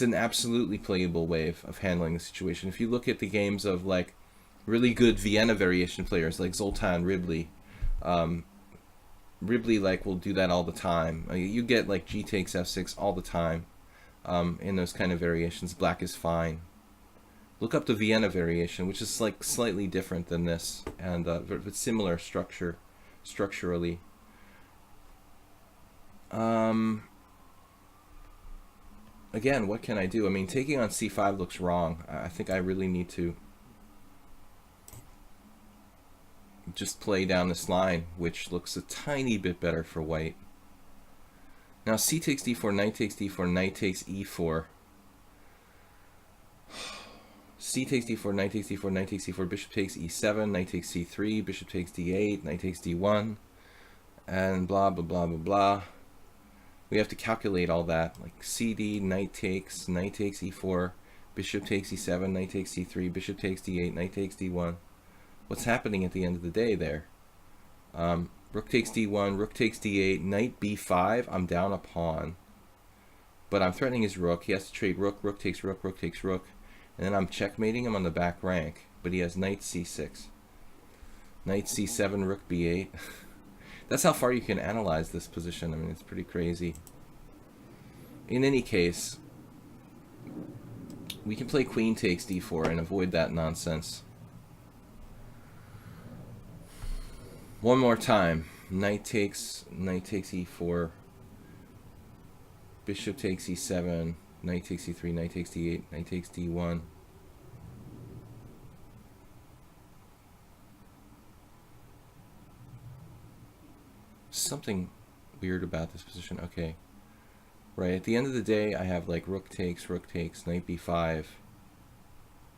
an absolutely playable way of handling the situation. If you look at the games of like really good Vienna variation players like Zoltan Ribley, Ribley like will do that all the time. You get like g takes f6 all the time in those kind of variations. Black is fine. Look up the Vienna variation, which is like slightly different than this, and but similar structurally. Again, what can I do? I mean, taking on c5 looks wrong. I think I really need to just play down this line, which looks a tiny bit better for white. Now c takes d4, knight takes d4, knight takes e4. C takes d4, knight takes d4, knight takes c4, bishop takes e7, knight takes c3, bishop takes d8, knight takes d1, and blah, blah, blah, blah, blah. We have to calculate all that, like cd, knight takes e4, bishop takes e7, knight takes c3, bishop takes d8, knight takes d1. What's happening at the end of the day there? Rook takes d1, rook takes d8, knight b5, I'm down a pawn. But I'm threatening his rook, he has to trade rook, rook takes rook, rook takes rook. And then I'm checkmating him on the back rank, but he has knight c6. Knight c7, rook b8. That's how far you can analyze this position. I mean, it's pretty crazy. In any case, we can play queen takes d4 and avoid that nonsense. One more time. Knight takes e4. Bishop takes e7. Knight takes e3, knight takes d8, knight takes d1. Something weird about this position. Okay. Right, at the end of the day, I have like rook takes, knight b5.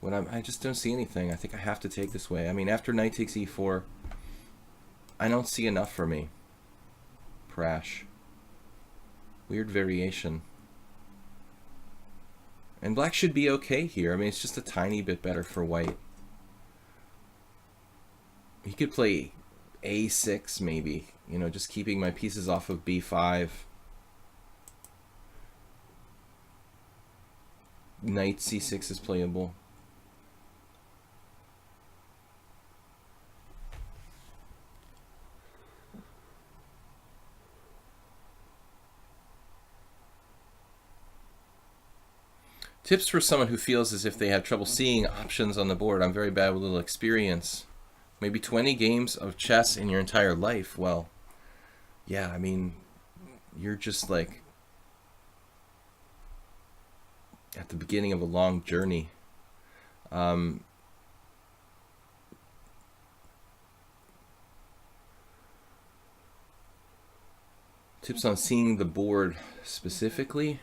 When I just don't see anything. I think I have to take this way. I mean, after knight takes e4, I don't see enough for me. Crash. Weird variation. And black should be okay here. I mean, it's just a tiny bit better for white. He could play a6 maybe, you know, just keeping my pieces off of b5. Knight c6 is playable. Tips for someone who feels as if they have trouble seeing options on the board. I'm very bad with little experience. Maybe 20 games of chess in your entire life. Well, yeah, I mean, you're just like at the beginning of a long journey. Tips on seeing the board specifically.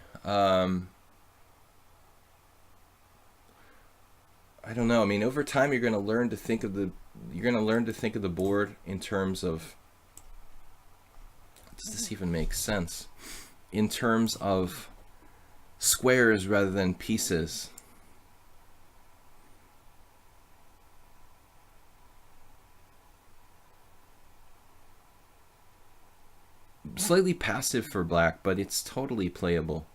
I don't know. I mean, over time, you're going to learn to think of the board in terms of, does this even make sense? In terms of squares rather than pieces. Slightly passive for black, but it's totally playable.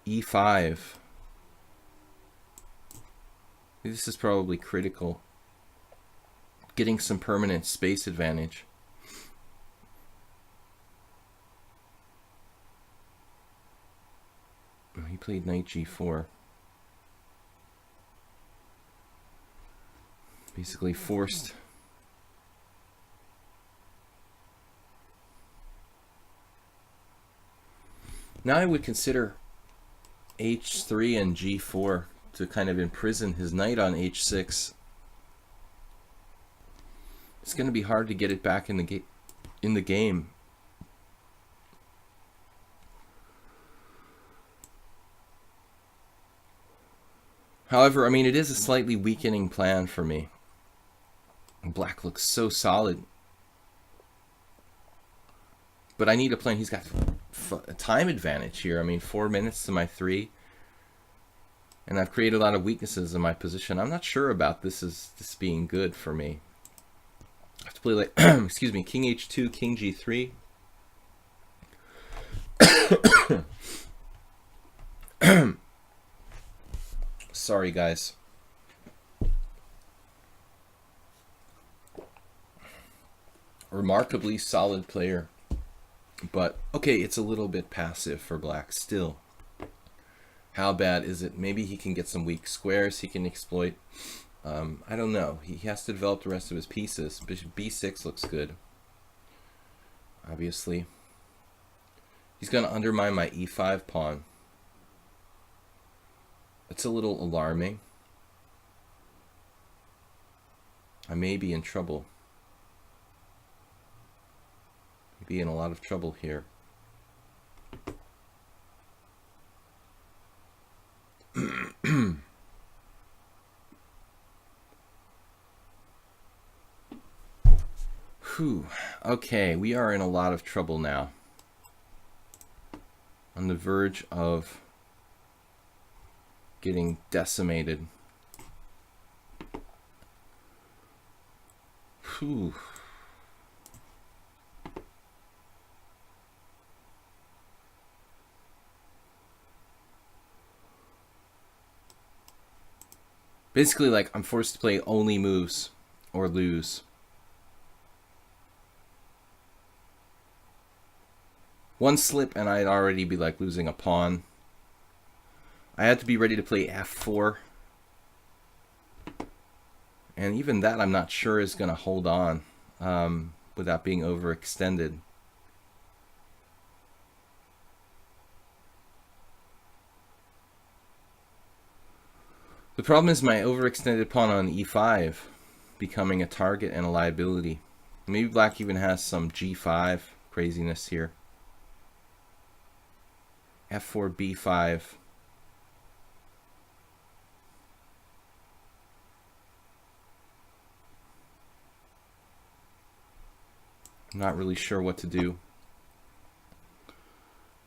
E5. This is probably critical. Getting some permanent space advantage. played knight g4. Basically forced. Now I would consider h3 and g4 to kind of imprison his knight on h6. It's going to be hard to get it back in the game. However, I mean, it is a slightly weakening plan for me. Black looks so solid. But I need a plan. He's got a time advantage here. I mean, 4 minutes to my 3. And I've created a lot of weaknesses in my position. I'm not sure about this being good for me. I have to play like, excuse me, king h2, king g3. Sorry, guys. Remarkably solid player. But, okay, it's a little bit passive for black still. How bad is it? Maybe he can get some weak squares he can exploit. I don't know. He has to develop the rest of his pieces. Bishop b6 looks good. Obviously. He's going to undermine my e5 pawn. It's a little alarming. I may be in trouble. Be in a lot of trouble here. Whew. Okay, we are in a lot of trouble now. On the verge of getting decimated. Whew. Basically, like, I'm forced to play only moves or lose. One slip and I'd already be like losing a pawn. I had to be ready to play f4. And even that I'm not sure is going to hold on without being overextended. The problem is my overextended pawn on e5 becoming a target and a liability. Maybe black even has some g5 craziness here. f4, b5. I'm not really sure what to do.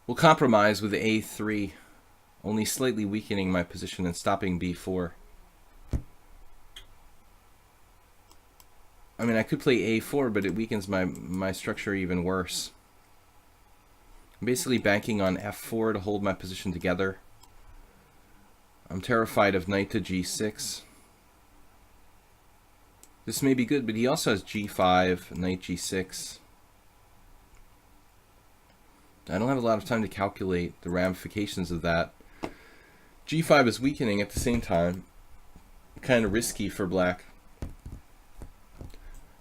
We'll compromise with a3, only slightly weakening my position and stopping b4. I mean, I could play a4, but it weakens my structure even worse. I'm basically banking on f4 to hold my position together. I'm terrified of knight to g6. This may be good, but he also has g5, knight g6. I don't have a lot of time to calculate the ramifications of that. g5 is weakening at the same time. Kind of risky for black.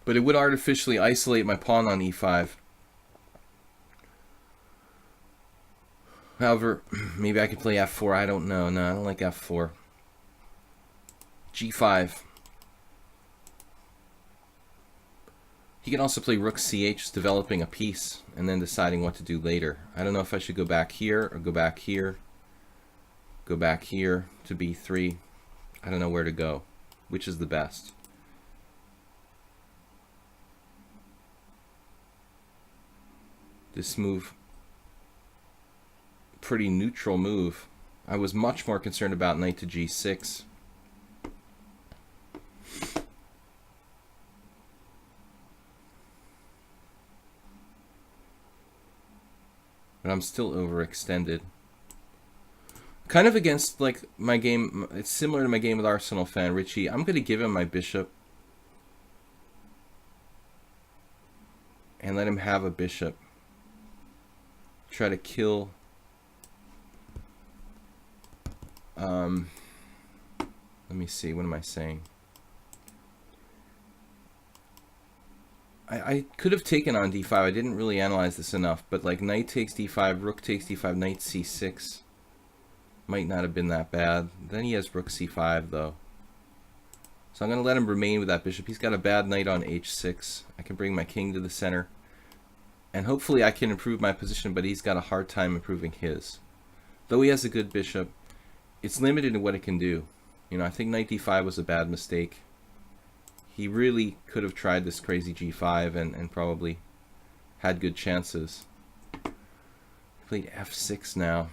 But it would artificially isolate my pawn on e5. However, maybe I could play f4. I don't know. No, I don't like f4. g5. He can also play rook ch, developing a piece, and then deciding what to do later. I don't know if I should go back here, or go back here, go back here to b3. I don't know where to go. Which is the best? This move, pretty neutral move. I was much more concerned about knight to g6. But I'm still overextended. Kind of against like my game. It's similar to my game with Arsenal fan Richie. I'm going to give him my bishop and let him have a bishop. Try to kill Let me see, what am I saying? I could have taken on d5. I didn't really analyze this enough, but like knight takes d5, rook takes d5, knight c6 might not have been that bad. Then he has rook c5 though. So I'm going to let him remain with that bishop. He's got a bad knight on h6. I can bring my king to the center. And hopefully I can improve my position, but he's got a hard time improving his. Though he has a good bishop, it's limited in what it can do. You know, I think knight d5 was a bad mistake. He really could have tried this crazy g5 and probably had good chances. He played f6 now.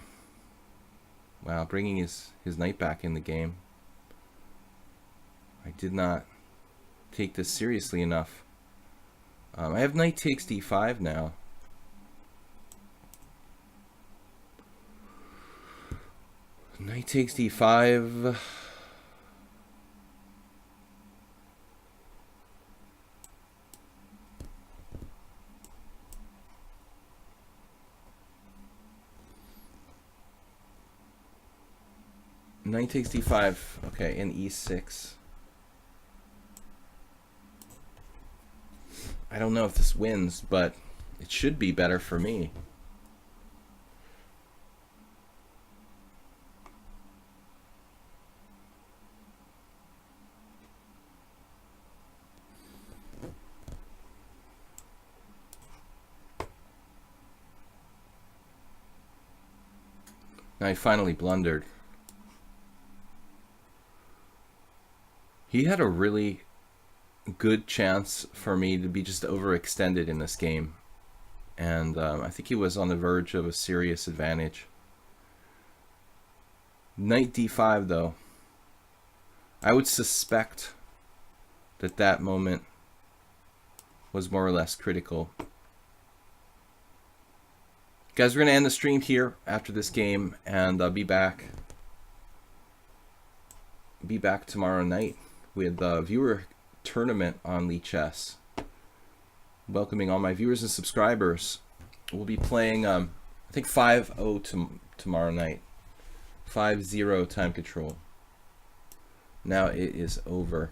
Wow, bringing his knight back in the game. I did not take this seriously enough. I have knight takes d5 now. Knight takes d5. Knight takes d5, okay, and e6. I don't know if this wins, but it should be better for me. Now he finally blundered. He had a really good chance for me to be just overextended in this game. And I think he was on the verge of a serious advantage. Knight d5 though. I would suspect that that moment was more or less critical. Guys, we're going to end the stream here after this game, and I'll be back tomorrow night with a viewer tournament on lichess. Welcoming all my viewers and subscribers. We'll be playing, I think 5-0 tomorrow night. 5-0 time control. Now it is over.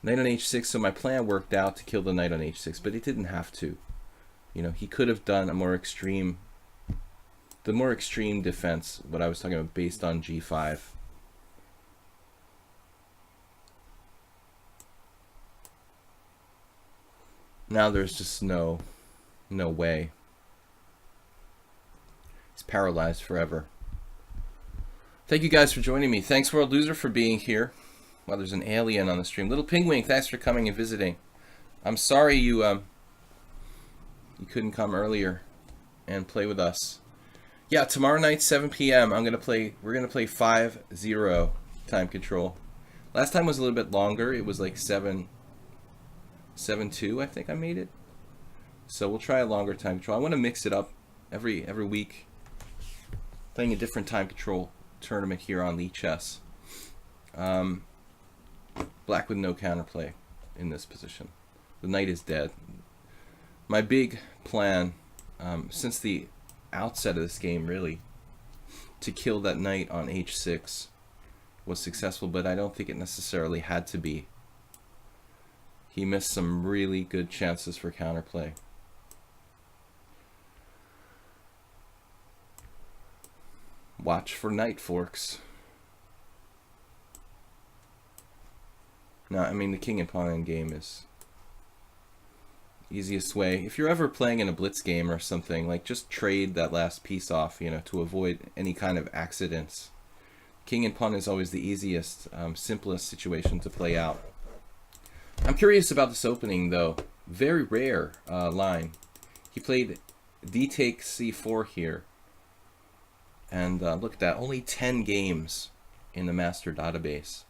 Knight on h6, so my plan worked out to kill the knight on h6, but it didn't have to. You know, he could have done a more extreme, the more extreme defense, what I was talking about, based on g5. Now there's just no way. He's paralyzed forever. Thank you guys for joining me. Thanks World Loser for being here. Well, there's an alien on the stream. Little Pingwing, thanks for coming and visiting. I'm sorry you couldn't come earlier and play with us. Yeah, tomorrow night 7 p.m. we're gonna play 5-0 time control. Last time was a little bit longer. It was like 7-2, I think I made it. So we'll try a longer time control. I want to mix it up every week, playing a different time control tournament here on lichess. Black with no counterplay in this position. The knight is dead. My big plan, since the outset of this game, really, to kill that knight on h6 was successful, but I don't think it necessarily had to be. He missed some really good chances for counterplay. Watch for knight forks. No, I mean the king and pawn end game is easiest way. If you're ever playing in a blitz game or something, like just trade that last piece off, you know, to avoid any kind of accidents. King and pawn is always the easiest, simplest situation to play out. I'm curious about this opening though. Very rare line. He played d takes c4 here. And look at that, only 10 games in the master database.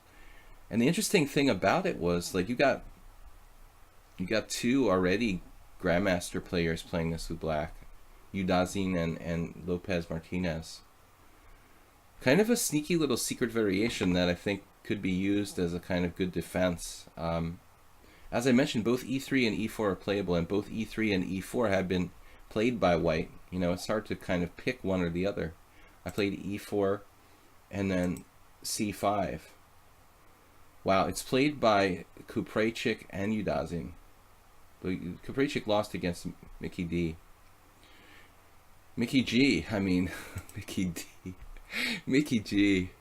And the interesting thing about it was, like, you got two already grandmaster players playing this with black, Udazin and Lopez Martinez. Kind of a sneaky little secret variation that I think could be used as a kind of good defense. As I mentioned, both e3 and e4 are playable, and both e3 and e4 have been played by white. You know, it's hard to kind of pick one or the other. I played e4 and then c5. Wow, it's played by Kuprejcik and Udazin. Kuprejcik lost against Mickey D. Mickey G, I mean, Mickey D. Mickey G.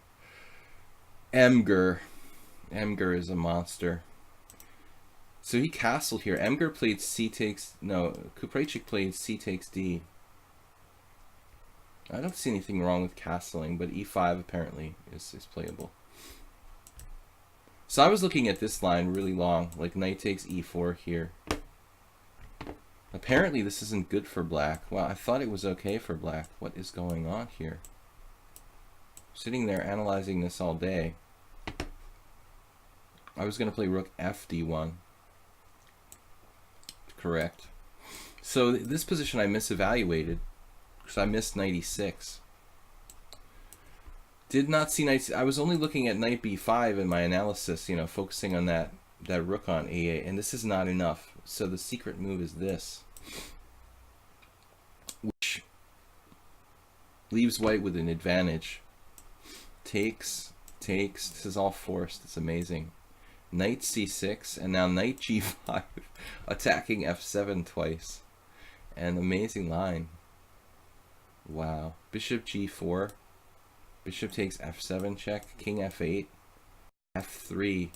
Emger is a monster. So he castled here. Emger played c takes, no, Kuprejcik played c takes d. I don't see anything wrong with castling, but e5 apparently is playable. So I was looking at this line really long, like knight takes e4 here. Apparently this isn't good for black. Wow, I thought it was okay for black. What is going on here? Sitting there analyzing this all day. I was going to play rook fd1. Correct. So this position I misevaluated because I missed knight e6. Did not see knight. I was only looking at knight b5 in my analysis, you know, focusing on that rook on a8, and this is not enough. So the secret move is this, which leaves white with an advantage. Takes. This is all forced. It's amazing. Knight c6 and now knight g5, attacking f7 twice. An amazing line. Wow. Bishop g4. Bishop takes f7 check. King f8. f3.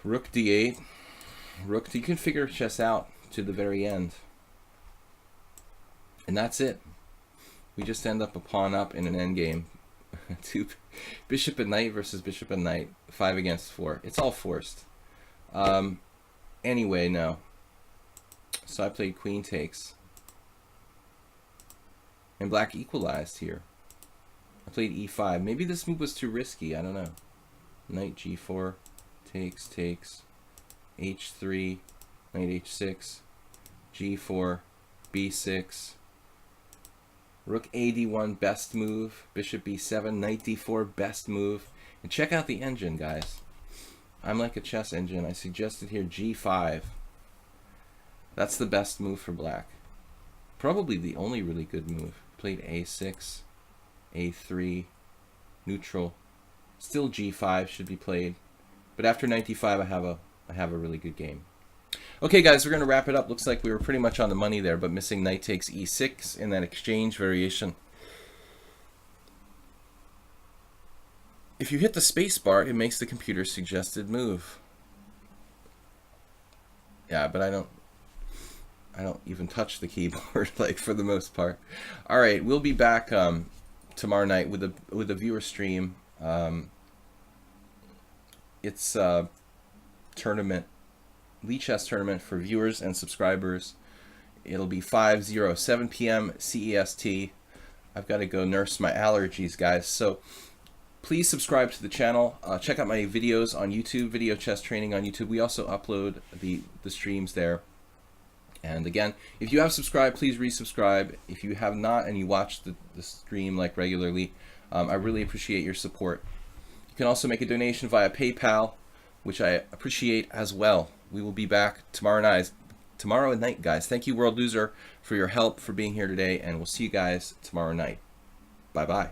Rook d8. Rook. You can figure chess out to the very end. And that's it. We just end up a pawn up in an endgame. Two bishop and knight versus bishop and knight. 5 against 4. It's all forced. Anyway, no. So I played queen takes. And black equalized here. I played e5. Maybe this move was too risky. I don't know. Knight g4. Takes. h3. Knight h6. g4. b6. Rook ad1, best move. Bishop b7, knight d4, best move. And check out the engine, guys. I'm like a chess engine. I suggested here g5. That's the best move for black. Probably the only really good move. Played a6, a3, neutral. Still g5 should be played. But after knight d5, I have a really good game. Okay, guys, we're going to wrap it up. Looks like we were pretty much on the money there, but missing knight takes e6 in that exchange variation. If you hit the space bar, it makes the computer's suggested move. Yeah, but I don't even touch the keyboard, like, for the most part. All right, we'll be back tomorrow night with a viewer stream. It's a tournament. Lichess tournament for viewers and subscribers. It'll be 7 p.m. CEST. I've got to go nurse my allergies, guys. So please subscribe to the channel. Check out my videos on YouTube, Video Chess Training on YouTube. We also upload the streams there. And again, if you have subscribed, please resubscribe. If you have not and you watch the stream like regularly, I really appreciate your support. You can also make a donation via PayPal, which I appreciate as well. We will be back tomorrow night, guys. Thank you, World Loser, for your help, for being here today, and we'll see you guys tomorrow night. Bye-bye.